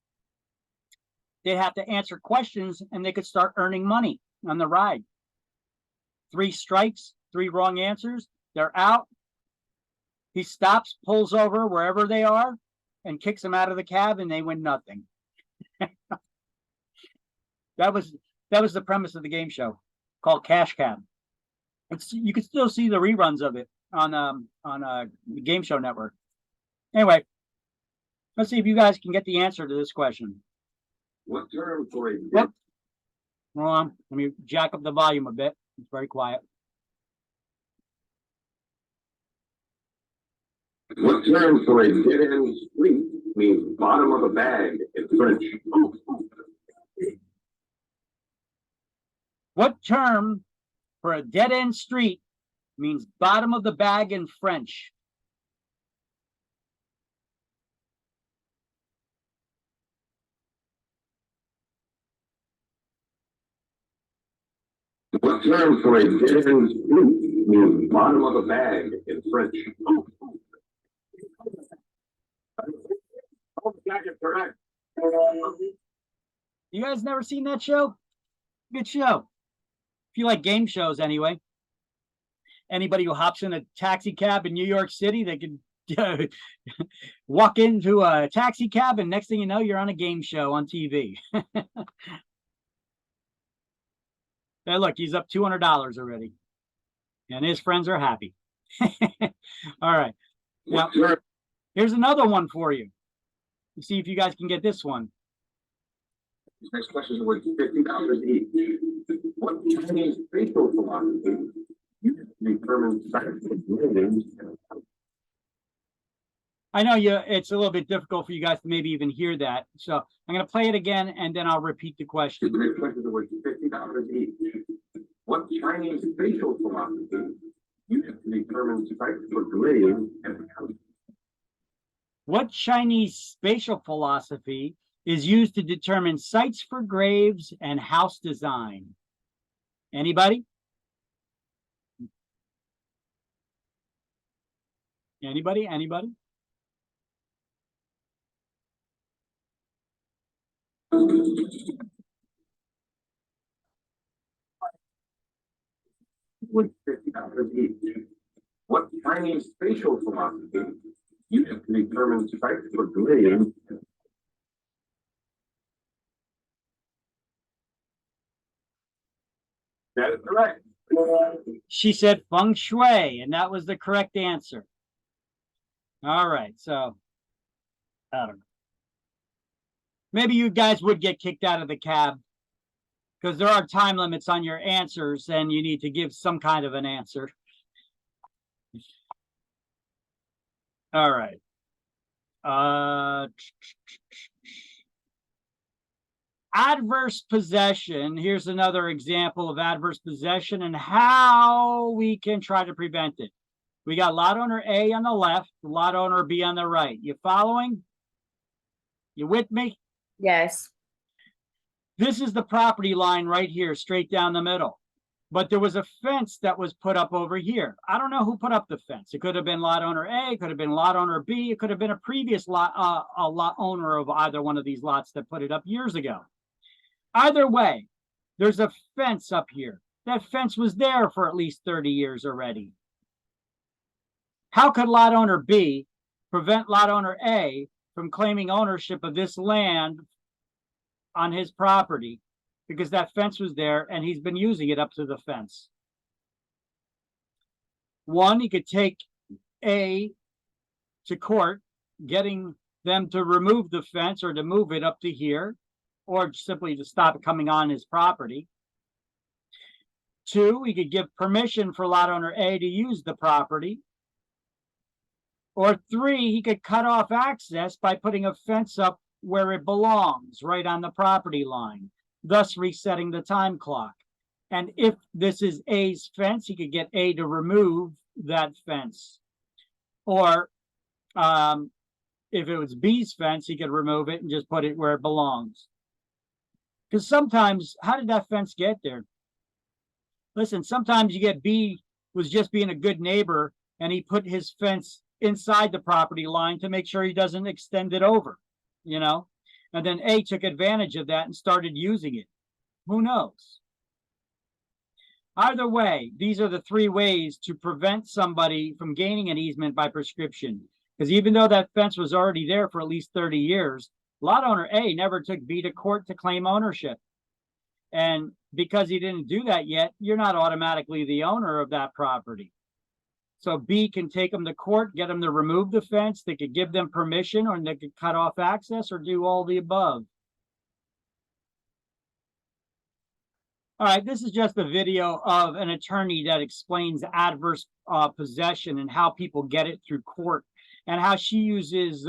They'd have to answer questions and they could start earning money on the ride. 3 strikes, 3 wrong answers, they're out. He stops, pulls over wherever they are, and kicks them out of the cab, and they win nothing. That was the premise of the game show called Cash Cab. You can still see the reruns of it on the Game Show Network. Anyway, let's see if you guys can get the answer to this question. What term for a Hold on, let me jack up the volume a bit. It's very quiet. What term for a dead-end street means bottom of a bag in French? What term for a dead-end street means bottom of the bag in French? What term for a dead-end street means bottom of a bag in French? Correct. You guys never seen that show? Good show. If you like game shows anyway. Anybody who hops in a taxi cab in New York City, they can walk into a taxi cab and next thing you know, you're on a game show on TV. Hey, look, he's up $200 already. And his friends are happy. All right. Now, here's another one for you. Let's see if you guys can get this one. This next question is worth $50 each. What Chinese facial philosophy determines science of living? I know it's a little bit difficult for you guys to maybe even hear that. So I'm going to play it again and then I'll repeat the question. The next question is worth $50 each. What Chinese facial philosophy determines science for living and becoming? What Chinese spatial philosophy is used to determine sites for graves and house design? Anybody? Anybody? Anybody? With $50 each. What Chinese spatial philosophy determines sites for living? That is correct. She said feng shui, and that was the correct answer. All right, so I don't know. Maybe you guys would get kicked out of the cab because there are time limits on your answers and you need to give some kind of an answer. All right. Adverse possession. Here's another example of adverse possession and how we can try to prevent it. We got lot owner A on the left, lot owner B on the right. You following? You with me? Yes. This is the property line right here, straight down the middle. But there was a fence that was put up over here. I don't know who put up the fence. It could have been lot owner A, it could have been lot owner B, it could have been a previous lot owner of either one of these lots that put it up years ago. Either way, there's a fence up here. That fence was there for at least 30 years already. How could lot owner B prevent lot owner A from claiming ownership of this land on his property? Because that fence was there and he's been using it up to the fence. One, he could take A to court, getting them to remove the fence or to move it up to here, or simply to stop it coming on his property. Two, he could give permission for lot owner A to use the property. Or three, he could cut off access by putting a fence up where it belongs, right on the property line, thus resetting the time clock. And if this is A's fence, he could get A to remove that fence. Or if it was B's fence, he could remove it and just put it where it belongs. Because sometimes, how did that fence get there? Listen, sometimes you get B was just being a good neighbor and he put his fence inside the property line to make sure he doesn't extend it over, you know? And then A took advantage of that and started using it. Who knows? Either way, these are the three ways to prevent somebody from gaining an easement by prescription. Because even though that fence was already there for at least 30 years, lot owner A never took B to court to claim ownership. And because he didn't do that yet, you're not automatically the owner of that property. So B can take them to court, get them to remove the fence. They could give them permission, or they could cut off access, or do all the above. All right, this is just a video of an attorney that explains adverse possession and how people get it through court, and how she uses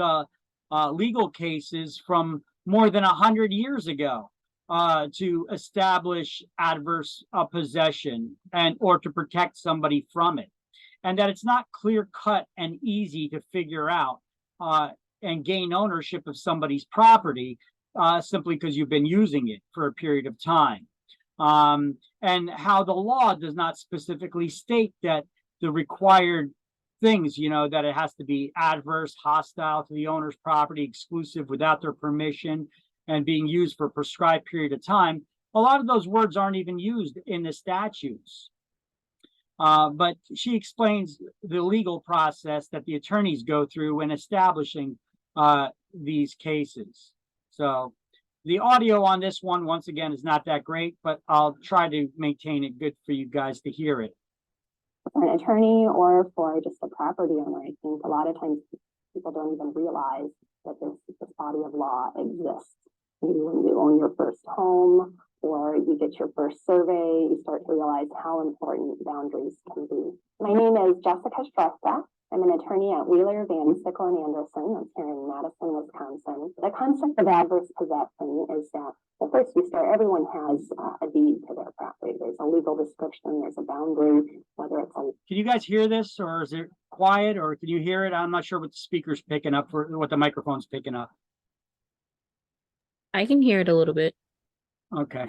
legal cases from more than 100 years ago to establish adverse possession and or to protect somebody from it. And that it's not clear cut and easy to figure out and gain ownership of somebody's property simply because you've been using it for a period of time. And how the law does not specifically state that the required things, you know, that it has to be adverse, hostile to the owner's property, exclusive, without their permission, and being used for a prescribed period of time. A lot of those words aren't even used in the statutes. But she explains the legal process that the attorneys go through when establishing these cases. So the audio on this one, once again, is not that great, but I'll try to maintain it good for you guys to hear it. For an attorney or for just a property owner, I think a lot of times people don't even realize that this body of law exists. Maybe when you own your first home or you get your first survey, you start to realize how important boundaries can be. My name is Jessica Streska. I'm an attorney at Wheeler, Van Sickle, and Anderson. That's here in Madison, Wisconsin. The concept of adverse possession is that, well, first we start, everyone has a deed to their property. There's a legal description, there's a boundary, whether it's a... Can you guys hear this, or is it quiet, or can you hear it? I'm not sure what the speaker's picking up, for what the microphone's picking up. I can hear it a little bit. Okay.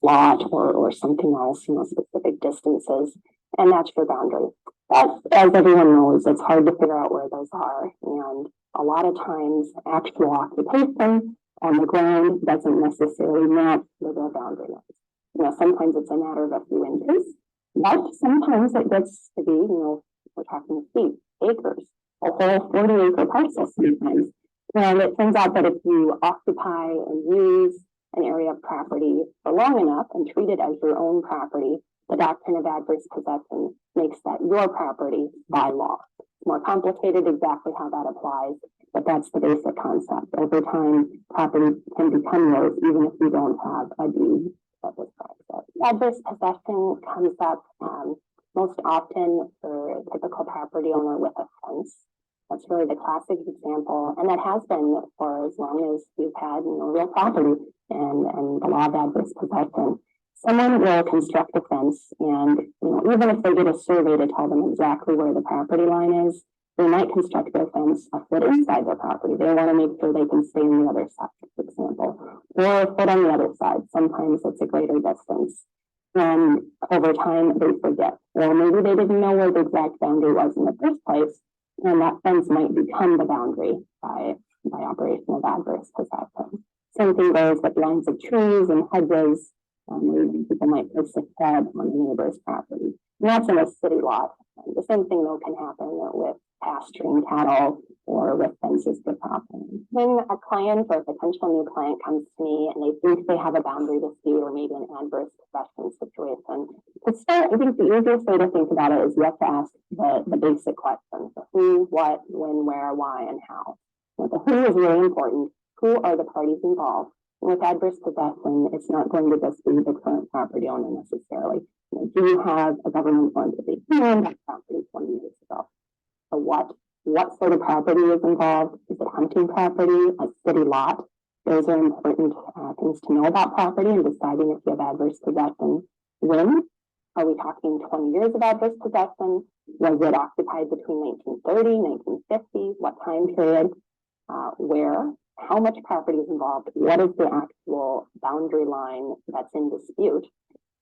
lot or something else, you know, specific distances, and that's your boundary. That, as everyone knows, it's hard to figure out where those are, and a lot of times actual occupation on the ground doesn't necessarily match where their boundary is. You know, sometimes it's a matter of a few inches, but sometimes it gets to be, you know, we're talking feet, acres, a whole 40-acre parcel sometimes. And it turns out that if you occupy and use an area of property for long enough and treat it as your own property, the doctrine of adverse possession makes that your property by law. It's more complicated exactly how that applies, but that's the basic concept. Over time, property can become yours even if you don't have a deed that describes it. Adverse possession comes up most often for a typical property owner with a fence. That's really the classic example, and that has been for as long as we've had, you know, real property and the law of adverse possession. Someone will construct a fence, and even if they get a survey to tell them exactly where the property line is, they might construct their fence a foot inside their property. They want to make sure they can stay on the other side, for example, or a foot on the other side. Sometimes it's a greater distance. And over time, they forget. Or maybe they didn't know where the exact boundary was in the first place, and that fence might become the boundary by operation of adverse possession. Same thing goes with lines of trees and hedges. Maybe people might place a shed on the neighbor's property. And that's in a city lot. The same thing though can happen with pasturing cattle or with fences for property. When a client or a potential new client comes to me and they think they have a boundary dispute or maybe an adverse possession situation, to start, I think the easiest way to think about it is you have to ask the basic questions: the who, what, when, where, why, and how. Now, the who is really important. Who are the parties involved? With adverse possession, it's not going to just be the current property owner necessarily. Do you have a governmental entity who owned that property 20 years ago? So what sort of property is involved? Is it hunting property, a city lot? Those are important things to know about property and deciding if you have adverse possession. When? Are we talking 20 years of adverse possession? Was it occupied between 1930, 1950? What time period? Where? How much property is involved? What is the actual boundary line that's in dispute?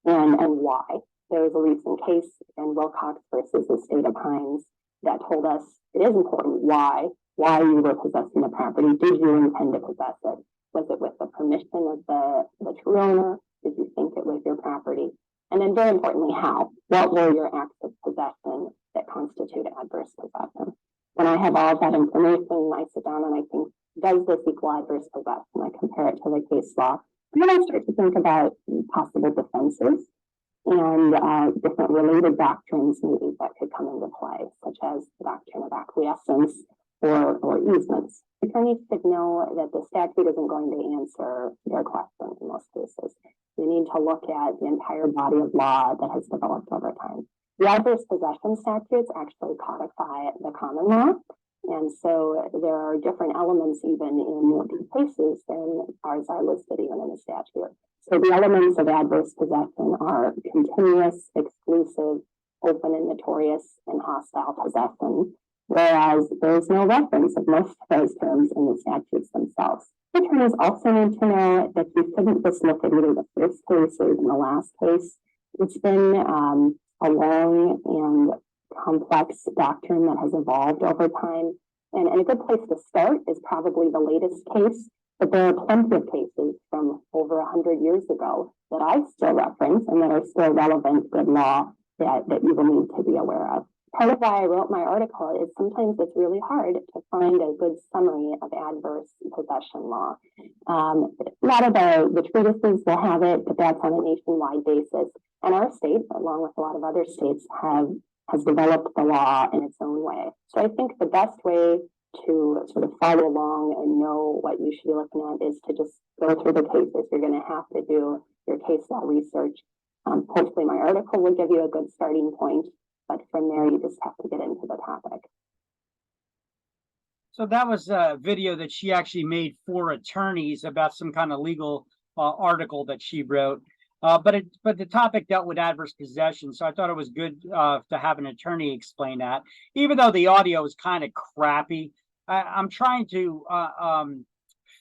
And why? There was a recent case in Wilcox versus the state of Hines that told us it is important why you were possessing the property. Did you intend to possess it? Was it with the permission of the true owner? Did you think it was your property? And then very importantly, how? What were your acts of possession that constitute adverse possession? When I have all that information, I sit down and I think, does this equal adverse possession? I compare it to the case law. And then I start to think about possible defenses and different related doctrines maybe that could come into play, such as the doctrine of acquiescence or easements. Attorneys should know that the statute isn't going to answer their question in most cases. You need to look at the entire body of law that has developed over time. The adverse possession statutes actually codify the common law. And so there are different elements even in these cases than ours are listed even in the statute. So the elements of adverse possession are continuous, exclusive, open and notorious, and hostile possession, whereas there's no reference of most of those terms in the statutes themselves. Attorneys also need to know that you shouldn't just look at either the first case or even the last case. It's been a long and complex doctrine that has evolved over time. And a good place to start is probably the latest case, but there are plenty of cases from over 100 years ago that I still reference and that are still relevant good law that you will need to be aware of. Part of why I wrote my article is sometimes it's really hard to find a good summary of adverse possession law. A lot of the treatises will have it, but that's on a nationwide basis. And our state, along with a lot of other states, has developed the law in its own way. So I think the best way to sort of follow along and know what you should be looking at is to just go through the cases. You're going to have to do your case law research. Hopefully my article will give you a good starting point, but from there you just have to get into the topic. So that was a video that she actually made for attorneys about some kind of legal article that she wrote. But the topic dealt with adverse possession, so I thought it was good to have an attorney explain that. Even though the audio is kind of crappy, I'm trying to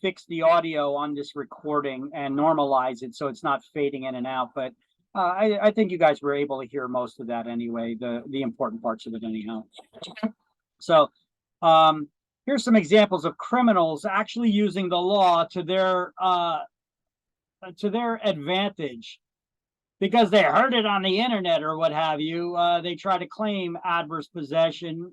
fix the audio on this recording and normalize it so it's not fading in and out. But I think you guys were able to hear most of that anyway, the important parts of it anyhow. So here's some examples of criminals actually using the law to their advantage because they heard it on the internet or what have you. They try to claim adverse possession.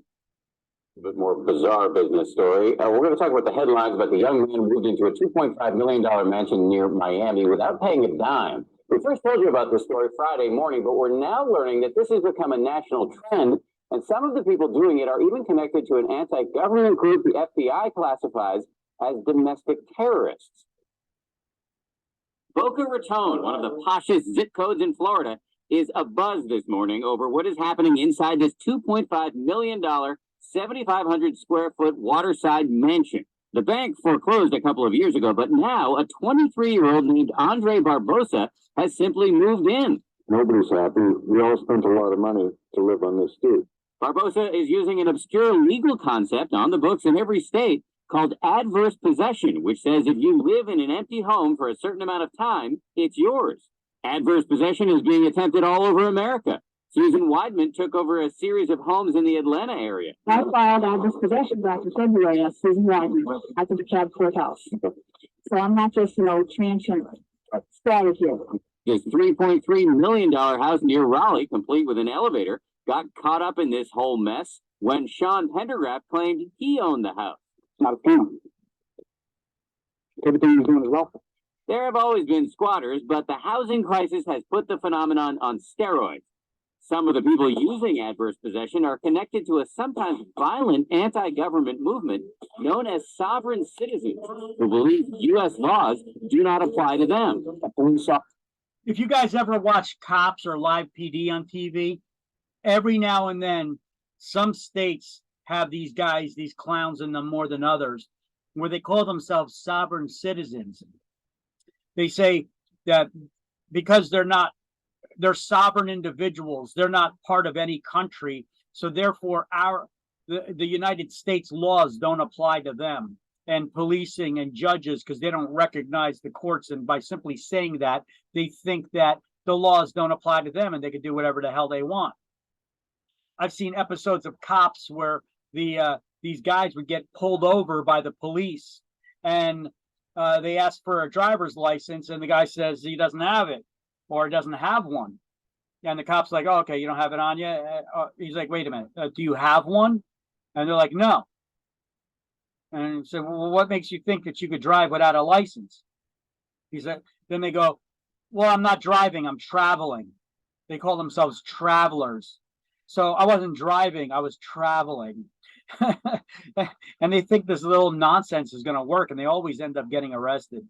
A bit more bizarre business story. We're going to talk about the headlines about the young man moved into a $2.5 million mansion near Miami without paying a dime. We first told you about this story Friday morning, but we're now learning that this has become a national trend, and some of the people doing it are even connected to an anti-government group the FBI classifies as domestic terrorists. Boca Raton, one of the poshest zip codes in Florida, is abuzz this morning over what is happening inside this $2.5 million, 7,500 square foot waterside mansion. The bank foreclosed a couple of years ago, but now a 23-year-old named Andre Barbosa has simply moved in. Nobody's happy. We all spent a lot of money to live on this too. Barbosa is using an obscure legal concept on the books in every state called adverse possession, which says if you live in an empty home for a certain amount of time, it's yours. Adverse possession is being attempted all over America. Susan Weidman took over a series of homes in the Atlanta area. I filed adverse possession back in February as Susan Weidman at the DeKalb courthouse. So I'm not just, transient status here. This $3.3 million house near Raleigh, complete with an elevator, got caught up in this whole mess when Sean Pendergraft claimed he owned the house. Not a scam. Everything he's doing is lawful. There have always been squatters, but the housing crisis has put the phenomenon on steroids. Some of the people using adverse possession are connected to a sometimes violent anti-government movement known as sovereign citizens, who believe U.S. laws do not apply to them. If you guys ever watch Cops or Live PD on TV, every now and then, some states have these guys, these clowns in them more than others, where they call themselves sovereign citizens. They say that because they're sovereign individuals, they're not part of any country, so therefore the United States laws don't apply to them, and policing and judges, because they don't recognize the courts, and by simply saying that, they think that the laws don't apply to them and they can do whatever the hell they want. I've seen episodes of Cops where these guys would get pulled over by the police, and they ask for a driver's license, and the guy says he doesn't have it or doesn't have one, and the cop's like, "Oh, okay, you don't have it on you." He's like, "Wait a minute, do you have one?" And they're like, "No." And so, well, what makes you think that you could drive without a license? He said. Then they go, "Well, I'm not driving, I'm traveling." They call themselves travelers. So I wasn't driving, I was traveling. And they think this little nonsense is going to work, and they always end up getting arrested.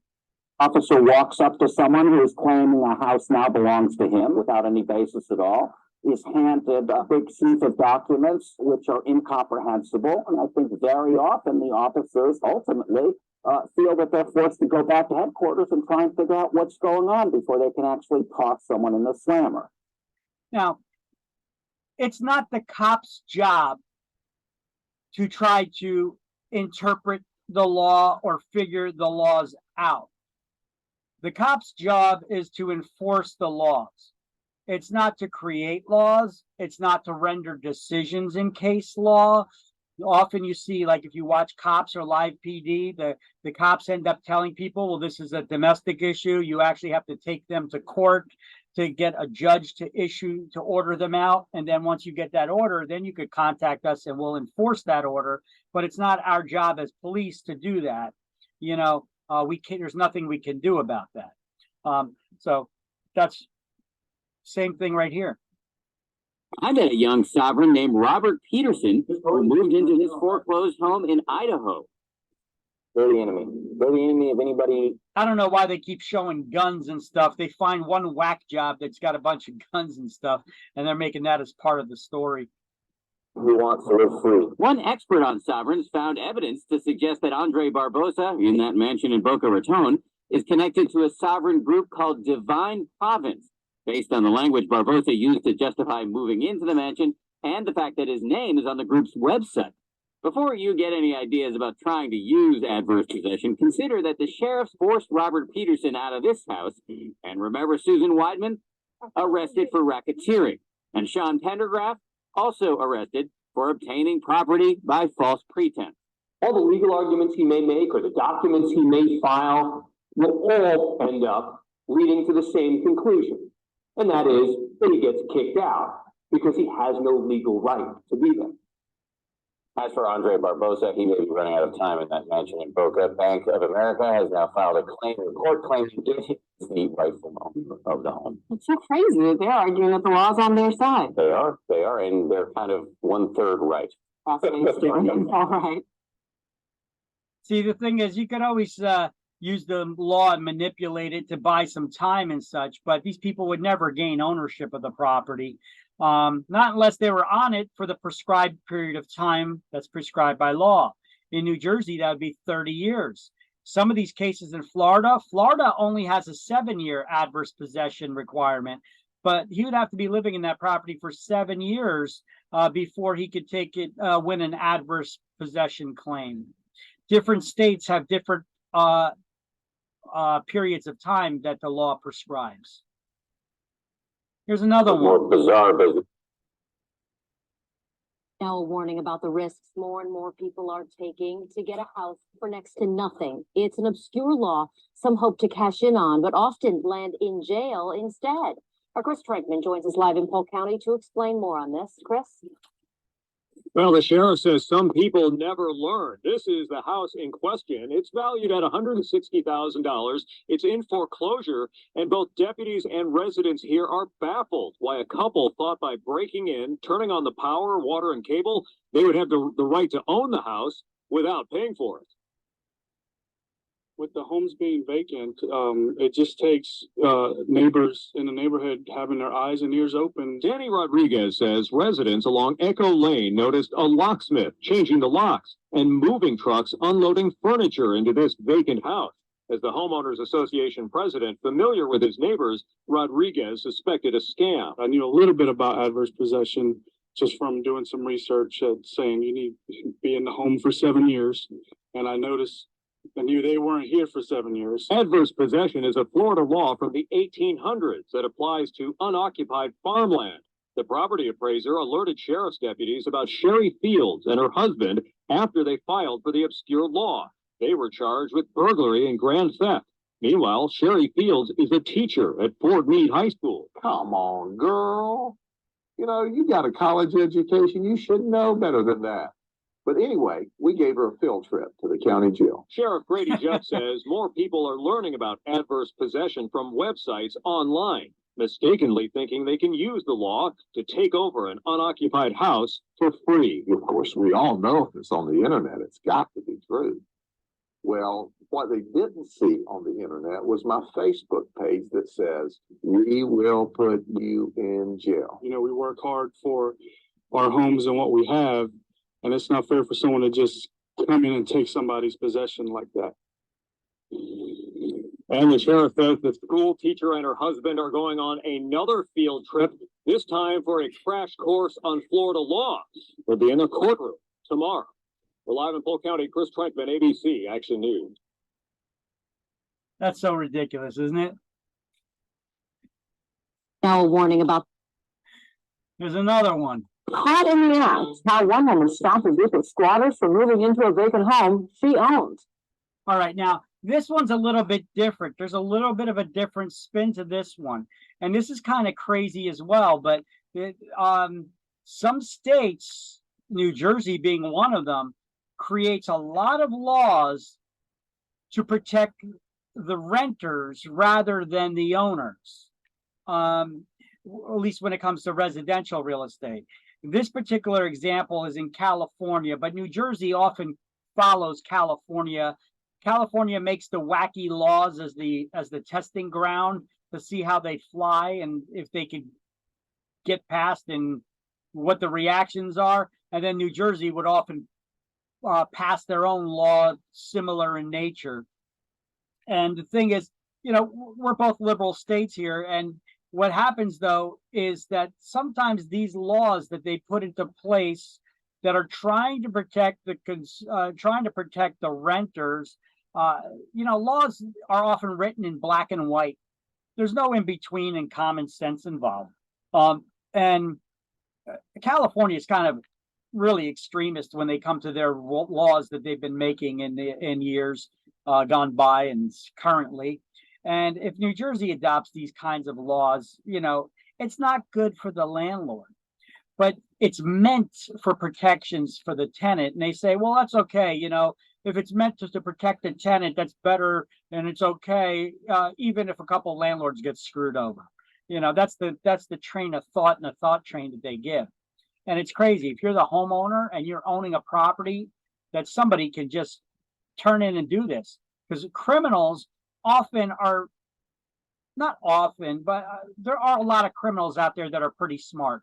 Officer walks up to someone who is claiming a house now belongs to him without any basis at all, is handed a big sheet of documents which are incomprehensible, and I think very often the officers ultimately feel that they're forced to go back to headquarters and try and figure out what's going on before they can actually toss someone in the slammer. Now, it's not the cop's job to try to interpret the law or figure the laws out. The cop's job is to enforce the laws. It's not to create laws. It's not to render decisions in case law. Often you see, like if you watch Cops or Live PD, the cops end up telling people, well, this is a domestic issue. You actually have to take them to court to get a judge to order them out. And then once you get that order, then you could contact us and we'll enforce that order. But it's not our job as police to do that. There's nothing we can do about that. So that's same thing right here. I met a young sovereign named Robert Peterson who moved into his foreclosed home in Idaho. They're the enemy. They're the enemy of anybody. I don't know why they keep showing guns and stuff. They find one whack job that's got a bunch of guns and stuff, and they're making that as part of the story. Who wants to live free. One expert on sovereigns found evidence to suggest that Andre Barbosa, in that mansion in Boca Raton, is connected to a sovereign group called Divine Province, based on the language Barbosa used to justify moving into the mansion and the fact that his name is on the group's website. Before you get any ideas about trying to use adverse possession, consider that the sheriffs forced Robert Peterson out of this house, and remember Susan Weidman, arrested for racketeering, and Sean Pendergraft, also arrested for obtaining property by false pretense. All the legal arguments he may make or the documents he may file will all end up leading to the same conclusion. And that is that he gets kicked out because he has no legal right to be there. As for Andre Barbosa, he may be running out of time in that mansion in Boca. Bank of America has now filed a claim in court claiming it is the rightful owner of the home. It's so crazy that they're arguing that the law's on their side. They are, and they're kind of 1/3 right. All right. See, the thing is, you could always use the law and manipulate it to buy some time and such, but these people would never gain ownership of the property. Not unless they were on it for the prescribed period of time that's prescribed by law. In New Jersey, that would be 30 years. Some of these cases in Florida only has a 7-year adverse possession requirement, but he would have to be living in that property for 7 years before he could win an adverse possession claim. Different states have different periods of time that the law prescribes. Here's another one. More bizarre business. Now a warning about the risks more and more people are taking to get a house for next to nothing. It's an obscure law some hope to cash in on, but often land in jail instead. Our Chris Trankman joins us live in Polk County to explain more on this. Chris? Well, the sheriff says some people never learn. This is the house in question. It's valued at $160,000. It's in foreclosure, and both deputies and residents here are baffled why a couple thought by breaking in, turning on the power, water, and cable, they would have the right to own the house without paying for it. With the homes being vacant, it just takes neighbors in the neighborhood having their eyes and ears open. Danny Rodriguez says residents along Echo Lane noticed a locksmith changing the locks and moving trucks unloading furniture into this vacant house. As the Homeowners Association president, familiar with his neighbors, Rodriguez suspected a scam. I knew a little bit about adverse possession just from doing some research saying you need to be in the home for 7 years. And I knew they weren't here for 7 years. Adverse possession is a Florida law from the 1800s that applies to unoccupied farmland. The property appraiser alerted sheriff's deputies about Sherry Fields and her husband after they filed for the obscure law. They were charged with burglary and grand theft. Meanwhile, Sherry Fields is a teacher at Fort Meade High School. Come on, girl. You know, you got a college education. You should know better than that. But anyway, we gave her a field trip to the county jail. Sheriff Grady Judd says more people are learning about adverse possession from websites online, mistakenly thinking they can use the law to take over an unoccupied house for free. Of course, we all know if it's on the internet, it's got to be true. Well, what they didn't see on the internet was my Facebook page that says, "We will put you in jail." You know, we work hard for our homes and what we have, and it's not fair for someone to just come in and take somebody's possession like that. And the sheriff says the school teacher and her husband are going on another field trip, this time for a crash course on Florida law. They'll be in the courtroom tomorrow. We're live in Polk County. Chris Trankman, ABC Action News. That's so ridiculous, isn't it? Now a warning about There's another one. Caught in the act, how one woman stopped a group of squatters from moving into a vacant home she owned. All right, now this one's a little bit different. There's a little bit of a different spin to this one. And this is kind of crazy as well, but some states, New Jersey being one of them, creates a lot of laws to protect the renters rather than the owners, at least when it comes to residential real estate. This particular example is in California, but New Jersey often follows California. California makes the wacky laws as the testing ground to see how they fly and if they could get past and what the reactions are. And then New Jersey would often pass their own law similar in nature. And the thing is, you know, we're both liberal states here, and what happens though is that sometimes these laws that they put into place that are trying to protect the renters, you know, laws are often written in black and white. There's no in between and common sense involved. And California is kind of really extremist when they come to their laws that they've been making in years gone by and currently. And if New Jersey adopts these kinds of laws, you know, it's not good for the landlord, but it's meant for protections for the tenant. And they say, well, that's okay. You know, if it's meant to protect the tenant, that's better. And it's okay, even if a couple of landlords get screwed over. You know, that's the train of thought and the thought train that they give. And it's crazy. If you're the homeowner and you're owning a property, that somebody can just turn in and do this, because criminals often are, not often, but there are a lot of criminals out there that are pretty smart.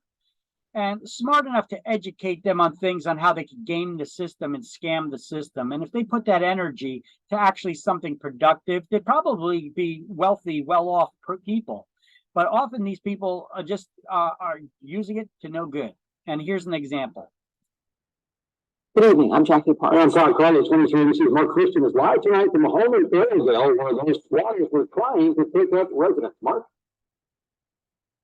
and smart enough to educate them on things on how they can game the system and scam the system. And if they put that energy to actually something productive, they'd probably be wealthy, well-off people. But often these people are just are using it to no good. And here's an example. Good evening, I'm Jackie Park. I'm sorry, Carlos, 23, this is Mark Christian is live tonight from a home in Arizona where those squatters were trying to pick up residents. Mark?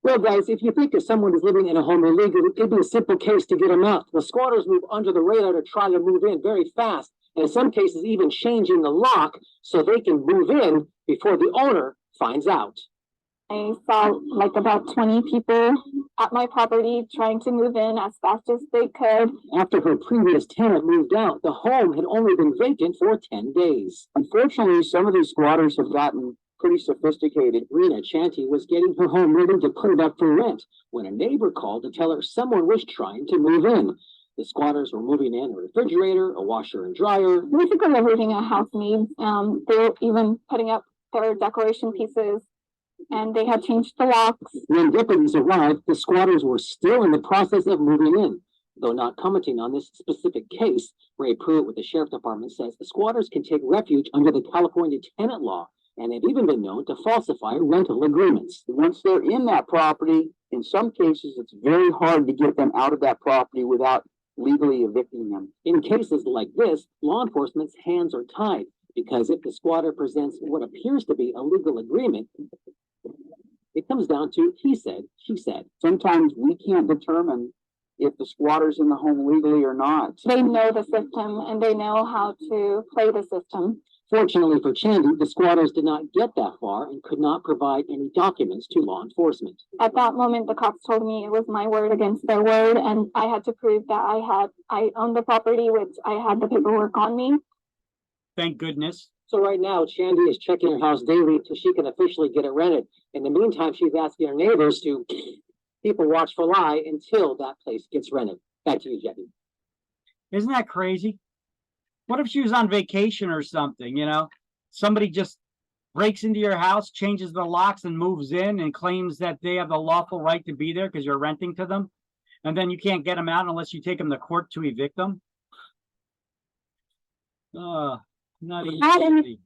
Well, guys, if you think that someone is living in a home illegally, it could be a simple case to get them out. The squatters move under the radar to try to move in very fast, and in some cases even changing the lock so they can move in before the owner finds out. I saw like about 20 people at my property trying to move in as fast as they could. After her previous tenant moved out, the home had only been vacant for 10 days. Unfortunately, some of these squatters have gotten pretty sophisticated. Rena Chanty was getting her home ready to put it up for rent when a neighbor called to tell her someone was trying to move in. The squatters were moving in a refrigerator, a washer and dryer. Basically everything a house needs. They were even putting up their decoration pieces, and they had changed the locks. When deputies arrived, the squatters were still in the process of moving in. Though not commenting on this specific case, Ray Pruitt with the Sheriff Department says the squatters can take refuge under the California tenant law, and they've even been known to falsify rental agreements. Once they're in that property, in some cases, it's very hard to get them out of that property without legally evicting them. In cases like this, law enforcement's hands are tied because if the squatter presents what appears to be a legal agreement, it comes down to he said, she said. Sometimes we can't determine if the squatter's in the home legally or not. They know the system and they know how to play the system. Fortunately for Chandy, the squatters did not get that far and could not provide any documents to law enforcement. At that moment, the cops told me it was my word against their word, and I had to prove that I owned the property, which I had the paperwork on me. Thank goodness. So right now, Chandy is checking her house daily till she can officially get it rented. In the meantime, she's asking her neighbors to keep a watchful eye until that place gets rented. Back to you, Jackie. Isn't that crazy? What if she was on vacation or something, you know? Somebody just breaks into your house, changes the locks and moves in and claims that they have the lawful right to be there because you're renting to them. And then you can't get them out unless you take them to court to evict them. Not easy.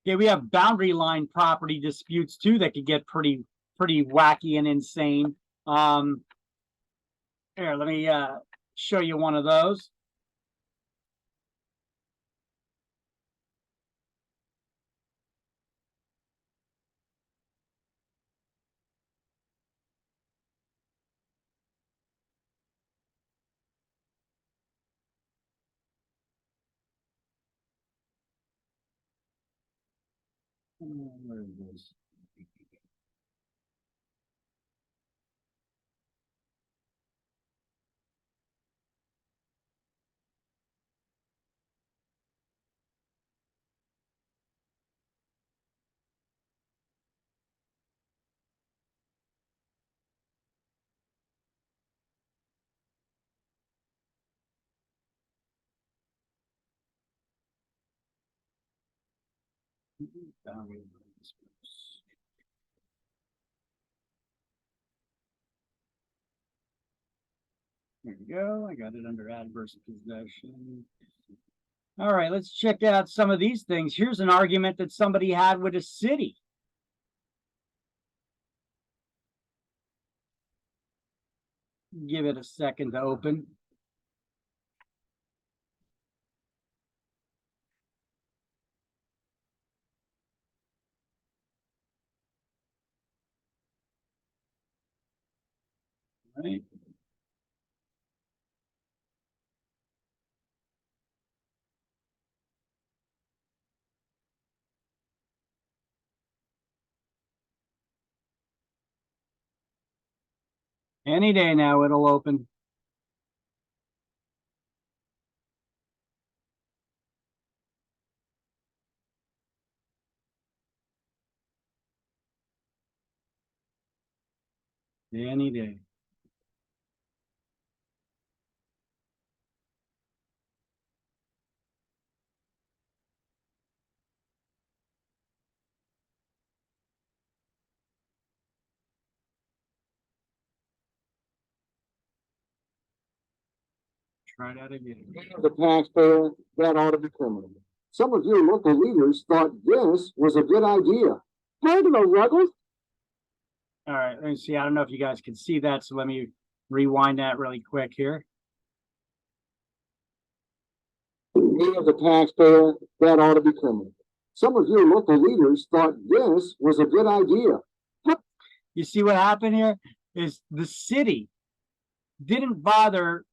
Yeah, we have boundary line property disputes too that could get pretty wacky and insane. Here, let me show you one of those. Where is this? Boundary line disputes. There we go. I got it under adverse possession. All right, let's check out some of these things. Here's an argument that somebody had with a city. Give it a second to open. All right. Any day now it'll open. Any day. Try that again. The taxpayer, that ought to be criminal. Some of your local leaders thought this was a good idea. Heard of the Ruggles? All right, let me see. I don't know if you guys can see that, so let me rewind that really quick here. Me as a taxpayer, that ought to be criminal. Some of your local leaders thought this was a good idea. You see what happened here is the city didn't bother.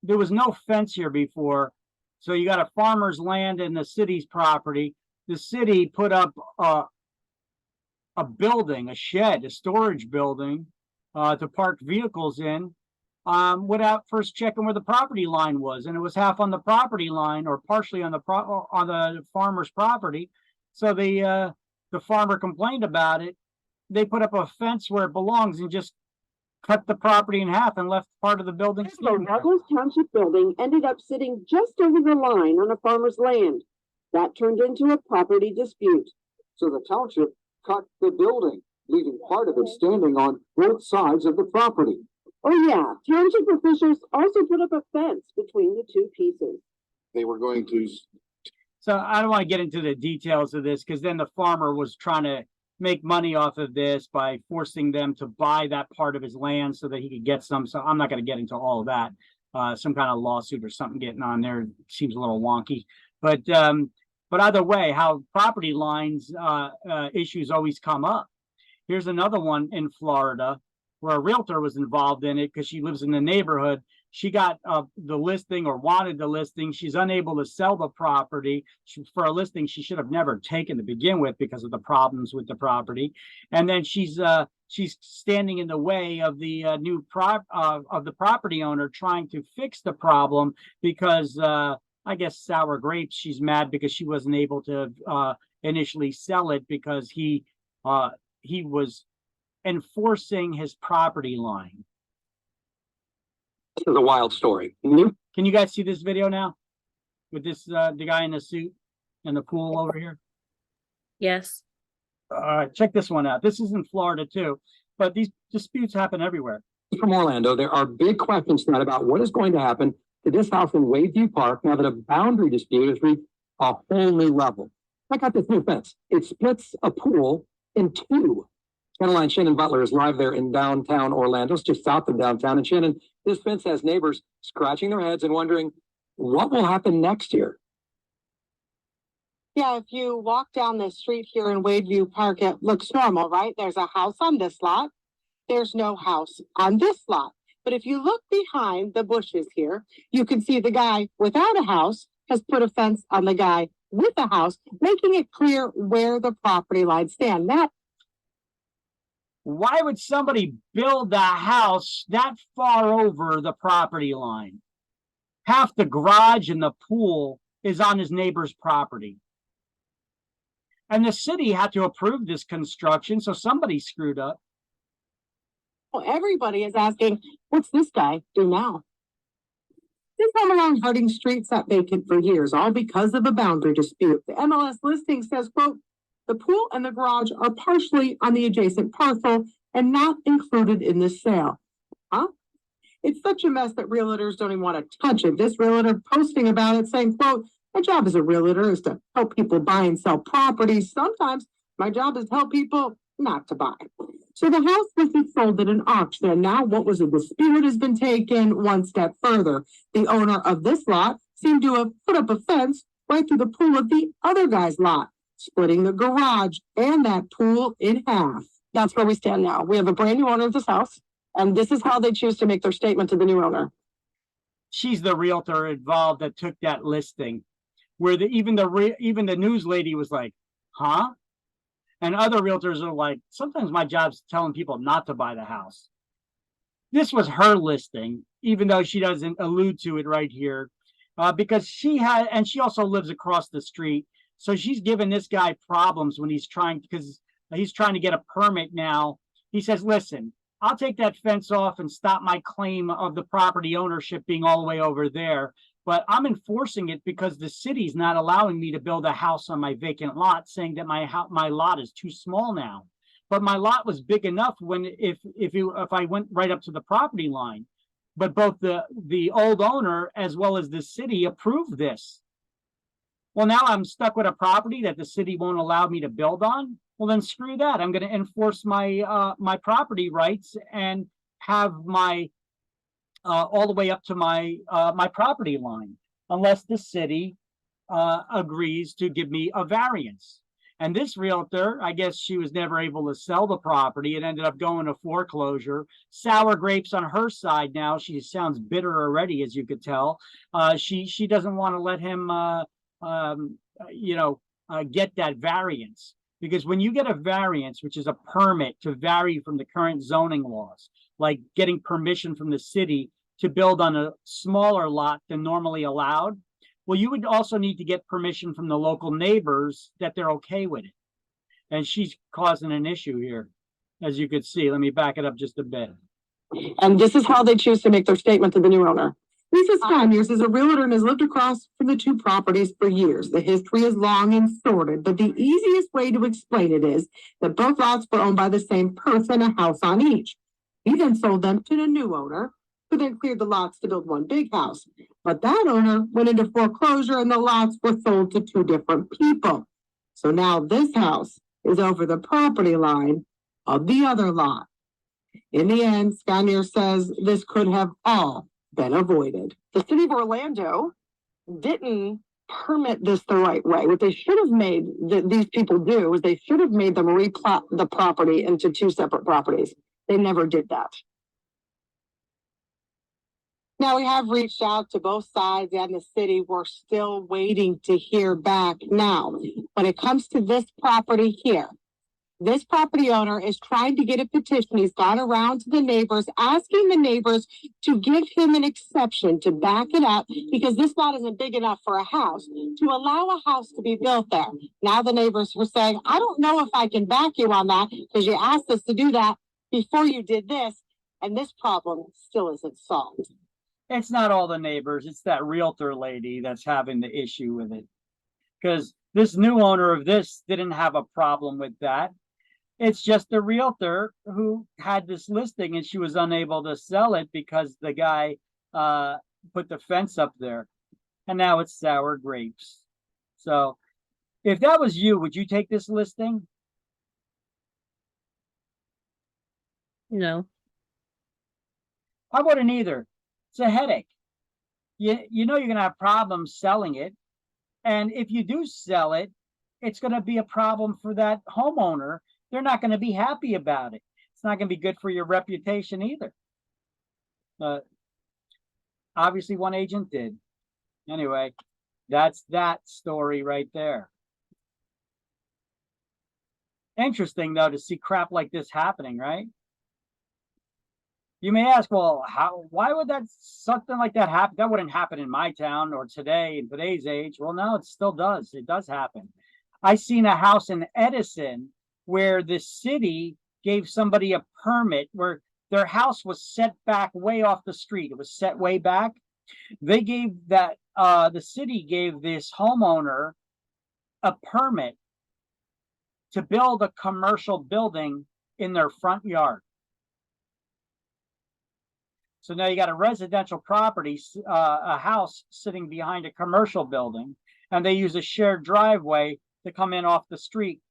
There was no fence here before. So you got a farmer's land in the city's property. The city put up a building, a shed, a storage building to park vehicles in without first checking where the property line was. And it was half on the property line or partially on the farmer's property. So the farmer complained about it. They put up a fence where it belongs and just cut the property in half and left part of the building. The Ruggles Township building ended up sitting just over the line on a farmer's land. That turned into a property dispute. So the township cut the building, leaving part of it standing on both sides of the property. Oh yeah, township officials also put up a fence between the two pieces. They were going to. So I don't want to get into the details of this because then the farmer was trying to make money off of this by forcing them to buy that part of his land so that he could get some. So I'm not going to get into all of that. Some kind of lawsuit or something getting on there seems a little wonky. But either way, how property lines issues always come up. Here's another one in Florida where a realtor was involved in it because she lives in the neighborhood. She got the listing or wanted the listing. She's unable to sell the property for a listing she should have never taken to begin with because of the problems with the property. And then she's standing in the way of the of the property owner trying to fix the problem because I guess sour grapes. She's mad because she wasn't able to initially sell it because he was enforcing his property line. This is a wild story. Can you guys see this video now? With this the guy in the suit and the pool over here? Yes. Check this one out. This is in Florida too, but these disputes happen everywhere. From Orlando, there are big questions tonight about what is going to happen to this house in Waveview Park now that a boundary dispute has reached a whole new level. Check out this new fence. It splits a pool in two. Channel 9 Shannon Butler is live there in downtown Orlando. It's just south of downtown. And Shannon, this fence has neighbors scratching their heads and wondering what will happen next year. Yeah, if you walk down the street here in Waveview Park, it looks normal, right? There's a house on this lot. There's no house on this lot. But if you look behind the bushes here, you can see the guy without a house has put a fence on the guy with a house, making it clear where the property lines stand. Now, why would somebody build a house that far over the property line? Half the garage and the pool is on his neighbor's property. And the city had to approve this construction, so somebody screwed up. everybody is asking, what's this guy do now? This home along Harding Street sat vacant for years, all because of a boundary dispute. The MLS listing says, quote, the pool and the garage are partially on the adjacent parcel and not included in the sale. Huh? It's such a mess that realtors don't even want to touch it. This realtor posting about it saying, quote, my job as a realtor is to help people buy and sell properties. Sometimes my job is to help people not to buy. So the house wasn't sold at an auction. Now what was a dispute has been taken one step further. The owner of this lot seemed to have put up a fence right through the pool of the other guy's lot, splitting the garage and that pool in half. That's where we stand now. We have a brand new owner of this house, and this is how they choose to make their statement to the new owner. She's the realtor involved that took that listing, where even the news lady was like, huh? And other realtors are like, sometimes my job's telling people not to buy the house. This was her listing, even though she doesn't allude to it right here, because she also lives across the street. So she's giving this guy problems when because he's trying to get a permit now. He says, listen, I'll take that fence off and stop my claim of the property ownership being all the way over there. But I'm enforcing it because the city's not allowing me to build a house on my vacant lot, saying that my lot is too small now. But my lot was big enough if I went right up to the property line. but both the old owner as well as the city approved this. Well, now I'm stuck with a property that the city won't allow me to build on. Well, then screw that. I'm going to enforce my my property rights and have my all the way up to my my property line, unless the city agrees to give me a variance. And this realtor, I guess she was never able to sell the property. It ended up going to foreclosure. Sour grapes on her side now. She sounds bitter already, as you could tell. She doesn't want to let him, you know, get that variance. Because when you get a variance, which is a permit to vary from the current zoning laws, like getting permission from the city to build on a smaller lot than normally allowed, well, you would also need to get permission from the local neighbors that they're okay with it. And she's causing an issue here, as you could see. Let me back it up just a bit. And this is how they choose to make their statement to the new owner. Lisa Scaniers is a realtor and has lived across from the two properties for years. The history is long and sordid, but the easiest way to explain it is that both lots were owned by the same person, a house on each. He then sold them to the new owner, who then cleared the lots to build one big house. But that owner went into foreclosure and the lots were sold to two different people. So now this house is over the property line of the other lot. In the end, Scanier says this could have all been avoided. The city of Orlando didn't permit this the right way. What they should have made these people do is they should have made them replat the property into two separate properties. They never did that. Now, we have reached out to both sides and the city. We're still waiting to hear back. Now, when it comes to this property here, this property owner is trying to get a petition. He's gone around to the neighbors, asking the neighbors to give him an exception to back it up because this lot isn't big enough for a house, to allow a house to be built there. Now the neighbors were saying, I don't know if I can back you on that because you asked us to do that before you did this, and this problem still isn't solved. It's not all the neighbors. It's that realtor lady that's having the issue with it. Because this new owner of this didn't have a problem with that. It's just the realtor who had this listing and she was unable to sell it because the guy put the fence up there. And now it's sour grapes. So if that was you, would you take this listing? No. I wouldn't either. It's a headache. You know you're going to have problems selling it. And if you do sell it, it's going to be a problem for that homeowner. They're not going to be happy about it. It's not going to be good for your reputation either. Obviously, one agent did. Anyway, that's that story right there. Interesting, though, to see crap like this happening, right? You may ask, well, why would something like that happen? That wouldn't happen in my town or today, in today's age. Well, no, it still does. It does happen. I seen a house in Edison where the city gave somebody a permit where their house was set back way off the street. It was set way back. They gave that, the city gave this homeowner a permit to build a commercial building in their front yard. So now you got a residential property, a house sitting behind a commercial building, and they use a shared driveway to come in off the street.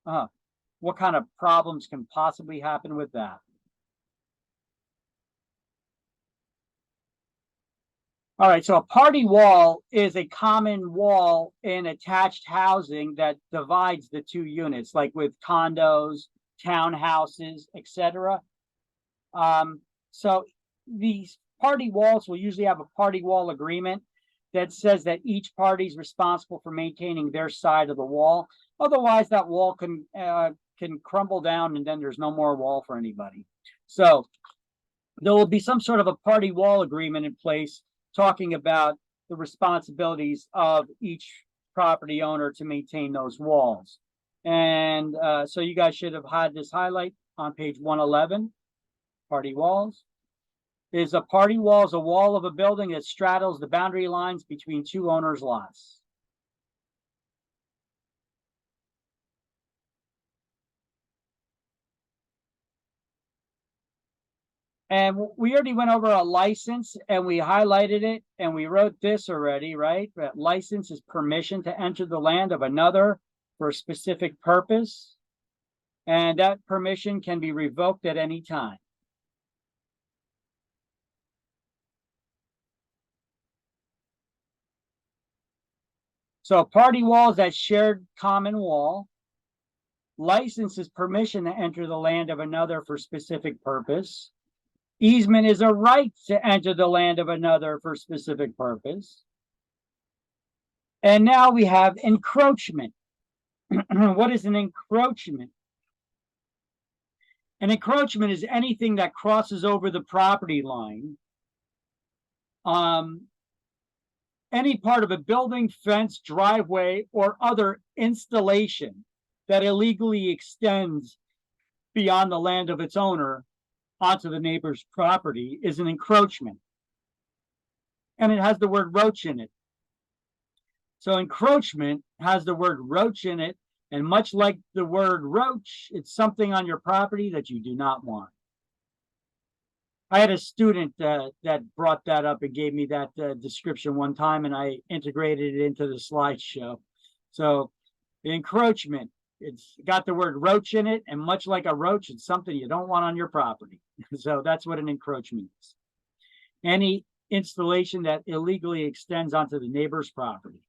What kind of problems can possibly happen with that? All right, so a party wall is a common wall in attached housing that divides the two units, like with condos, townhouses, etc. So these party walls will usually have a party wall agreement that says that each party is responsible for maintaining their side of the wall. Otherwise, that wall can crumble down and then there's no more wall for anybody. So there will be some sort of a party wall agreement in place talking about the responsibilities of each property owner to maintain those walls. And so you guys should have had this highlight on page 111, party walls. Is a party wall is a wall of a building that straddles the boundary lines between two owners' lots. And we already went over a license and we highlighted it and we wrote this already, right? That license is permission to enter the land of another for a specific purpose. And that permission can be revoked at any time. So party wall is that shared common wall. License is permission to enter the land of another for specific purpose. Easement is a right to enter the land of another for specific purpose. And now we have encroachment. What is an encroachment? An encroachment is anything that crosses over the property line. Any part of a building, fence, driveway, or other installation that illegally extends beyond the land of its owner onto the neighbor's property is an encroachment. And it has the word roach in it. So encroachment has the word roach in it. And much like the word roach, it's something on your property that you do not want. I had a student that brought that up and gave me that description one time, and I integrated it into the slideshow. So the encroachment, it's got the word roach in it, and much like a roach, it's something you don't want on your property. So that's what an encroachment is. Any installation that illegally extends onto the neighbor's property.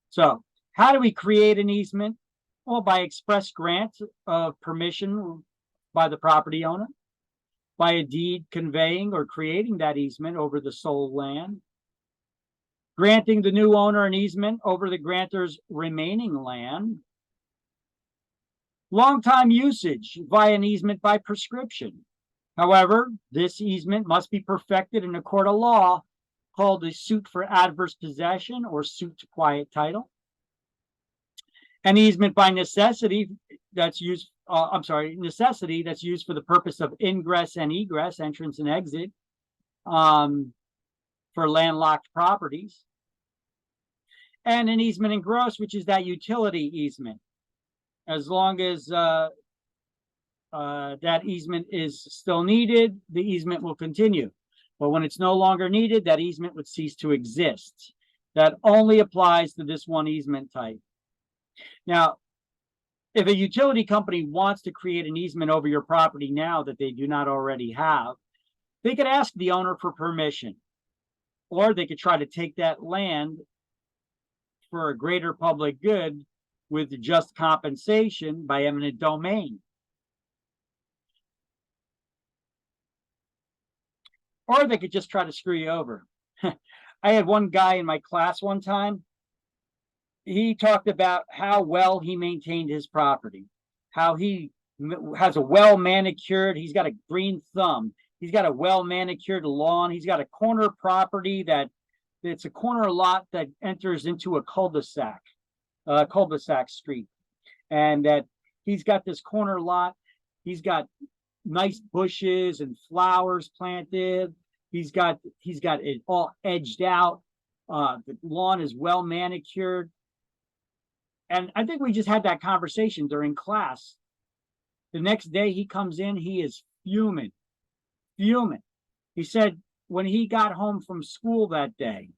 So how do we create an easement? Well, by express grant of permission by the property owner, by a deed conveying or creating that easement over the sold land, granting the new owner an easement over the grantor's remaining land, long-time usage via an easement by prescription. However, this easement must be perfected in a court of law called a suit for adverse possession or suit to quiet title. An easement by necessity that's used, necessity that's used for the purpose of ingress and egress, entrance and exit, for landlocked properties. And an easement in gross, which is that utility easement. As long as that easement is still needed, the easement will continue. But when it's no longer needed, that easement would cease to exist. That only applies to this one easement type. Now, if a utility company wants to create an easement over your property now that they do not already have, they could ask the owner for permission, or they could try to take that land for a greater public good with just compensation by eminent domain. Or they could just try to screw you over. I had one guy in my class one time. He talked about how well he maintained his property, how he has a well-manicured, he's got a green thumb, he's got a well-manicured lawn, he's got a corner property it's a corner lot that enters into a cul-de-sac street. And that he's got this corner lot, he's got nice bushes and flowers planted, he's got it all edged out, the lawn is well manicured. And I think we just had that conversation during class. The next day he comes in, he is fuming. He said when he got home from school that day,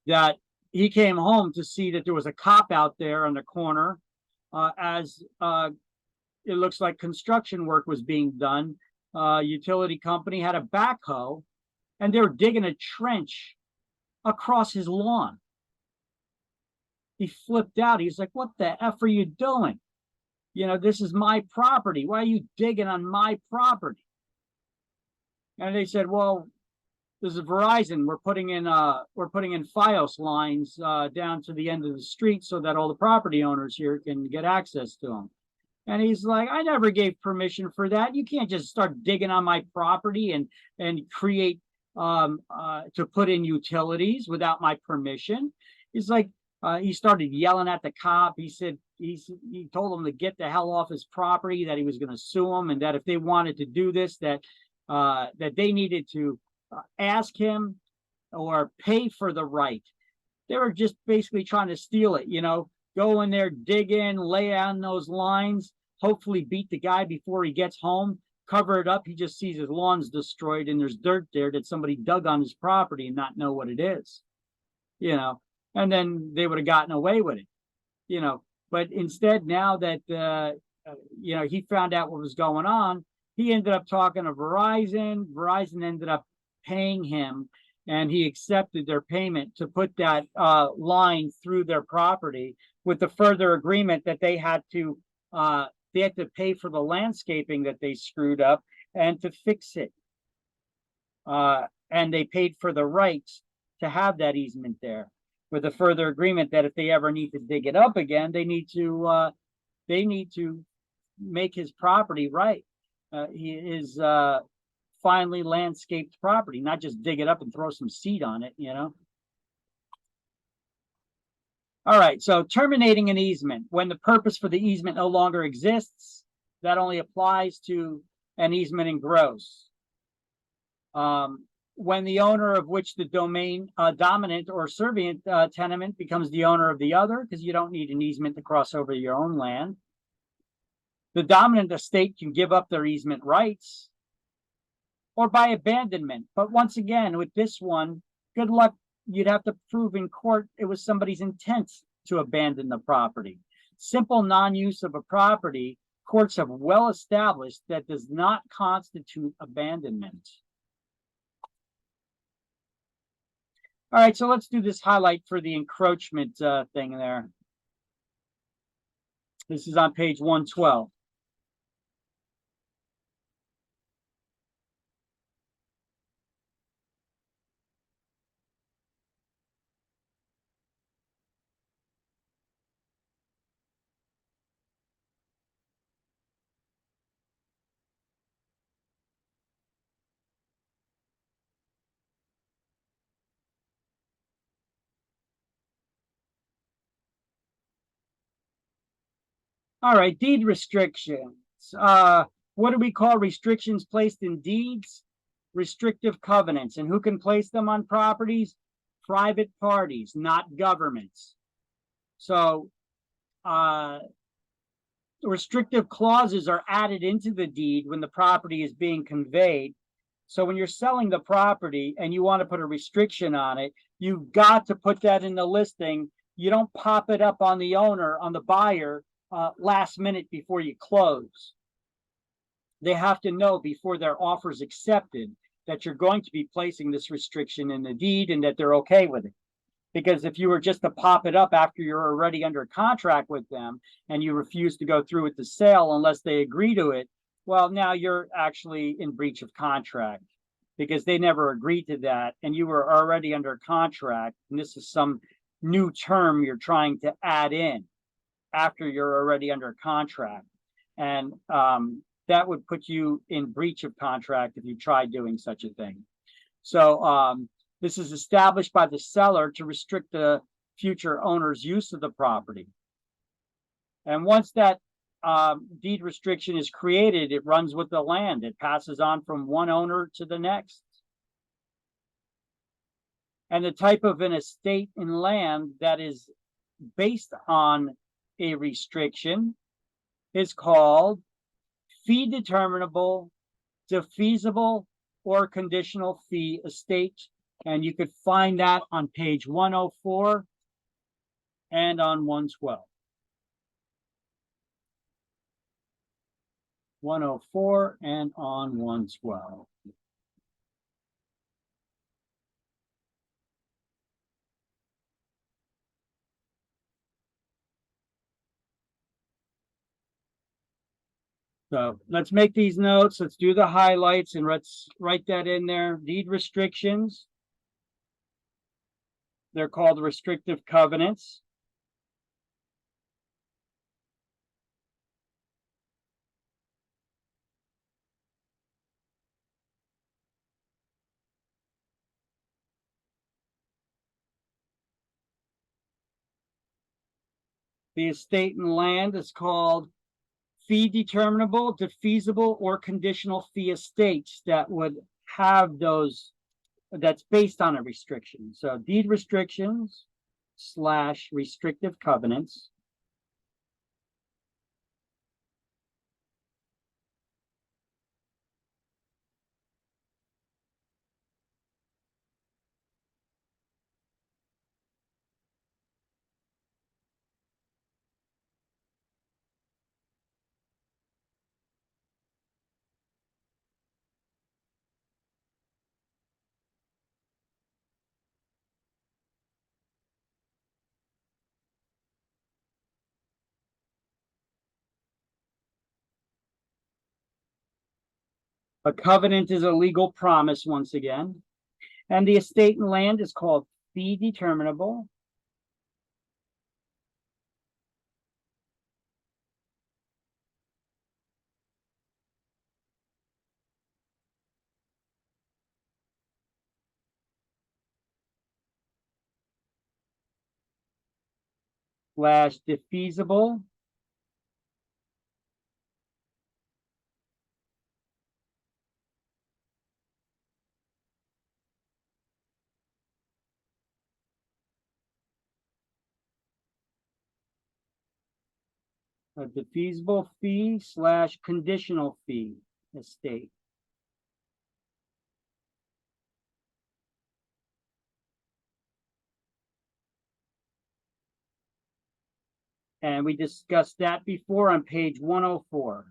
that he came home to see that there was a cop out there on the corner as it looks like construction work was being done. Utility company had a backhoe and they were digging a trench across his lawn. He flipped out. He's like, what the F are you doing? You know, this is my property. Why are you digging on my property? And they said, well, this is Verizon. We're putting in Fios lines down to the end of the street so that all the property owners here can get access to them. And he's like, I never gave permission for that. You can't just start digging on my property and create to put in utilities without my permission. He's like, he started yelling at the cop. He said, he told him to get the hell off his property, that he was going to sue him, and that if they wanted to do this, that they needed to ask him or pay for the right. They were just basically trying to steal it, you know, go in there, dig in, lay on those lines. hopefully beat the guy before he gets home, cover it up. He just sees his lawn's destroyed and there's dirt there that somebody dug on his property and not know what it is, you know, and then they would have gotten away with it, you know. But instead, now that, you know, he found out what was going on, he ended up talking to Verizon. Verizon ended up paying him, and he accepted their payment to put that line through their property, with the further agreement that they had to pay for the landscaping that they screwed up and to fix it. And they paid for the rights to have that easement there, with a further agreement that if they ever need to dig it up again, they need to make his property right. He is finely landscaped property, not just dig it up and throw some seed on it, you know. All right, so terminating an easement when the purpose for the easement no longer exists, that only applies to an easement in gross. When the owner of which the domain dominant or servient tenement becomes the owner of the other, because you don't need an easement to cross over your own land. The dominant estate can give up their easement rights, or by abandonment. But once again, with this one, good luck. You'd have to prove in court it was somebody's intent to abandon the property. Simple non-use of a property, courts have well established that does not constitute abandonment. All right, so let's do this highlight for the encroachment thing there. This is on page 112. All right, deed restrictions. What do we call restrictions placed in deeds? Restrictive covenants. And who can place them on properties? Private parties, not governments. So restrictive clauses are added into the deed when the property is being conveyed. So when you're selling the property and you want to put a restriction on it, you've got to put that in the listing. You don't pop it up on the owner, on the buyer, last minute before you close. They have to know before their offer is accepted that you're going to be placing this restriction in the deed and that they're okay with it. Because if you were just to pop it up after you're already under contract with them and you refuse to go through with the sale unless they agree to it, well, now you're actually in breach of contract because they never agreed to that and you were already under contract. And this is some new term you're trying to add in after you're already under contract. And that would put you in breach of contract if you tried doing such a thing. So this is established by the seller to restrict the future owner's use of the property. And once that deed restriction is created, it runs with the land. It passes on from one owner to the next. And the type of an estate in land that is based on a restriction is called fee determinable, defeasible, or conditional fee estate. And you could find that on page 104 and on 112. 104 and on 112. So let's make these notes. Let's do the highlights and let's write that in there. Deed restrictions. They're called restrictive covenants. The estate and land is called fee determinable, defeasible, or conditional fee estates that would have those, that's based on a restriction. So deed restrictions / restrictive covenants. A covenant is a legal promise once again. And the estate and land is called fee determinable. Slash defeasible. A defeasible fee slash conditional fee estate. And we discussed that before on page 104.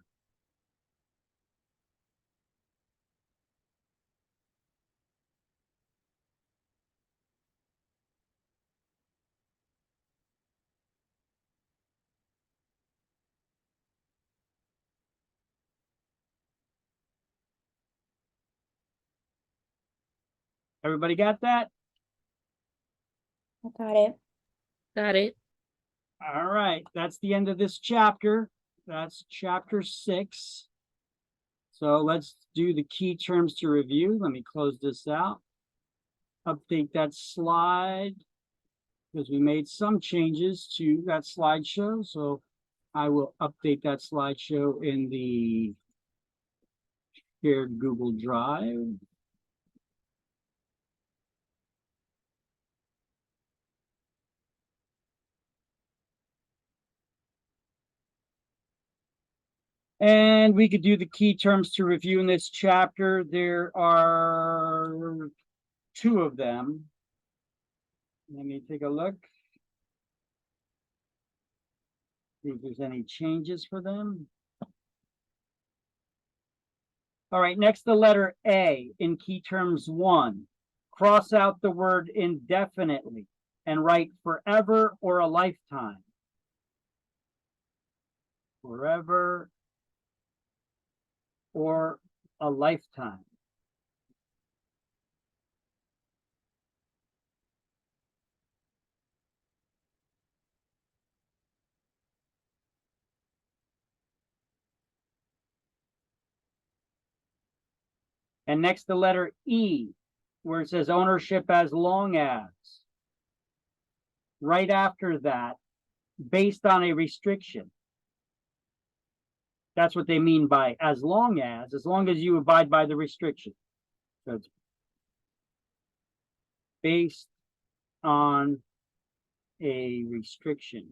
Everybody got that? I got it. Got it. All right, that's the end of this chapter. That's chapter 6. So let's do the key terms to review. Let me close this out. Update that slide because we made some changes to that slideshow. So I will update that slideshow in the shared Google Drive. And we could do the key terms to review in this chapter. There are 2 of them. Let me take a look. See if there's any changes for them. All right, next the letter A in key terms 1. Cross out the word indefinitely and write forever or a lifetime. Forever or a lifetime. And next the letter E, where it says ownership as long as. Right after that, based on a restriction. That's what they mean by as long as you abide by the restriction. So it's based on a restriction.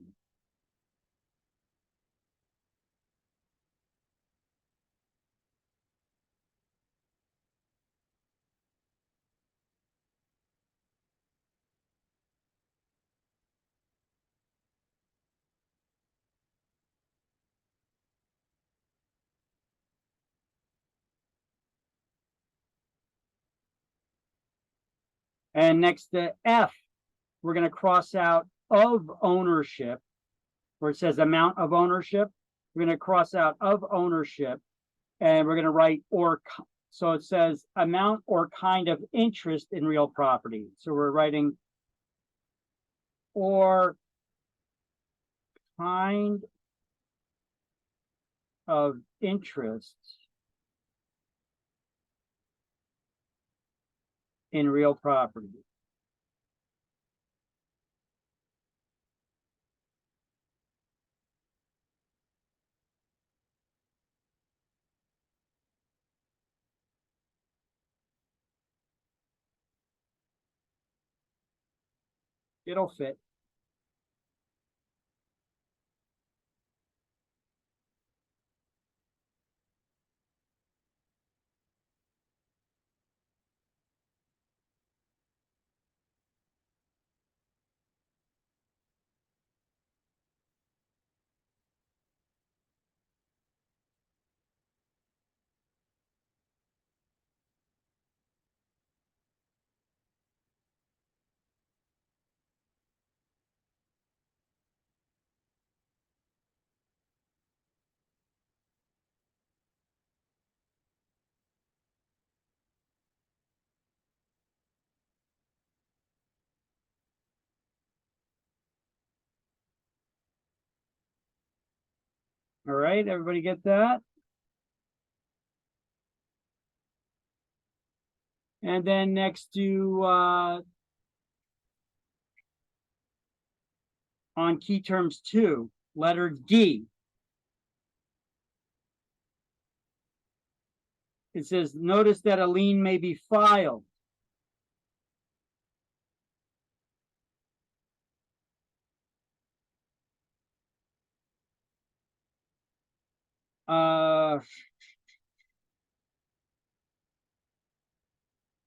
And next to F, we're going to cross out of ownership, where it says amount of ownership. We're going to cross out of ownership, and we're going to write or. So it says amount or kind of interest in real property. So we're writing or kind of interest in real property. It'll fit. All right, everybody get that? And then next to on key terms 2, letter D. It says, notice that a lien may be filed.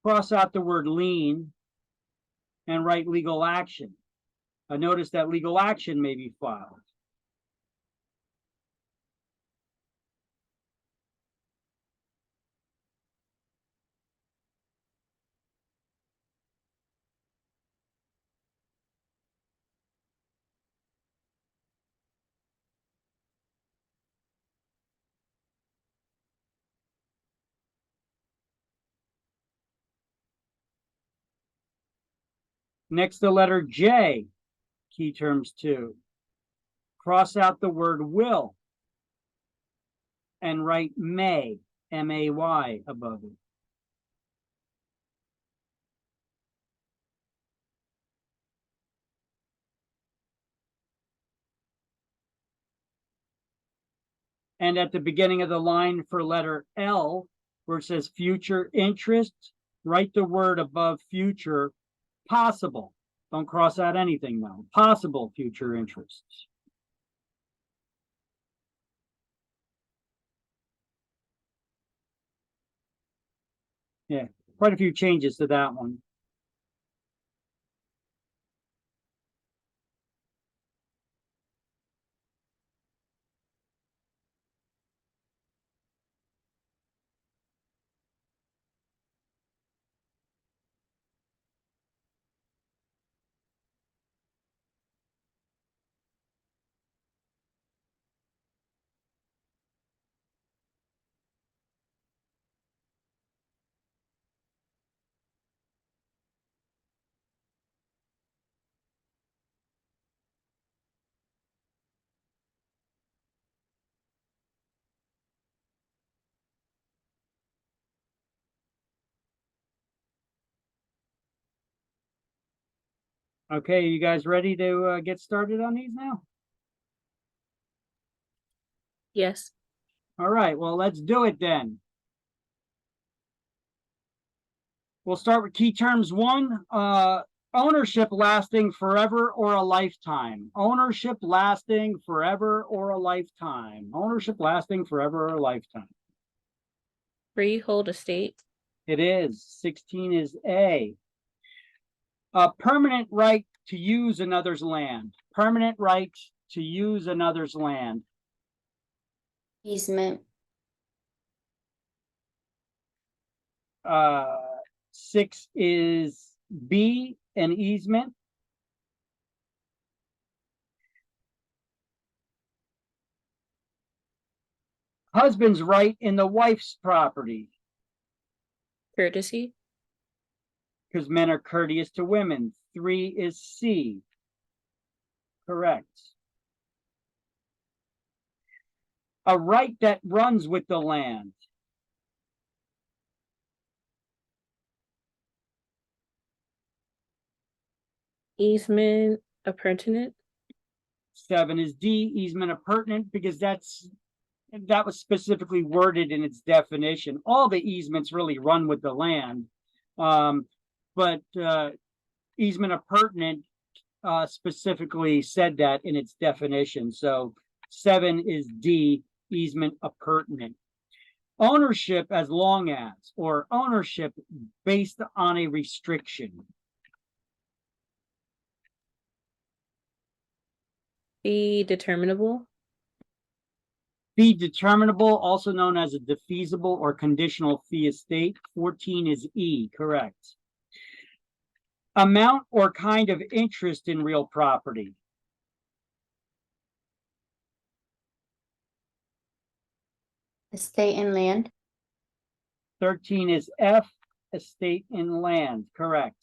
Cross out the word lien and write legal action. Notice that legal action may be filed. Next, the letter J, key terms 2. Cross out the word will and write may, M-A-Y, above it. And at the beginning of the line for letter L, where it says future interest, write the word above future, possible. Don't cross out anything though. Possible future interests. Yeah, quite a few changes to that one. Okay, you guys ready to get started on these now? Yes. All right, well, let's do it then. We'll start with key terms 1, ownership lasting forever or a lifetime. Ownership lasting forever or a lifetime. Ownership lasting forever or a lifetime. Freehold estate. It is. 16 is A. A permanent right to use another's land. Permanent right to use another's land. Easement. 6 is B, an easement. Husband's right in the wife's property. Courtesy. Because men are courteous to women. 3 is C. Correct. A right that runs with the land. Easement appurtenant. 7 is D, easement appurtenant, because that was specifically worded in its definition. All the easements really run with the land, but easement appurtenant specifically said that in its definition. So 7 is D, easement appurtenant. Ownership as long as, or ownership based on a restriction. Be determinable. Be determinable, also known as a defeasible or conditional fee estate. 14 is E, correct. Amount or kind of interest in real property. Estate and land. 13 is F, estate in land, correct.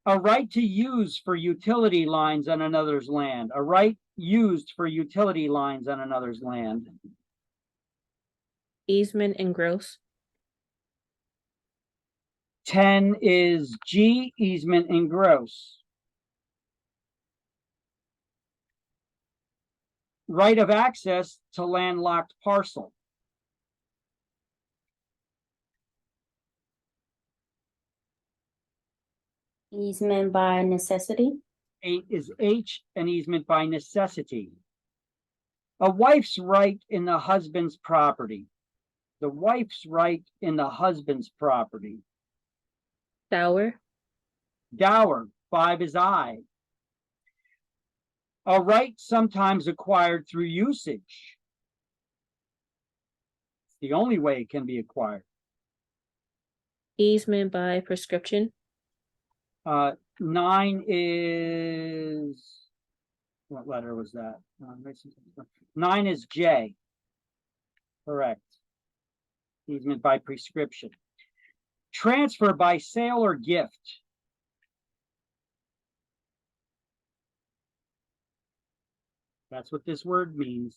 A right to use for utility lines on another's land. A right used for utility lines on another's land? Easement and gross. 10 is G, easement and gross. Right of access to landlocked parcel. Easement by necessity. 8 is H, an easement by necessity. A wife's right in the husband's property. The wife's right in the husband's property. Dower. Dower, 5 is I. A right sometimes acquired through usage. It's the only way it can be acquired. Easement by prescription. 9 is, what letter was that? 9 is J. Correct. Easement by prescription. Transfer by sale or gift. That's what this word means.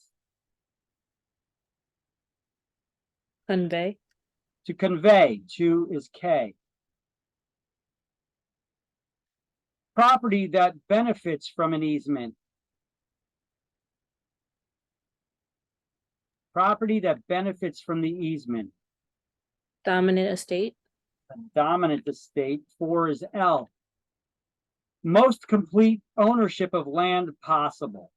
Convey. To convey. 2 is K. Property that benefits from an easement. Property that benefits from the easement. Dominant estate. A dominant estate. 4 is L. Most complete ownership of land possible.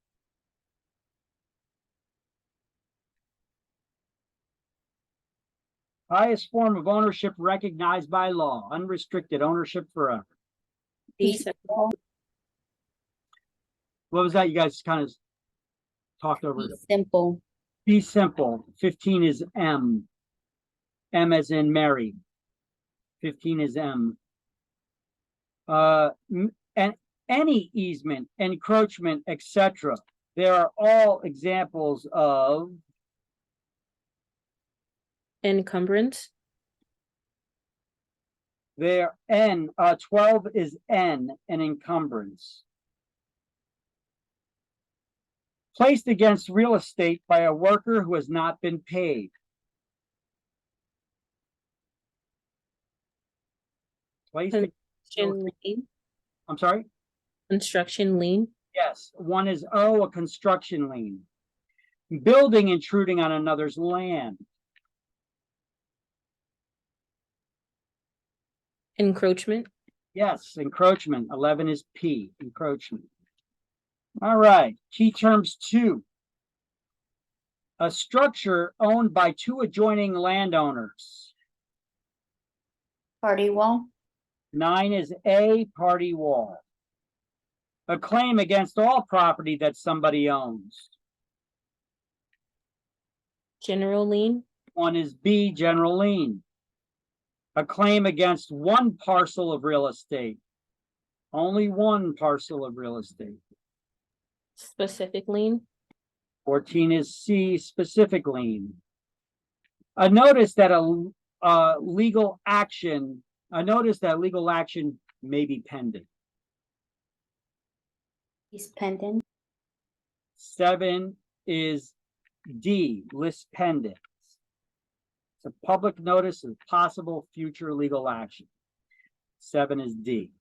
Highest form of ownership recognized by law. Unrestricted ownership forever. Simple. What was that? You guys kind of talked over it. Simple. Be simple. 15 is M. M as in Mary. 15 is M. And any easement, encroachment, etc. They are all examples of Encumbrance. their N. 12 is N, an encumbrance. Placed against real estate by a worker who has not been paid. Placed Construction lien. I'm sorry? Construction lien. Yes, 1 is O, a construction lien. Building intruding on another's land. Encroachment. Yes, encroachment. 11 is P, encroachment. All right, key terms 2. A structure owned by 2 adjoining landowners. Party wall. 9 is A, party wall. A claim against all property that somebody owns. General lien. 1 is B, general lien. A claim against one parcel of real estate. Only one parcel of real estate. Specific lien. 14 is C, specific lien. A notice that legal action may be pending. Is pending. 7 is D, list pending. It's a public notice of possible future legal action. 7 is D.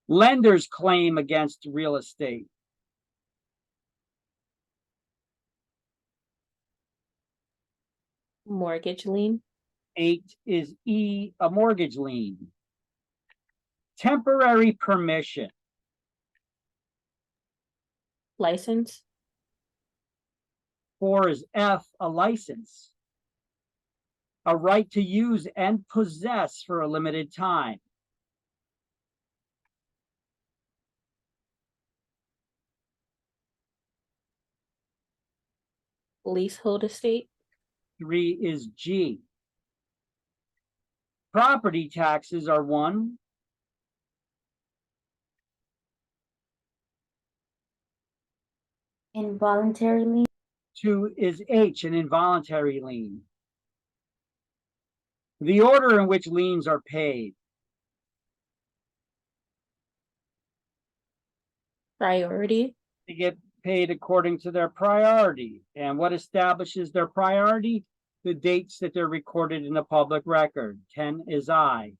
Lender's claim against real estate. Mortgage lien. 8 is E, a mortgage lien. Temporary permission. License. 4 is F, a license. A right to use and possess for a limited time. Leasehold estate. 3 is G. Property taxes are 1. Involuntary lien. 2 is H, an involuntary lien. The order in which liens are paid. Priority. They get paid according to their priority. And what establishes their priority? The dates that they're recorded in the public record. 10 is I.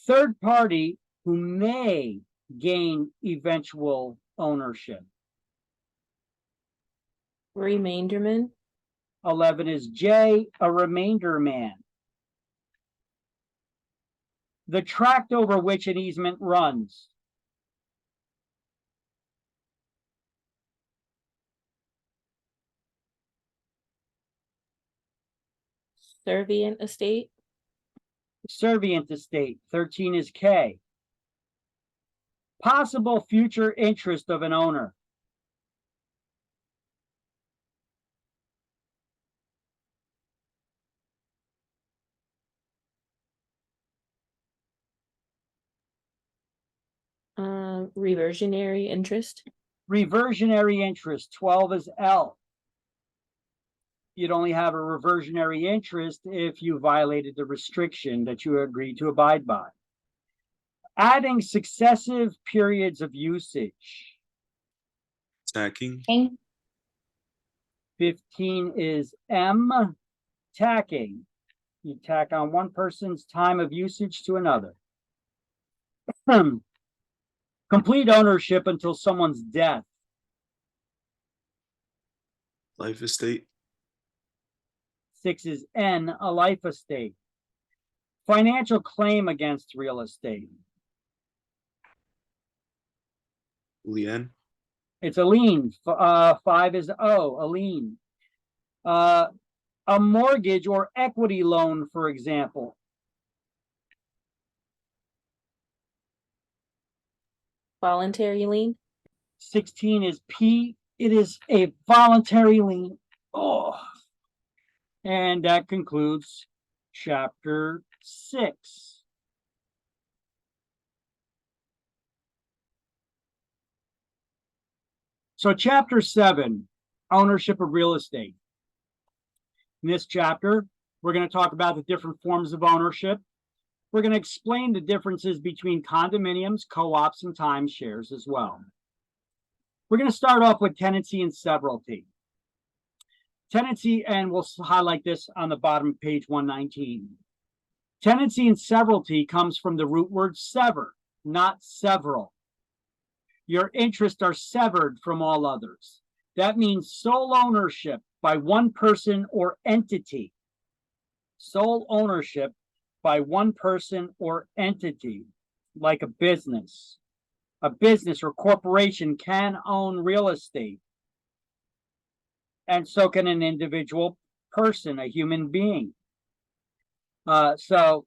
Third party who may gain eventual ownership. Remainderman. 11 is J, a remainder man. The tract over which an easement runs. Servient estate. Servient estate. 13 is K. Possible future interest of an owner. Reversionary interest. Reversionary interest. 12 is L. You'd only have a reversionary interest if you violated the restriction that you agreed to abide by. Adding successive periods of usage. Tacking. 15 is M, tacking. You tack on one person's time of usage to another. Complete ownership until someone's death. Life estate. 6 is N, a life estate. Financial claim against real estate. Lien. It's a lien. 5 is O, a lien. A mortgage or equity loan, for example. Voluntary lien. 16 is P. It is a voluntary lien. Oh. And that concludes chapter 6. So chapter 7, ownership of real estate. In this chapter, we're going to talk about the different forms of ownership. We're going to explain the differences between condominiums, co-ops, and timeshares as well. We're going to start off with tenancy and severalty. Tenancy, and we'll highlight this on the bottom of page 119. Tenancy and severalty comes from the root word sever, not several. Your interests are severed from all others. That means sole ownership by one person or entity. Sole ownership by one person or entity, like a business. A business or corporation can own real estate. And so can an individual person, a human being. So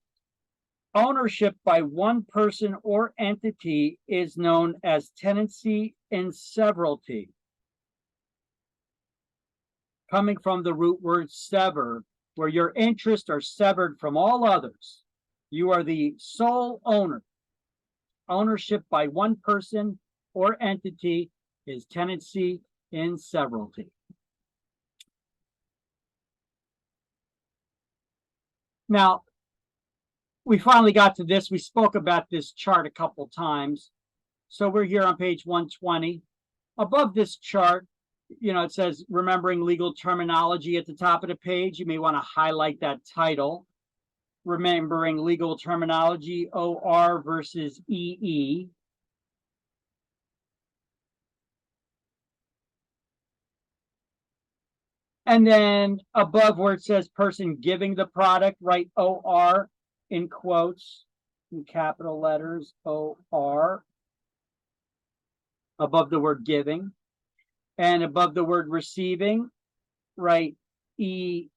ownership by one person or entity is known as tenancy and severalty, coming from the root word sever, where your interests are severed from all others. You are the sole owner. Ownership by one person or entity is tenancy and severalty. Now, we finally got to this. We spoke about this chart a couple times. So we're here on page 120. Above this chart, it says remembering legal terminology at the top of the page. You may want to highlight that title. Remembering legal terminology, OR versus EE. And then above where it says person giving the product, write OR in quotes, in capital letters, OR. Above the word giving. And above the word receiving, write EE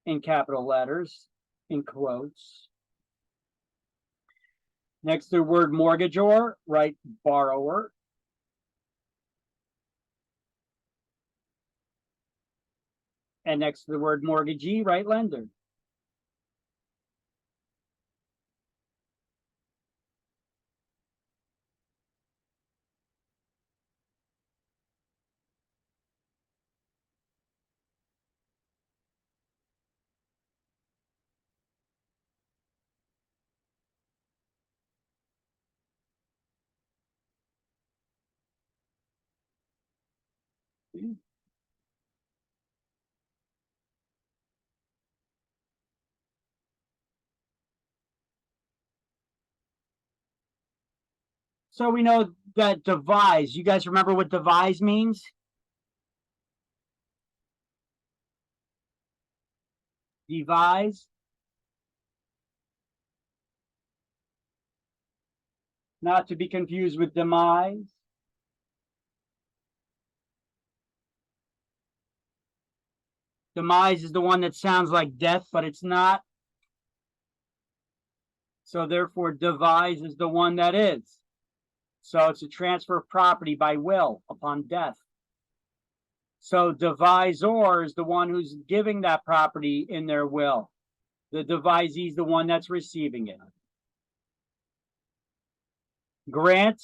in capital letters, in quotes. Next to the word mortgagor, write borrower. And next to the word mortgagee, write lender. So we know that devise, you guys remember what devise means? Devise. Not to be confused with demise. Demise is the one that sounds like death, but it's not. So therefore, devise is the one that is. So it's a transfer of property by will upon death. So devisor is the one who's giving that property in their will. The devisee is the one that's receiving it. Grant,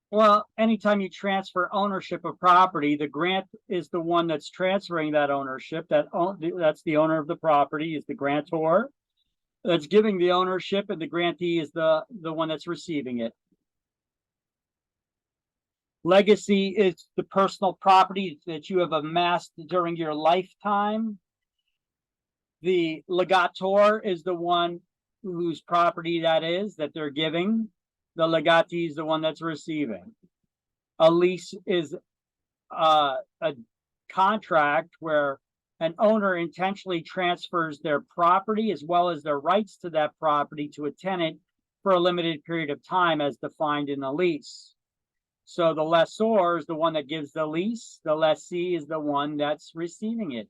well, anytime you transfer ownership of property, the grant is the one that's transferring that ownership. That's the owner of the property, is the grantor. That's giving the ownership, and the grantee is the one that's receiving it. Legacy is the personal property that you have amassed during your lifetime. The legator is the one whose property that is, that they're giving. The legatee is the one that's receiving. A lease is a contract where an owner intentionally transfers their property as well as their rights to that property to a tenant for a limited period of time as defined in the lease. So the lessor is the one that gives the lease. The lessee is the one that's receiving it.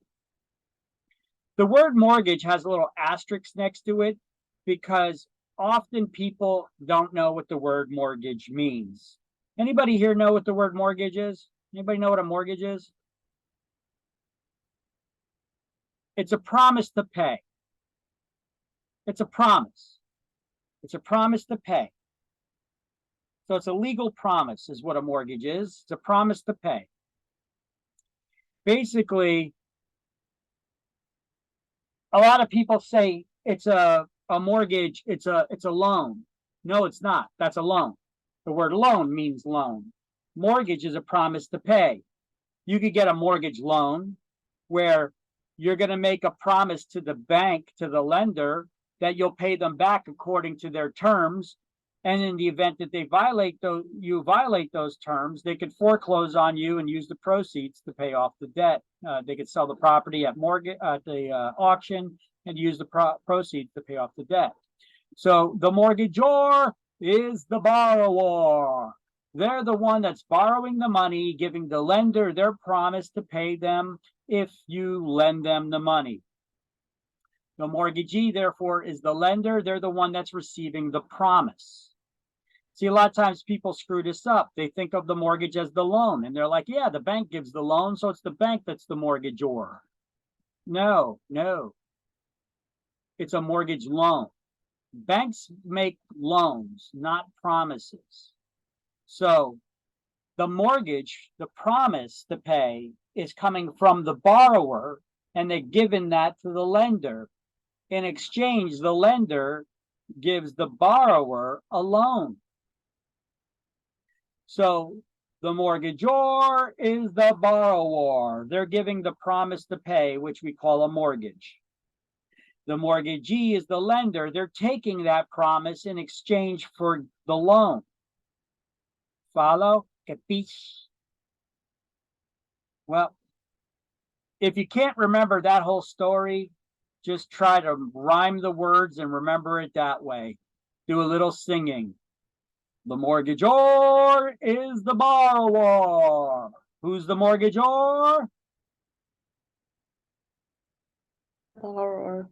The word mortgage has a little asterisk next to it because often people don't know what the word mortgage means. Anybody here know what the word mortgage is? Anybody know what a mortgage is? It's a promise to pay. It's a promise. It's a promise to pay. So it's a legal promise is what a mortgage is. It's a promise to pay. Basically, a lot of people say it's a mortgage, it's a loan. No, it's not. That's a loan. The word loan means loan. Mortgage is a promise to pay. You could get a mortgage loan where you're going to make a promise to the bank, to the lender, that you'll pay them back according to their terms. And in the event that they you violate those terms, they could foreclose on you and use the proceeds to pay off the debt. They could sell the property at the auction and use the proceeds to pay off the debt. So the mortgagor is the borrower. They're the one that's borrowing the money, giving the lender their promise to pay them if you lend them the money. The mortgagee, therefore, is the lender. They're the one that's receiving the promise. See, a lot of times people screw this up. They think of the mortgage as the loan, and they're like, yeah, the bank gives the loan, so it's the bank that's the mortgagor. No. It's a mortgage loan. Banks make loans, not promises. So the mortgage, the promise to pay, is coming from the borrower, and they're giving that to the lender. In exchange, the lender gives the borrower a loan. So the mortgagor is the borrower. They're giving the promise to pay, which we call a mortgage. The mortgagee is the lender. They're taking that promise in exchange for the loan. Follow? Capiche? Well, if you can't remember that whole story, just try to rhyme the words and remember it that way. Do a little singing. The mortgagor is the borrower. Who's the mortgagor? Borrower.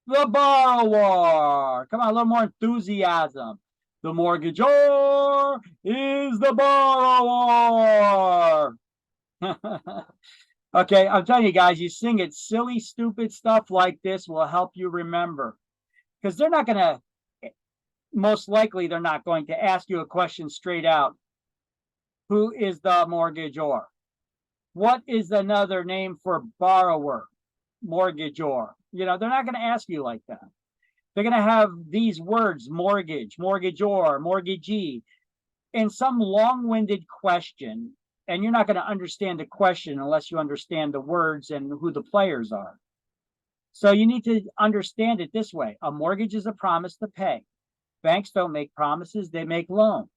The borrower. Come on, a little more enthusiasm. The mortgagor is the borrower. Okay, I'm telling you guys, you sing it, silly, stupid stuff like this will help you remember. Because they're not going to, most likely, they're not going to ask you a question straight out. Who is the mortgagor? What is another name for borrower? Mortgagor. You know, they're not going to ask you like that. They're going to have these words, mortgage, mortgagor, mortgagee, in some long-winded question and you're not going to understand the question unless you understand the words and who the players are. So you need to understand it this way. A mortgage is a promise to pay. Banks don't make promises, they make loans.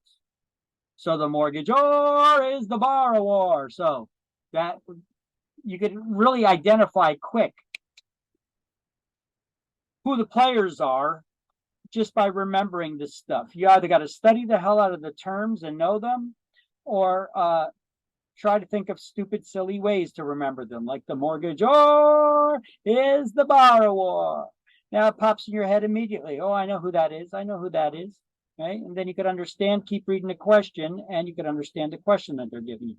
So the mortgagor is the borrower. So that you could really identify quick who the players are just by remembering this stuff. You either got to study the hell out of the terms and know them, or try to think of stupid, silly ways to remember them, like the mortgagor is the borrower. Now it pops in your head immediately. Oh, I know who that is. I know who that is. Okay, and then you could understand, keep reading the question, and you could understand the question that they're giving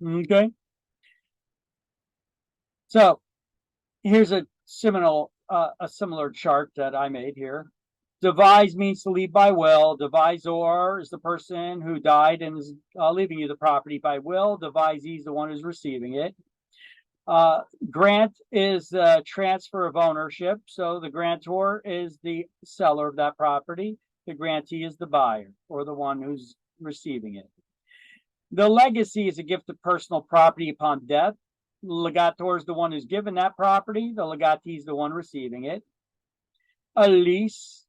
you. Okay. So here's a similar chart that I made here. Devise means to leave by will. Devisor is the person who died and is leaving you the property by will. Devisee is the one who's receiving it. Grant is transfer of ownership. So the grantor is the seller of that property. The grantee is the buyer, or the one who's receiving it. The legacy is a gift of personal property upon death. Legator is the one who's given that property. The legatee is the one receiving it. A lease,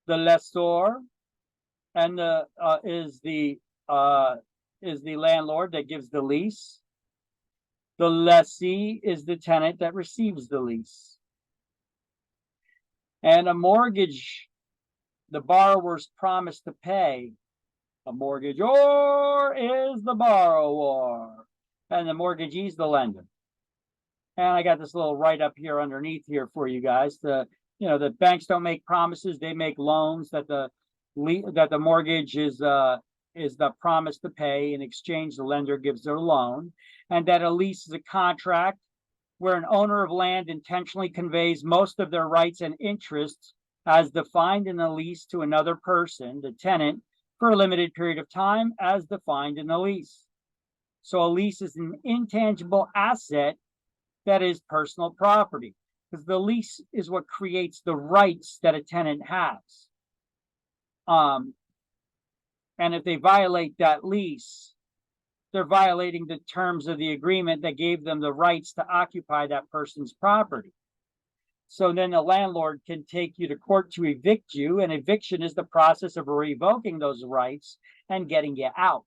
the lessor, and is the landlord that gives the lease. The lessee is the tenant that receives the lease. And a mortgage, the borrower's promise to pay. A mortgagor is the borrower, and the mortgagee is the lender. And I got this little write-up here underneath here for you guys. The banks don't make promises; they make loans. That the mortgage is the promise to pay. In exchange, the lender gives their loan, and that a lease is a contract where an owner of land intentionally conveys most of their rights and interests as defined in the lease to another person, the tenant, for a limited period of time as defined in the lease. So a lease is an intangible asset that is personal property, because the lease is what creates the rights that a tenant has. And if they violate that lease, they're violating the terms of the agreement that gave them the rights to occupy that person's property. So then the landlord can take you to court to evict you, and eviction is the process of revoking those rights and getting you out.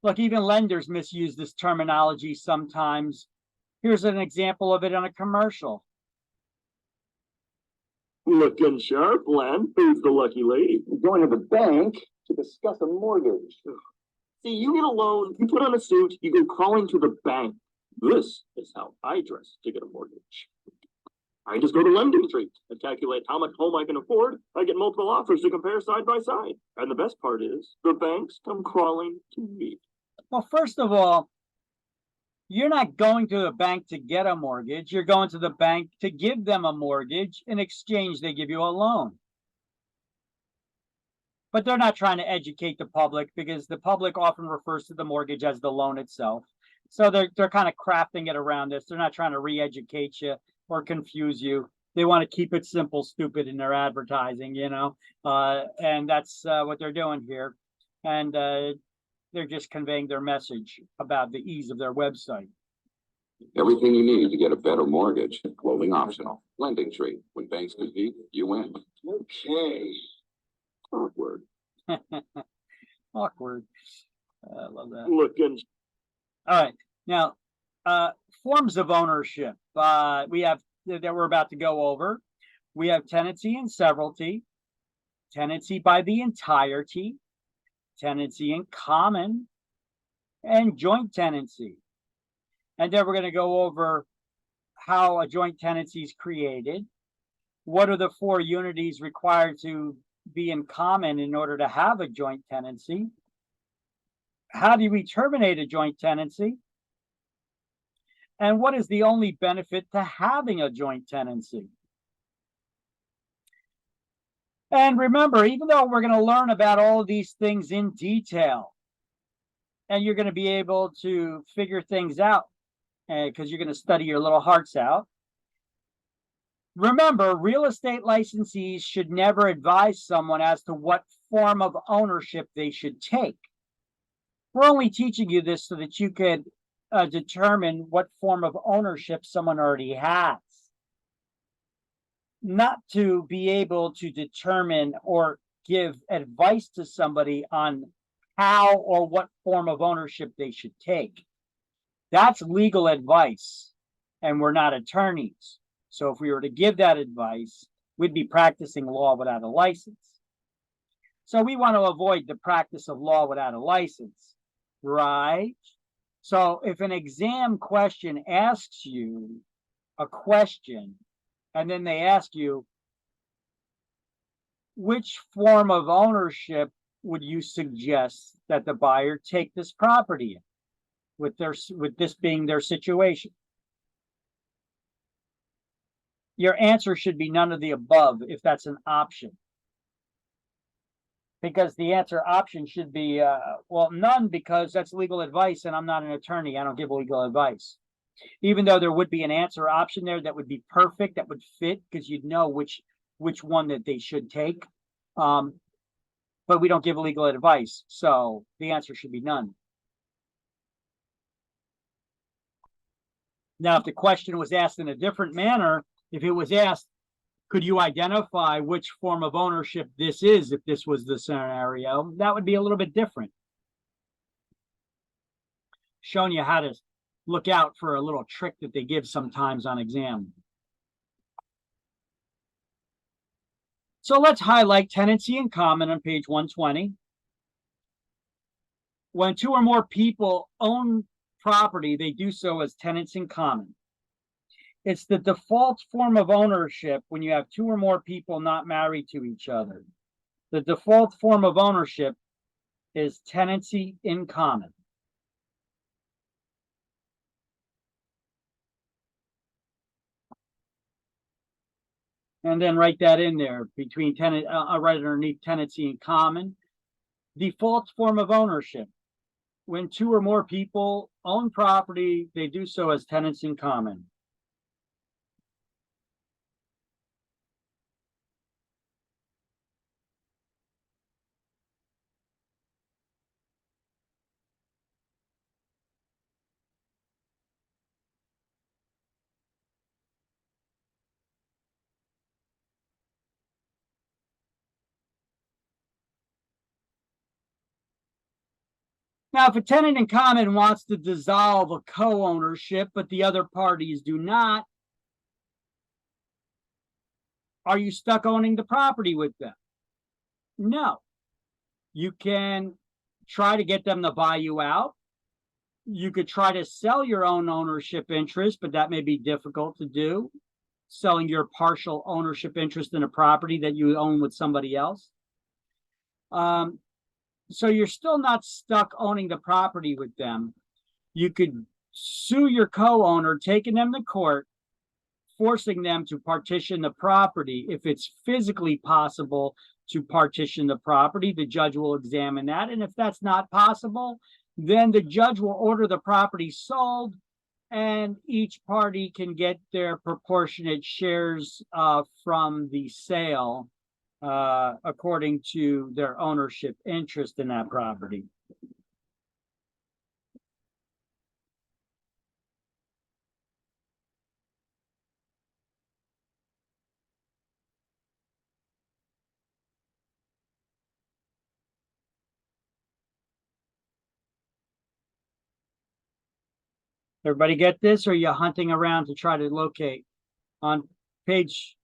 Look, even lenders misuse this terminology sometimes. Here's an example of it on a commercial. Looking sharp, Len. Who's the lucky lady? I'm going to the bank to discuss a mortgage. See, you get a loan, you put on a suit, you go calling to the bank. This is how I dress to get a mortgage. I just go to Lending Tree and calculate how much home I can afford. I get multiple offers to compare side by side. And the best part is, the banks come crawling to me. Well, first of all, you're not going to the bank to get a mortgage. You're going to the bank to give them a mortgage. In exchange, they give you a loan. But they're not trying to educate the public, because the public often refers to the mortgage as the loan itself. So they're kind of crafting it around this. They're not trying to re-educate you or confuse you. They want to keep it simple, stupid in their advertising, and that's what they're doing here. And they're just conveying their message about the ease of their website. Everything you need to get a better mortgage, clothing optional. Lending Tree. When banks compete, you win. Okay. Awkward. Awkward. I love that. Looking. All right. Now, forms of ownership. We have that we're about to go over. We have tenancy and severalty, tenancy by the entirety, tenancy in common, and joint tenancy. And then we're going to go over how a joint tenancy is created. What are the 4 unities required to be in common in order to have a joint tenancy? How do we terminate a joint tenancy? And what is the only benefit to having a joint tenancy? And remember, even though we're going to learn about all of these things in detail, and you're going to be able to figure things out, because you're going to study your little hearts out, Remember, real estate licensees should never advise someone as to what form of ownership they should take. We're only teaching you this so that you could determine what form of ownership someone already has, not to be able to determine or give advice to somebody on how or what form of ownership they should take. That's legal advice, and we're not attorneys. So if we were to give that advice, we'd be practicing law without a license. So we want to avoid the practice of law without a license, right? So if an exam question asks you a question, and then they ask you, which form of ownership would you suggest that the buyer take this property in, with this being their situation? Your answer should be none of the above if that's an option. Because the answer option should be, well, none, because that's legal advice and I'm not an attorney. I don't give legal advice. Even though there would be an answer option there that would be perfect, that would fit, because you'd know which one that they should take. But we don't give legal advice, so the answer should be none. Now, if the question was asked in a different manner, if it was asked, could you identify which form of ownership this is, if this was the scenario, that would be a little bit different. Showing you how to look out for a little trick that they give sometimes on exam. So let's highlight tenancy in common on page 120. When two or more people own property, they do so as tenants in common. It's the default form of ownership when you have two or more people not married to each other. The default form of ownership is tenancy in common. And then write that in there between tenant, right underneath tenancy in common. Default form of ownership. When two or more people own property, they do so as tenants in common. Now, if a tenant in common wants to dissolve a co-ownership, but the other parties do not, are you stuck owning the property with them? No. You can try to get them to buy you out. You could try to sell your own ownership interest, but that may be difficult to do. Selling your partial ownership interest in a property that you own with somebody else. So you're still not stuck owning the property with them. You could sue your co-owner, taking them to court, forcing them to partition the property. If it's physically possible to partition the property, the judge will examine that. And if that's not possible, then the judge will order the property sold, and each party can get their proportionate shares from the sale according to their ownership interest in that property. Everybody get this, or are you hunting around to try to locate? On page,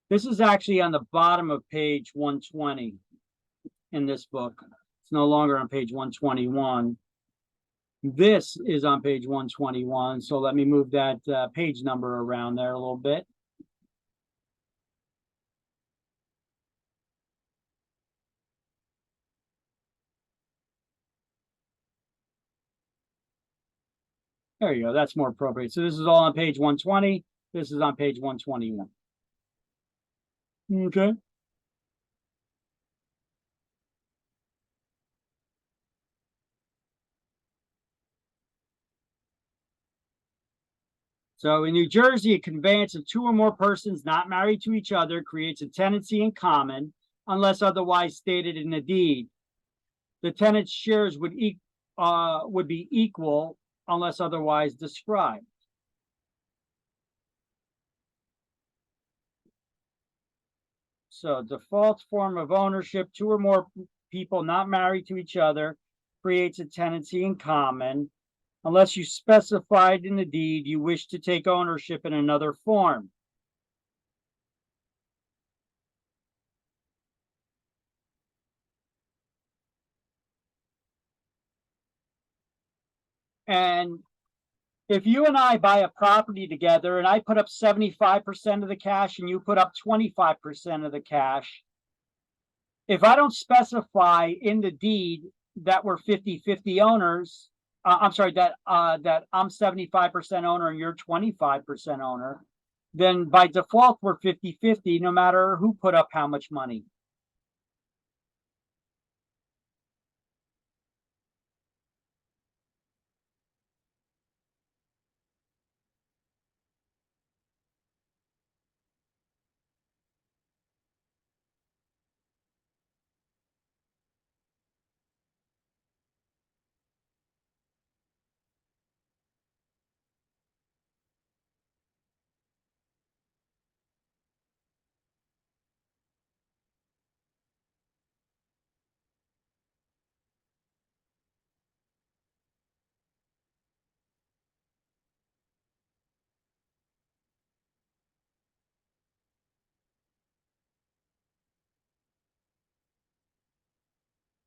this is actually on the bottom of page 120 in this book. It's no longer on page 121. This is on page 121, so let me move that page number around there a little bit. There you go. That's more appropriate. So this is all on page 120. This is on page 121. Okay. So in New Jersey, a conveyance of two or more persons not married to each other creates a tenancy in common unless otherwise stated in the deed. The tenant's shares would be equal unless otherwise described. So default form of ownership, two or more people not married to each other creates a tenancy in common unless you specified in the deed you wish to take ownership in another form. And if you and I buy a property together and I put up 75% of the cash and you put up 25% of the cash, if I don't specify in the deed that we're 50-50 owners, that I'm 75% owner and you're 25% owner, then by default we're 50-50 no matter who put up how much money.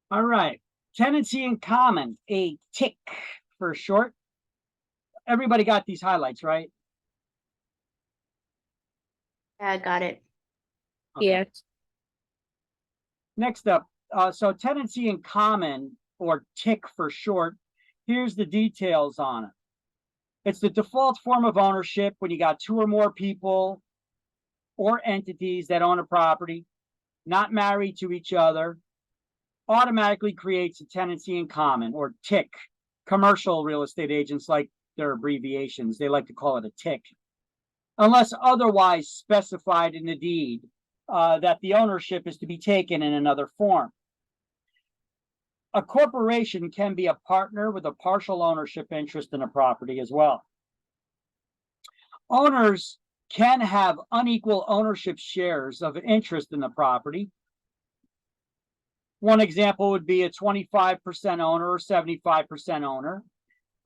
All right, tenancy in common, a TIC for short. Everybody got these highlights, right? Yeah, I got it. Okay. Yes. Next up, so tenancy in common, or TIC for short, here's the details on it. It's the default form of ownership when you got two or more people or entities that own a property, not married to each other, automatically creates a tenancy in common, or TIC. Commercial real estate agents like their abbreviations. They like to call it a TIC. Unless otherwise specified in the deed that the ownership is to be taken in another form. A corporation can be a partner with a partial ownership interest in a property as well. Owners can have unequal ownership shares of interest in the property. One example would be a 25% owner or 75% owner.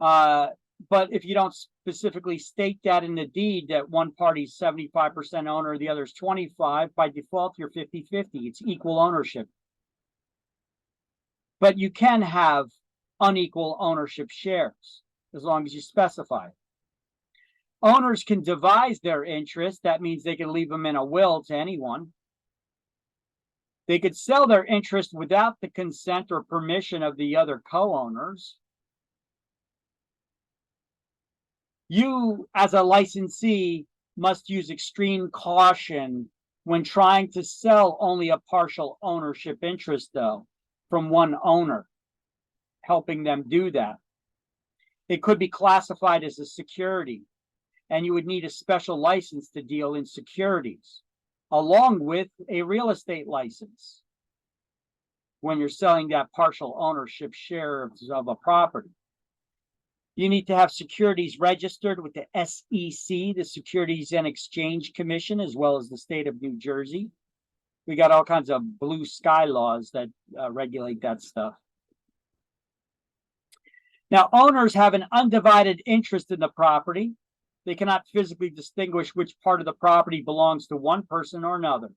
But if you don't specifically state that in the deed that one party's 75% owner, the other's 25, by default, you're 50-50. It's equal ownership. But you can have unequal ownership shares as long as you specify. Owners can devise their interest. That means they can leave them in a will to anyone. They could sell their interest without the consent or permission of the other co-owners. You, as a licensee, must use extreme caution when trying to sell only a partial ownership interest, though, from one owner, helping them do that. It could be classified as a security, and you would need a special license to deal in securities, along with a real estate license when you're selling that partial ownership share of a property. You need to have securities registered with the SEC, the Securities and Exchange Commission, as well as the state of New Jersey. We got all kinds of blue sky laws that regulate that stuff. Now, owners have an undivided interest in the property. They cannot physically distinguish which part of the property belongs to one person or another.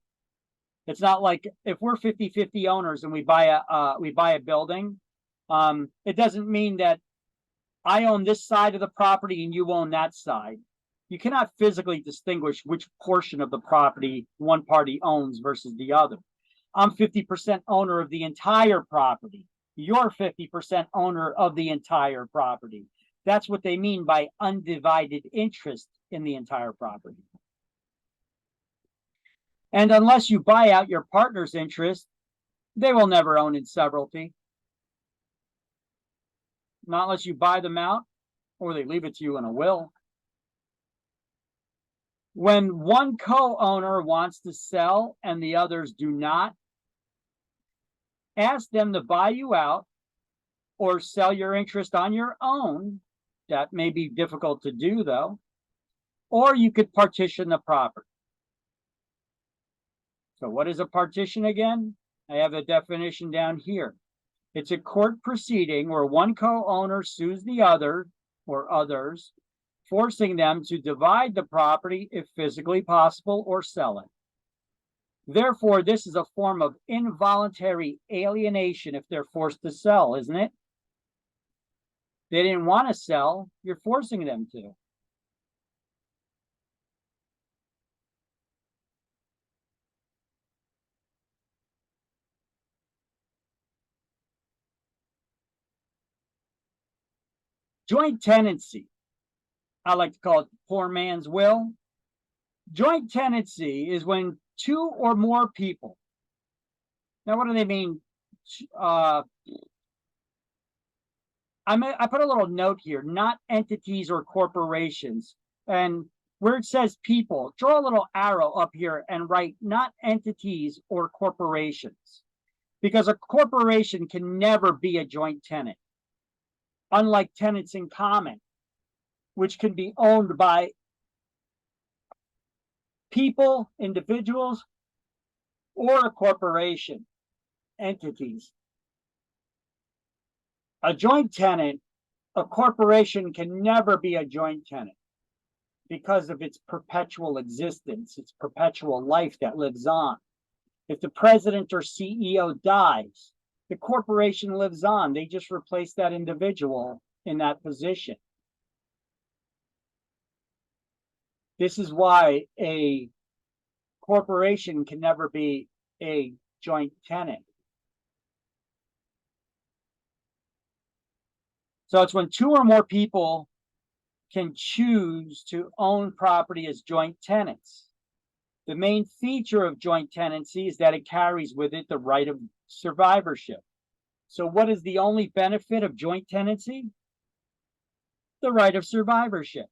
It's not like if we're 50-50 owners and we buy a building, it doesn't mean that I own this side of the property and you own that side. You cannot physically distinguish which portion of the property one party owns versus the other. I'm 50% owner of the entire property. You're 50% owner of the entire property. That's what they mean by undivided interest in the entire property. And unless you buy out your partner's interest, they will never own in severalty. Not unless you buy them out or they leave it to you in a will. When one co-owner wants to sell and the others do not, ask them to buy you out or sell your interest on your own. That may be difficult to do though. Or you could partition the property. So what is a partition again? I have a definition down here. It's a court proceeding where one co-owner sues the other or others, forcing them to divide the property if physically possible or sell it. Therefore, this is a form of involuntary alienation if they're forced to sell, isn't it? They didn't want to sell, you're forcing them to. Joint tenancy. I like to call it poor man's will. Joint tenancy is when two or more people. Now, what do they mean? I put a little note here, not entities or corporations. And where it says people, draw a little arrow up here and write not entities or corporations. Because a corporation can never be a joint tenant. Unlike tenants in common, which can be owned by people, individuals, or a corporation, entities. A joint tenant, a corporation can never be a joint tenant because of its perpetual existence, its perpetual life that lives on. If the president or CEO dies, the corporation lives on. They just replace that individual in that position. This is why a corporation can never be a joint tenant. So it's when two or more people can choose to own property as joint tenants. The main feature of joint tenancy is that it carries with it the right of survivorship. So what is the only benefit of joint tenancy? The right of survivorship.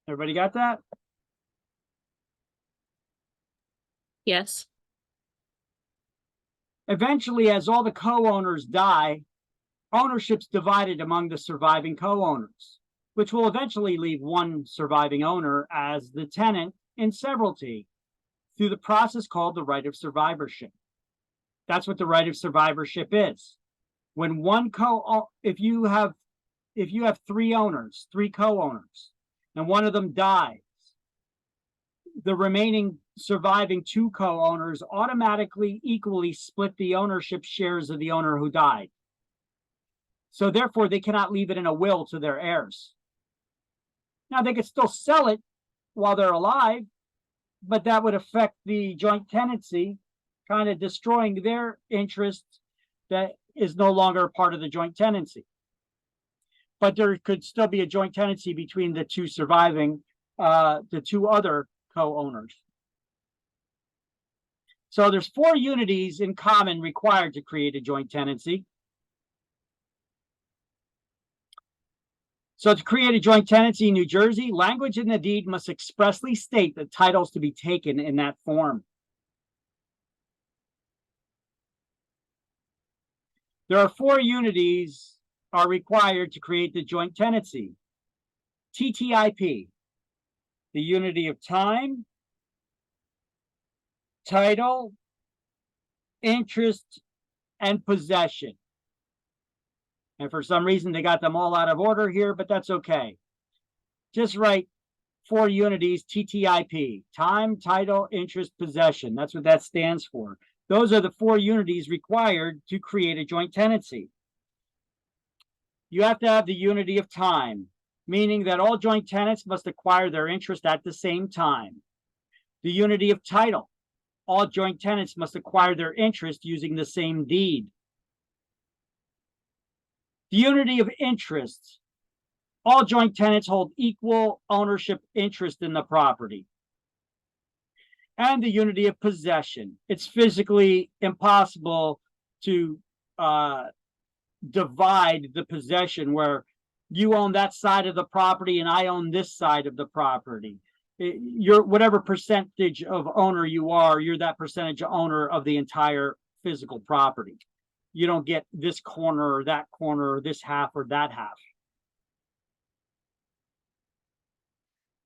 Everybody got that? Yes. Eventually, as all the co-owners die, ownership's divided among the surviving co-owners, which will eventually leave one surviving owner as the tenant in severalty through the process called the right of survivorship. That's what the right of survivorship is. When one if you have three owners, three co-owners, and one of them dies, the remaining surviving two co-owners automatically equally split the ownership shares of the owner who died. So therefore, they cannot leave it in a will to their heirs. Now, they could still sell it while they're alive, but that would affect the joint tenancy, kind of destroying their interest that is no longer a part of the joint tenancy. But there could still be a joint tenancy between the two surviving, the two other co-owners. So there's 4 unities in common required to create a joint tenancy. So to create a joint tenancy in New Jersey, language in the deed must expressly state the titles to be taken in that form. There are 4 unities are required to create the joint tenancy. TTIP, the unity of time, title, interest, and possession. And for some reason, they got them all out of order here, but that's okay. Just write 4 unities, TTIP, time, title, interest, possession. That's what that stands for. Those are the 4 unities required to create a joint tenancy. You have to have the unity of time, meaning that all joint tenants must acquire their interest at the same time. The unity of title, all joint tenants must acquire their interest using the same deed. The unity of interest, all joint tenants hold equal ownership interest in the property. And the unity of possession, it's physically impossible to divide the possession where you own that side of the property and I own this side of the property. You're whatever percentage of owner you are, you're that percentage owner of the entire physical property. You don't get this corner or that corner or this half or that half.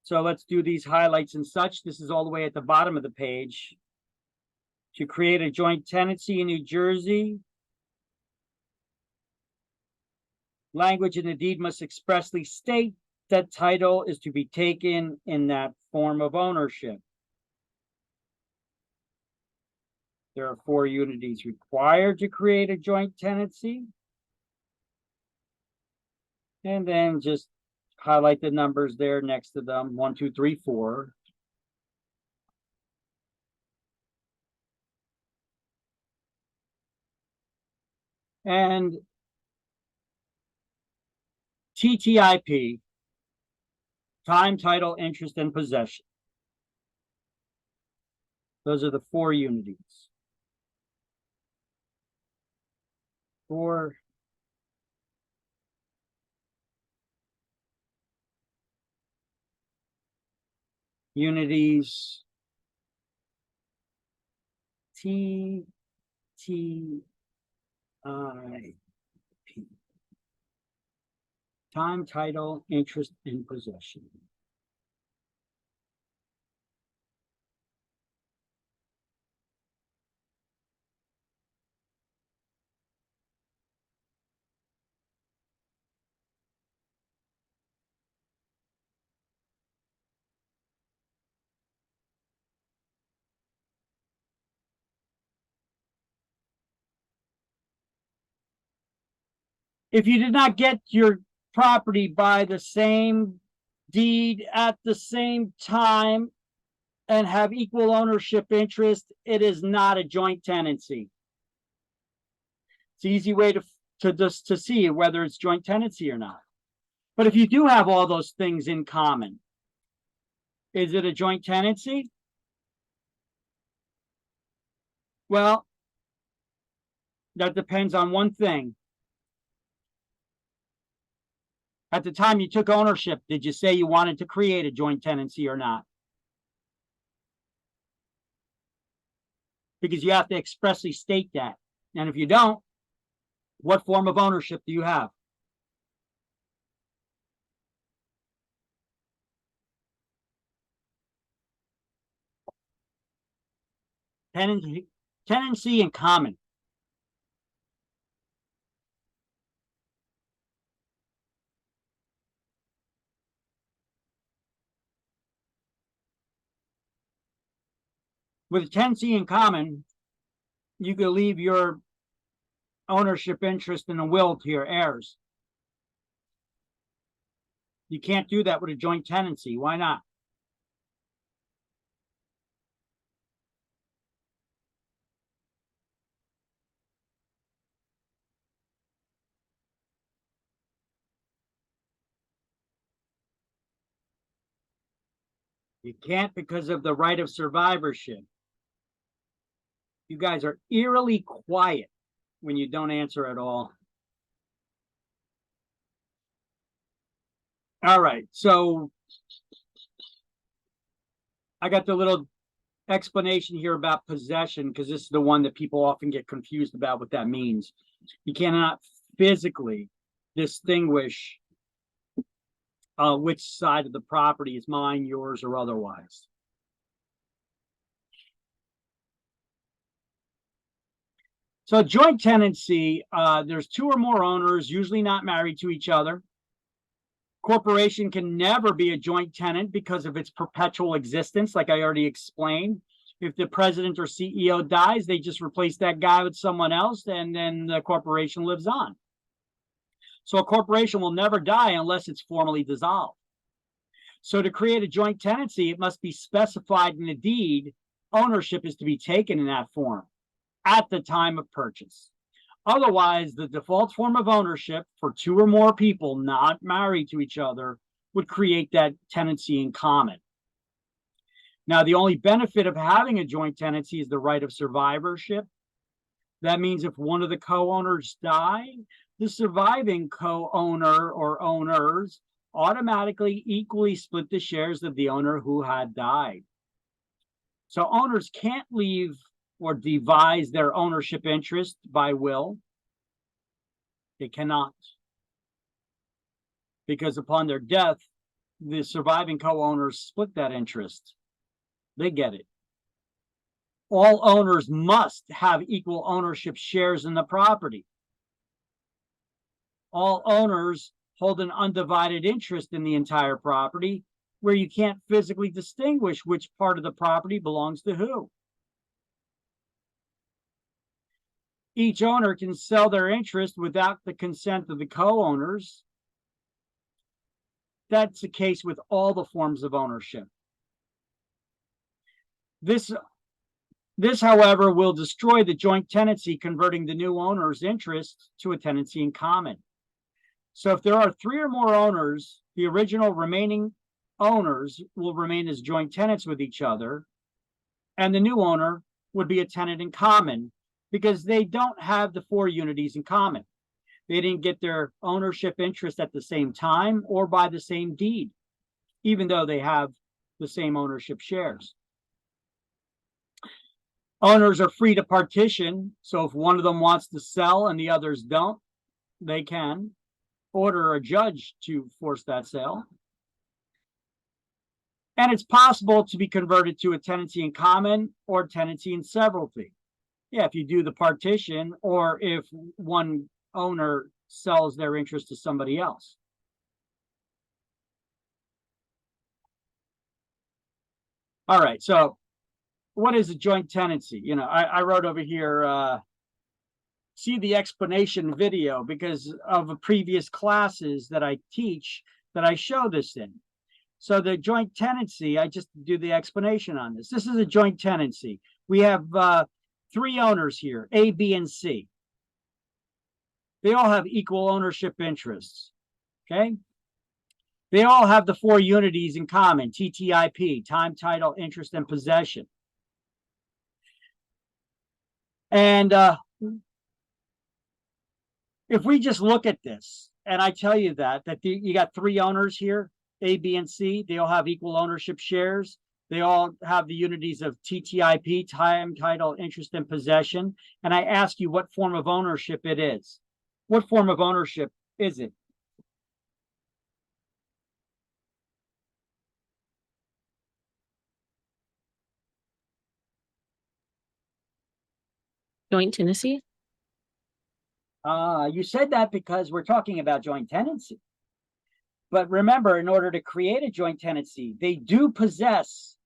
So let's do these highlights and such. This is all the way at the bottom of the page. To create a joint tenancy in New Jersey, language in the deed must expressly state that title is to be taken in that form of ownership. There are 4 unities required to create a joint tenancy. And then just highlight the numbers there next to them, 1, 2, 3, 4. And TTIP, time, title, interest, and possession. Those are the 4 unities. 4 unities. TTIP. Time, title, interest, and possession. If you did not get your property by the same deed at the same time and have equal ownership interest, it is not a joint tenancy. It's an easy way to see whether it's joint tenancy or not. But if you do have all those things in common, is it a joint tenancy? Well, that depends on one thing. At the time you took ownership, did you say you wanted to create a joint tenancy or not? Because you have to expressly state that. And if you don't, what form of ownership do you have? Tenancy in common. With tenancy in common, you can leave your ownership interest in a will to your heirs. You can't do that with a joint tenancy. Why not? You can't because of the right of survivorship. You guys are eerily quiet when you don't answer at all. All right, so I got the little explanation here about possession because this is the one that people often get confused about what that means. You cannot physically distinguish which side of the property is mine, yours, or otherwise. So joint tenancy, there's two or more owners, usually not married to each other. Corporation can never be a joint tenant because of its perpetual existence, like I already explained. If the president or CEO dies, they just replace that guy with someone else, and then the corporation lives on. So a corporation will never die unless it's formally dissolved. So to create a joint tenancy, it must be specified in the deed. Ownership is to be taken in that form at the time of purchase. Otherwise, the default form of ownership for two or more people not married to each other would create that tenancy in common. Now, the only benefit of having a joint tenancy is the right of survivorship. That means if one of the co-owners die, the surviving co-owner or owners automatically equally split the shares of the owner who had died. So owners can't leave or devise their ownership interest by will. They cannot. Because upon their death, the surviving co-owners split that interest. They get it. All owners must have equal ownership shares in the property. All owners hold an undivided interest in the entire property, where you can't physically distinguish which part of the property belongs to who. Each owner can sell their interest without the consent of the co-owners. That's the case with all the forms of ownership. This, however, will destroy the joint tenancy, converting the new owner's interest to a tenancy in common. So if there are three or more owners, the original remaining owners will remain as joint tenants with each other, and the new owner would be a tenant in common because they don't have the four unities in common. They didn't get their ownership interest at the same time or by the same deed, even though they have the same ownership shares. Owners are free to partition, so if one of them wants to sell and the others don't, they can order a judge to force that sale. And it's possible to be converted to a tenancy in common or tenancy in severalty. Yeah, if you do the partition or if one owner sells their interest to somebody else. All right, so what is a joint tenancy? You know, I wrote over here, see the explanation video because of previous classes that I teach that I show this in. So the joint tenancy, I just do the explanation on this. This is a joint tenancy. We have three owners here, A, B, and C. They all have equal ownership interests, okay? They all have the four unities in common, TTIP, time, title, interest, and possession. And if we just look at this, and I tell you that you got three owners here, A, B, and C, they all have equal ownership shares. They all have the unities of TTIP, time, title, interest, and possession. And I ask you what form of ownership it is. What form of ownership is it? Joint tenancy? You said that because we're talking about joint tenancy. But remember, in order to create a joint tenancy, they do possess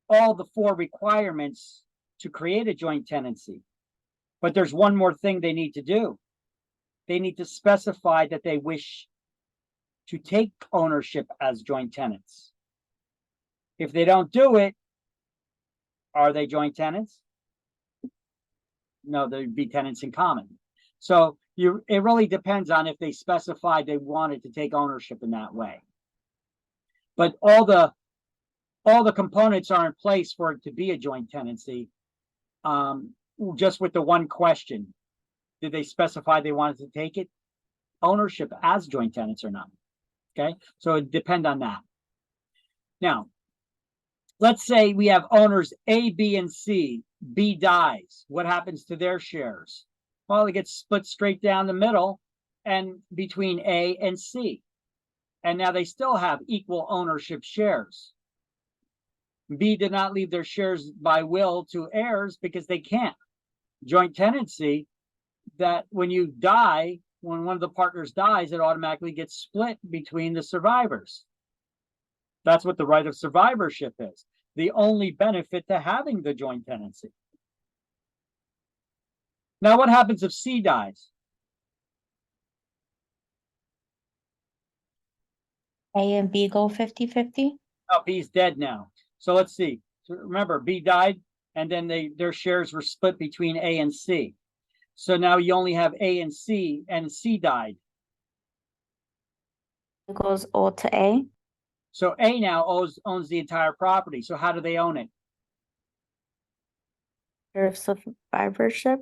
all the four requirements to create a joint tenancy. But there's one more thing they need to do. They need to specify that they wish to take ownership as joint tenants. If they don't do it, are they joint tenants? No, they'd be tenants in common. So it really depends on if they specified they wanted to take ownership in that way. But all the components are in place for it to be a joint tenancy, just with the one question. Did they specify they wanted to take it ownership as joint tenants or not? Okay, so it depends on that. Now, let's say we have owners A, B, and C. B dies. What happens to their shares? Well, it gets split straight down the middle and between A and C. And now they still have equal ownership shares. B did not leave their shares by will to heirs because they can't. Joint tenancy, that when you die, when one of the partners dies, it automatically gets split between the survivors. That's what the right of survivorship is. The only benefit to having the joint tenancy. Now, what happens if C dies? A and B go 50-50? Oh, B's dead now. So let's see. So remember, B died, and then their shares were split between A and C. So now you only have A and C died. It goes all to A. So A now owns the entire property. So how do they own it? Of survivorship.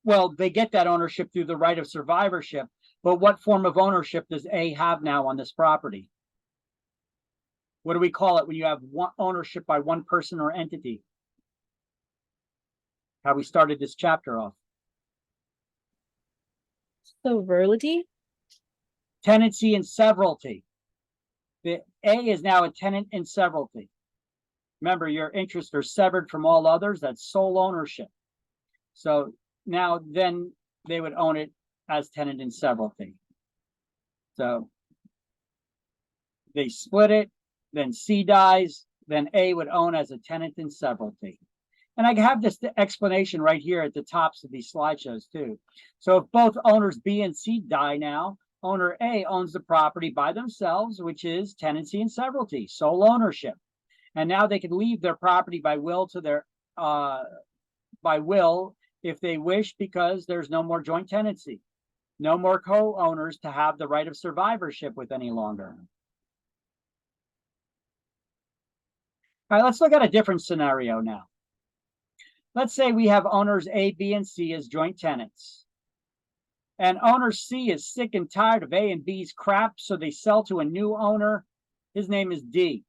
Well, they get that ownership through the right of survivorship. But what form of ownership does A have now on this property? What do we call it when you have one ownership by one person or entity? How we started this chapter off. Severalty? Tenancy and severalty. The A is now a tenant in severalty. Remember, your interests are severed from all others. That's sole ownership. So now then they would own it as tenant in severalty. So they split it, then C dies, then A would own as a tenant in severalty. And I have this explanation right here at the tops of these slideshows too. So if both owners B and C die now, owner A owns the property by themselves, which is tenancy and severalty, sole ownership. And now they can leave their property by will to their if they wish, because there's no more joint tenancy, no more co-owners to have the right of survivorship with any longer. All right, let's look at a different scenario now. Let's say we have owners A, B, and C as joint tenants. And owner C is sick and tired of A and B's crap, so they sell to a new owner. His name is D.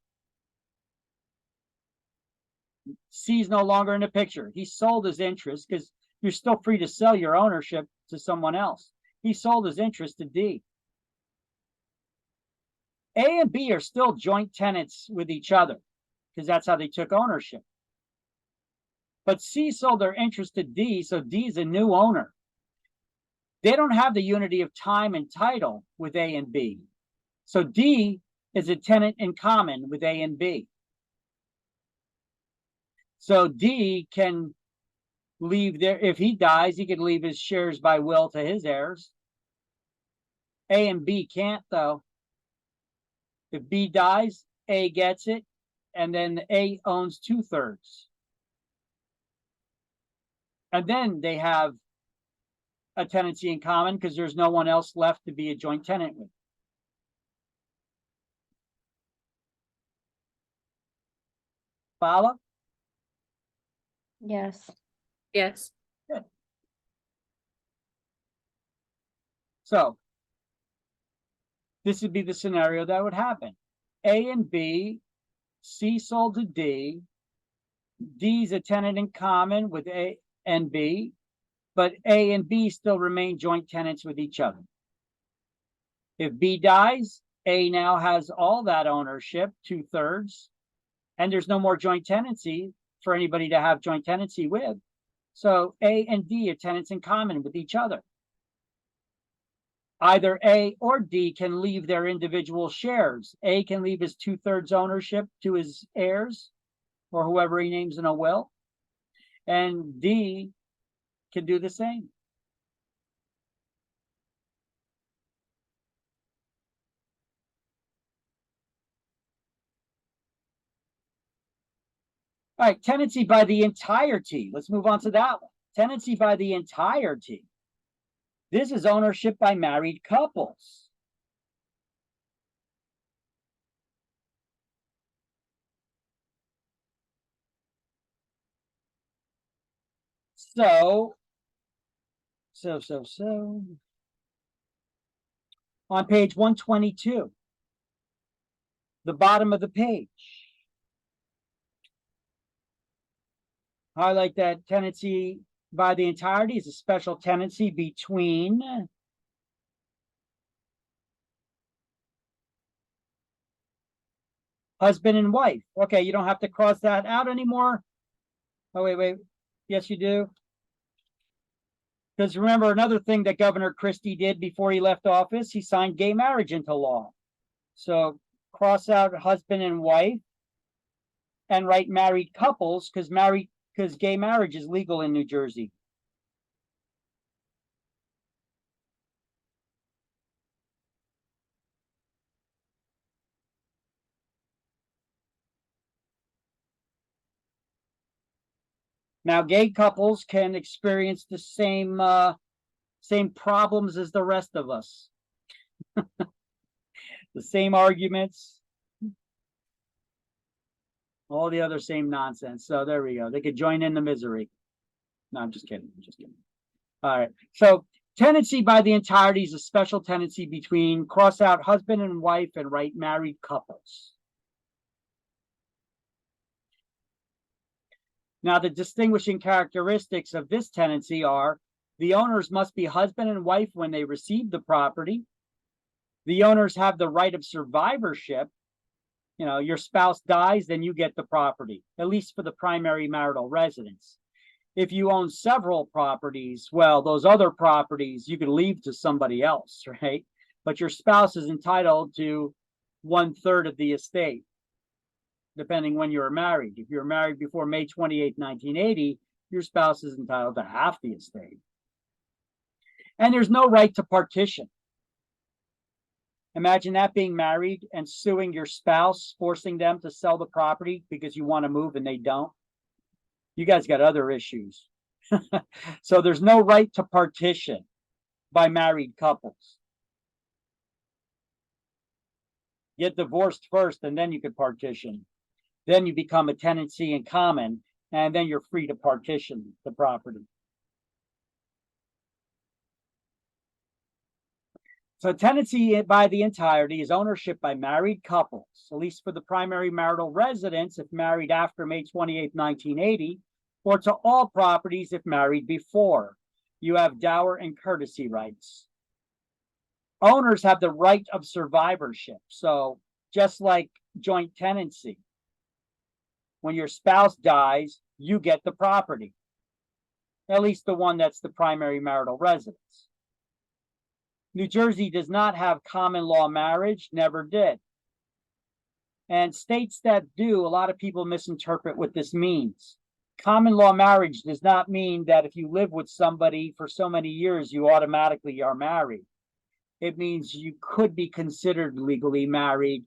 C's no longer in the picture. He sold his interest, because you're still free to sell your ownership to someone else. He sold his interest to D. A and B are still joint tenants with each other, because that's how they took ownership. But C sold their interest to D, so D is a new owner. They don't have the unity of time and title with A and B. So D is a tenant in common with A and B. So D can leave there, if he dies, he can leave his shares by will to his heirs. A and B can't, though. If B dies, A gets it, and then A owns 2/3. And then they have a tenancy in common because there's no one else left to be a joint tenant with. Follow? Yes. Yes. Good. So this would be the scenario that would happen. A and B, C sold to D. D's a tenant in common with A and B, but A and B still remain joint tenants with each other. If B dies, A now has all that ownership, 2/3, and there's no more joint tenancy for anybody to have joint tenancy with. So A and D are tenants in common with each other. Either A or D can leave their individual shares. A can leave his 2/3 ownership to his heirs or whoever he names in a will, and D can do the same. All right, tenancy by the entirety. Let's move on to that one. Tenancy by the entirety. This is ownership by married couples. So, on page 122, the bottom of the page, highlight that tenancy by the entirety is a special tenancy between husband and wife. Okay, you don't have to cross that out anymore. Oh, wait. Yes, you do. Because remember, another thing that Governor Christie did before he left office, he signed gay marriage into law. So cross out husband and wife and write married couples, because gay marriage is legal in New Jersey. Now, gay couples can experience the same problems as the rest of us. The same arguments, all the other same nonsense. So there we go. They could join in the misery. No, I'm just kidding. All right. So tenancy by the entirety is a special tenancy between cross out husband and wife and write married couples. Now, the distinguishing characteristics of this tenancy are the owners must be husband and wife when they receive the property. The owners have the right of survivorship. You know, your spouse dies, then you get the property, at least for the primary marital residence. If you own several properties, well, those other properties you could leave to somebody else, right? But your spouse is entitled to 1/3 of the estate, depending when you were married. If you were married before May 28, 1980, your spouse is entitled to half the estate. And there's no right to partition. Imagine that, being married and suing your spouse, forcing them to sell the property because you want to move and they don't. You guys got other issues. So there's no right to partition by married couples. Get divorced first and then you could partition. Then you become a tenancy in common and then you're free to partition the property. So tenancy by the entirety is ownership by married couples, at least for the primary marital residence if married after May 28, 1980, or to all properties if married before. You have dower and courtesy rights. Owners have the right of survivorship. So just like joint tenancy, when your spouse dies, you get the property, at least the one that's the primary marital residence. New Jersey does not have common law marriage, never did. And states that do, a lot of people misinterpret what this means. Common law marriage does not mean that if you live with somebody for so many years, you automatically are married. It means you could be considered legally married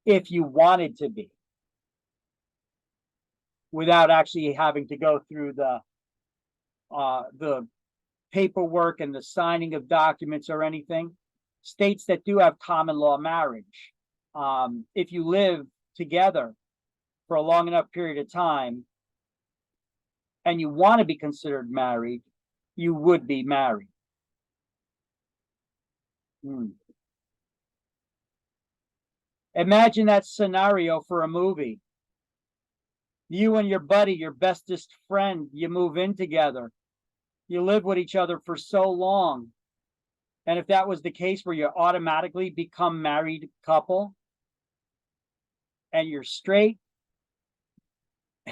if you wanted to be, without actually having to go through the paperwork and the signing of documents or anything. States that do have common law marriage, if you live together for a long enough period of time and you want to be considered married, you would be married. Imagine that scenario for a movie. You and your buddy, your bestest friend, you move in together. You live with each other for so long. And if that was the case where you automatically become married couple and you're straight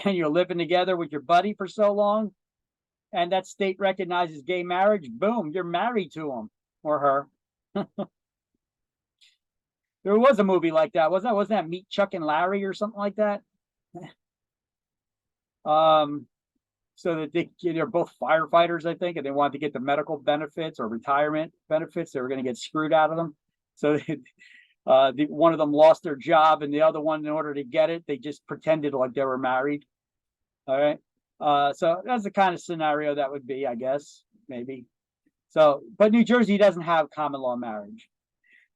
and you're living together with your buddy for so long and that state recognizes gay marriage, boom, you're married to him or her. There was a movie like that, wasn't that Meet Chuck and Larry or something like that? So that they're both firefighters, I think, and they wanted to get the medical benefits or retirement benefits. They were going to get screwed out of them. So one of them lost their job, and the other one, in order to get it, they just pretended like they were married. All right. So that's the kind of scenario that would be, I guess, maybe. So, but New Jersey doesn't have common law marriage.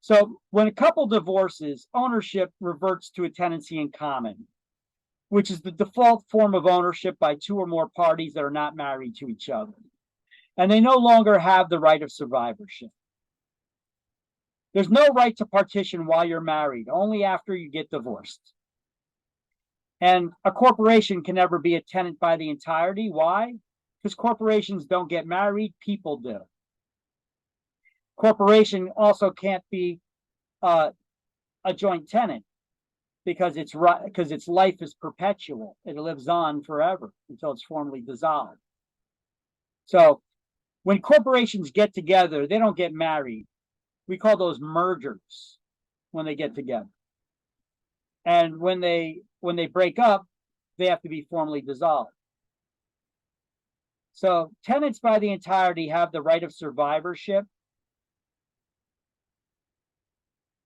So when a couple divorces, ownership reverts to a tenancy in common, which is the default form of ownership by two or more parties that are not married to each other. And they no longer have the right of survivorship. There's no right to partition while you're married, only after you get divorced. And a corporation can never be a tenant by the entirety. Why? Because corporations don't get married, people do. Corporation also can't be a joint tenant because its life is perpetual. It lives on forever until it's formally dissolved. So when corporations get together, they don't get married. We call those mergers when they get together. And when they break up, they have to be formally dissolved. So tenants by the entirety have the right of survivorship.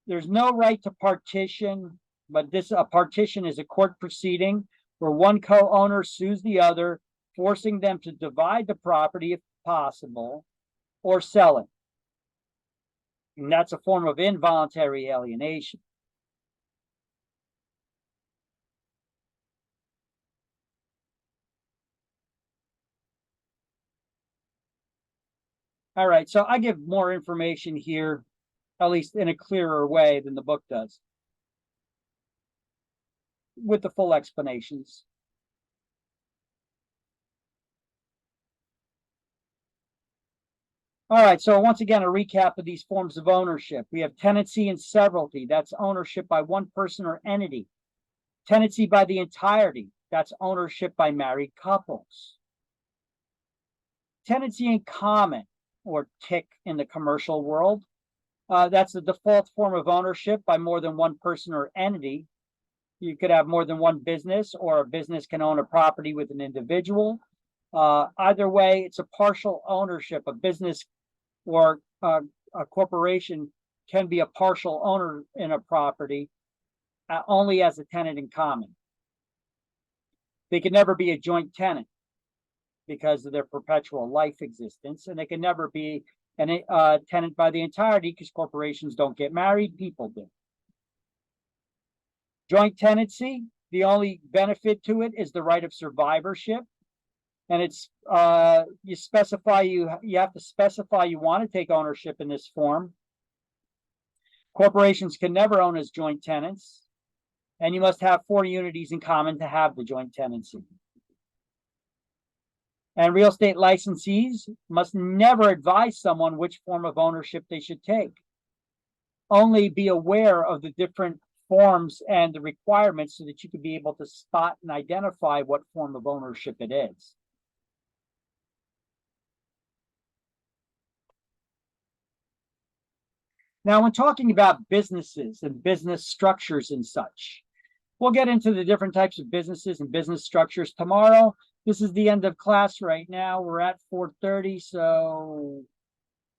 There's no right to partition, but a partition is a court proceeding where one co-owner sues the other, forcing them to divide the property if possible, or sell it. And that's a form of involuntary alienation. All right, so I give more information here, at least in a clearer way than the book does, with the full explanations. All right, so once again, a recap of these forms of ownership. We have tenancy and severalty, that's ownership by one person or entity. Tenancy by the entirety, that's ownership by married couples. Tenancy in common, or TIC in the commercial world, that's the default form of ownership by more than one person or entity. You could have more than one business, or a business can own a property with an individual. Either way, it's a partial ownership. A business or a corporation can be a partial owner in a property only as a tenant in common. They can never be a joint tenant because of their perpetual life existence, and they can never be a tenant by the entirety because corporations don't get married, people do. Joint tenancy, the only benefit to it is the right of survivorship. And it's you have to specify you want to take ownership in this form. Corporations can never own as joint tenants, and you must have 4 unities in common to have the joint tenancy. And real estate licensees must never advise someone which form of ownership they should take. Only be aware of the different forms and the requirements so that you can be able to spot and identify what form of ownership it is. Now, when talking about businesses and business structures and such, we'll get into the different types of businesses and business structures tomorrow. This is the end of class right now. We're at 4:30, so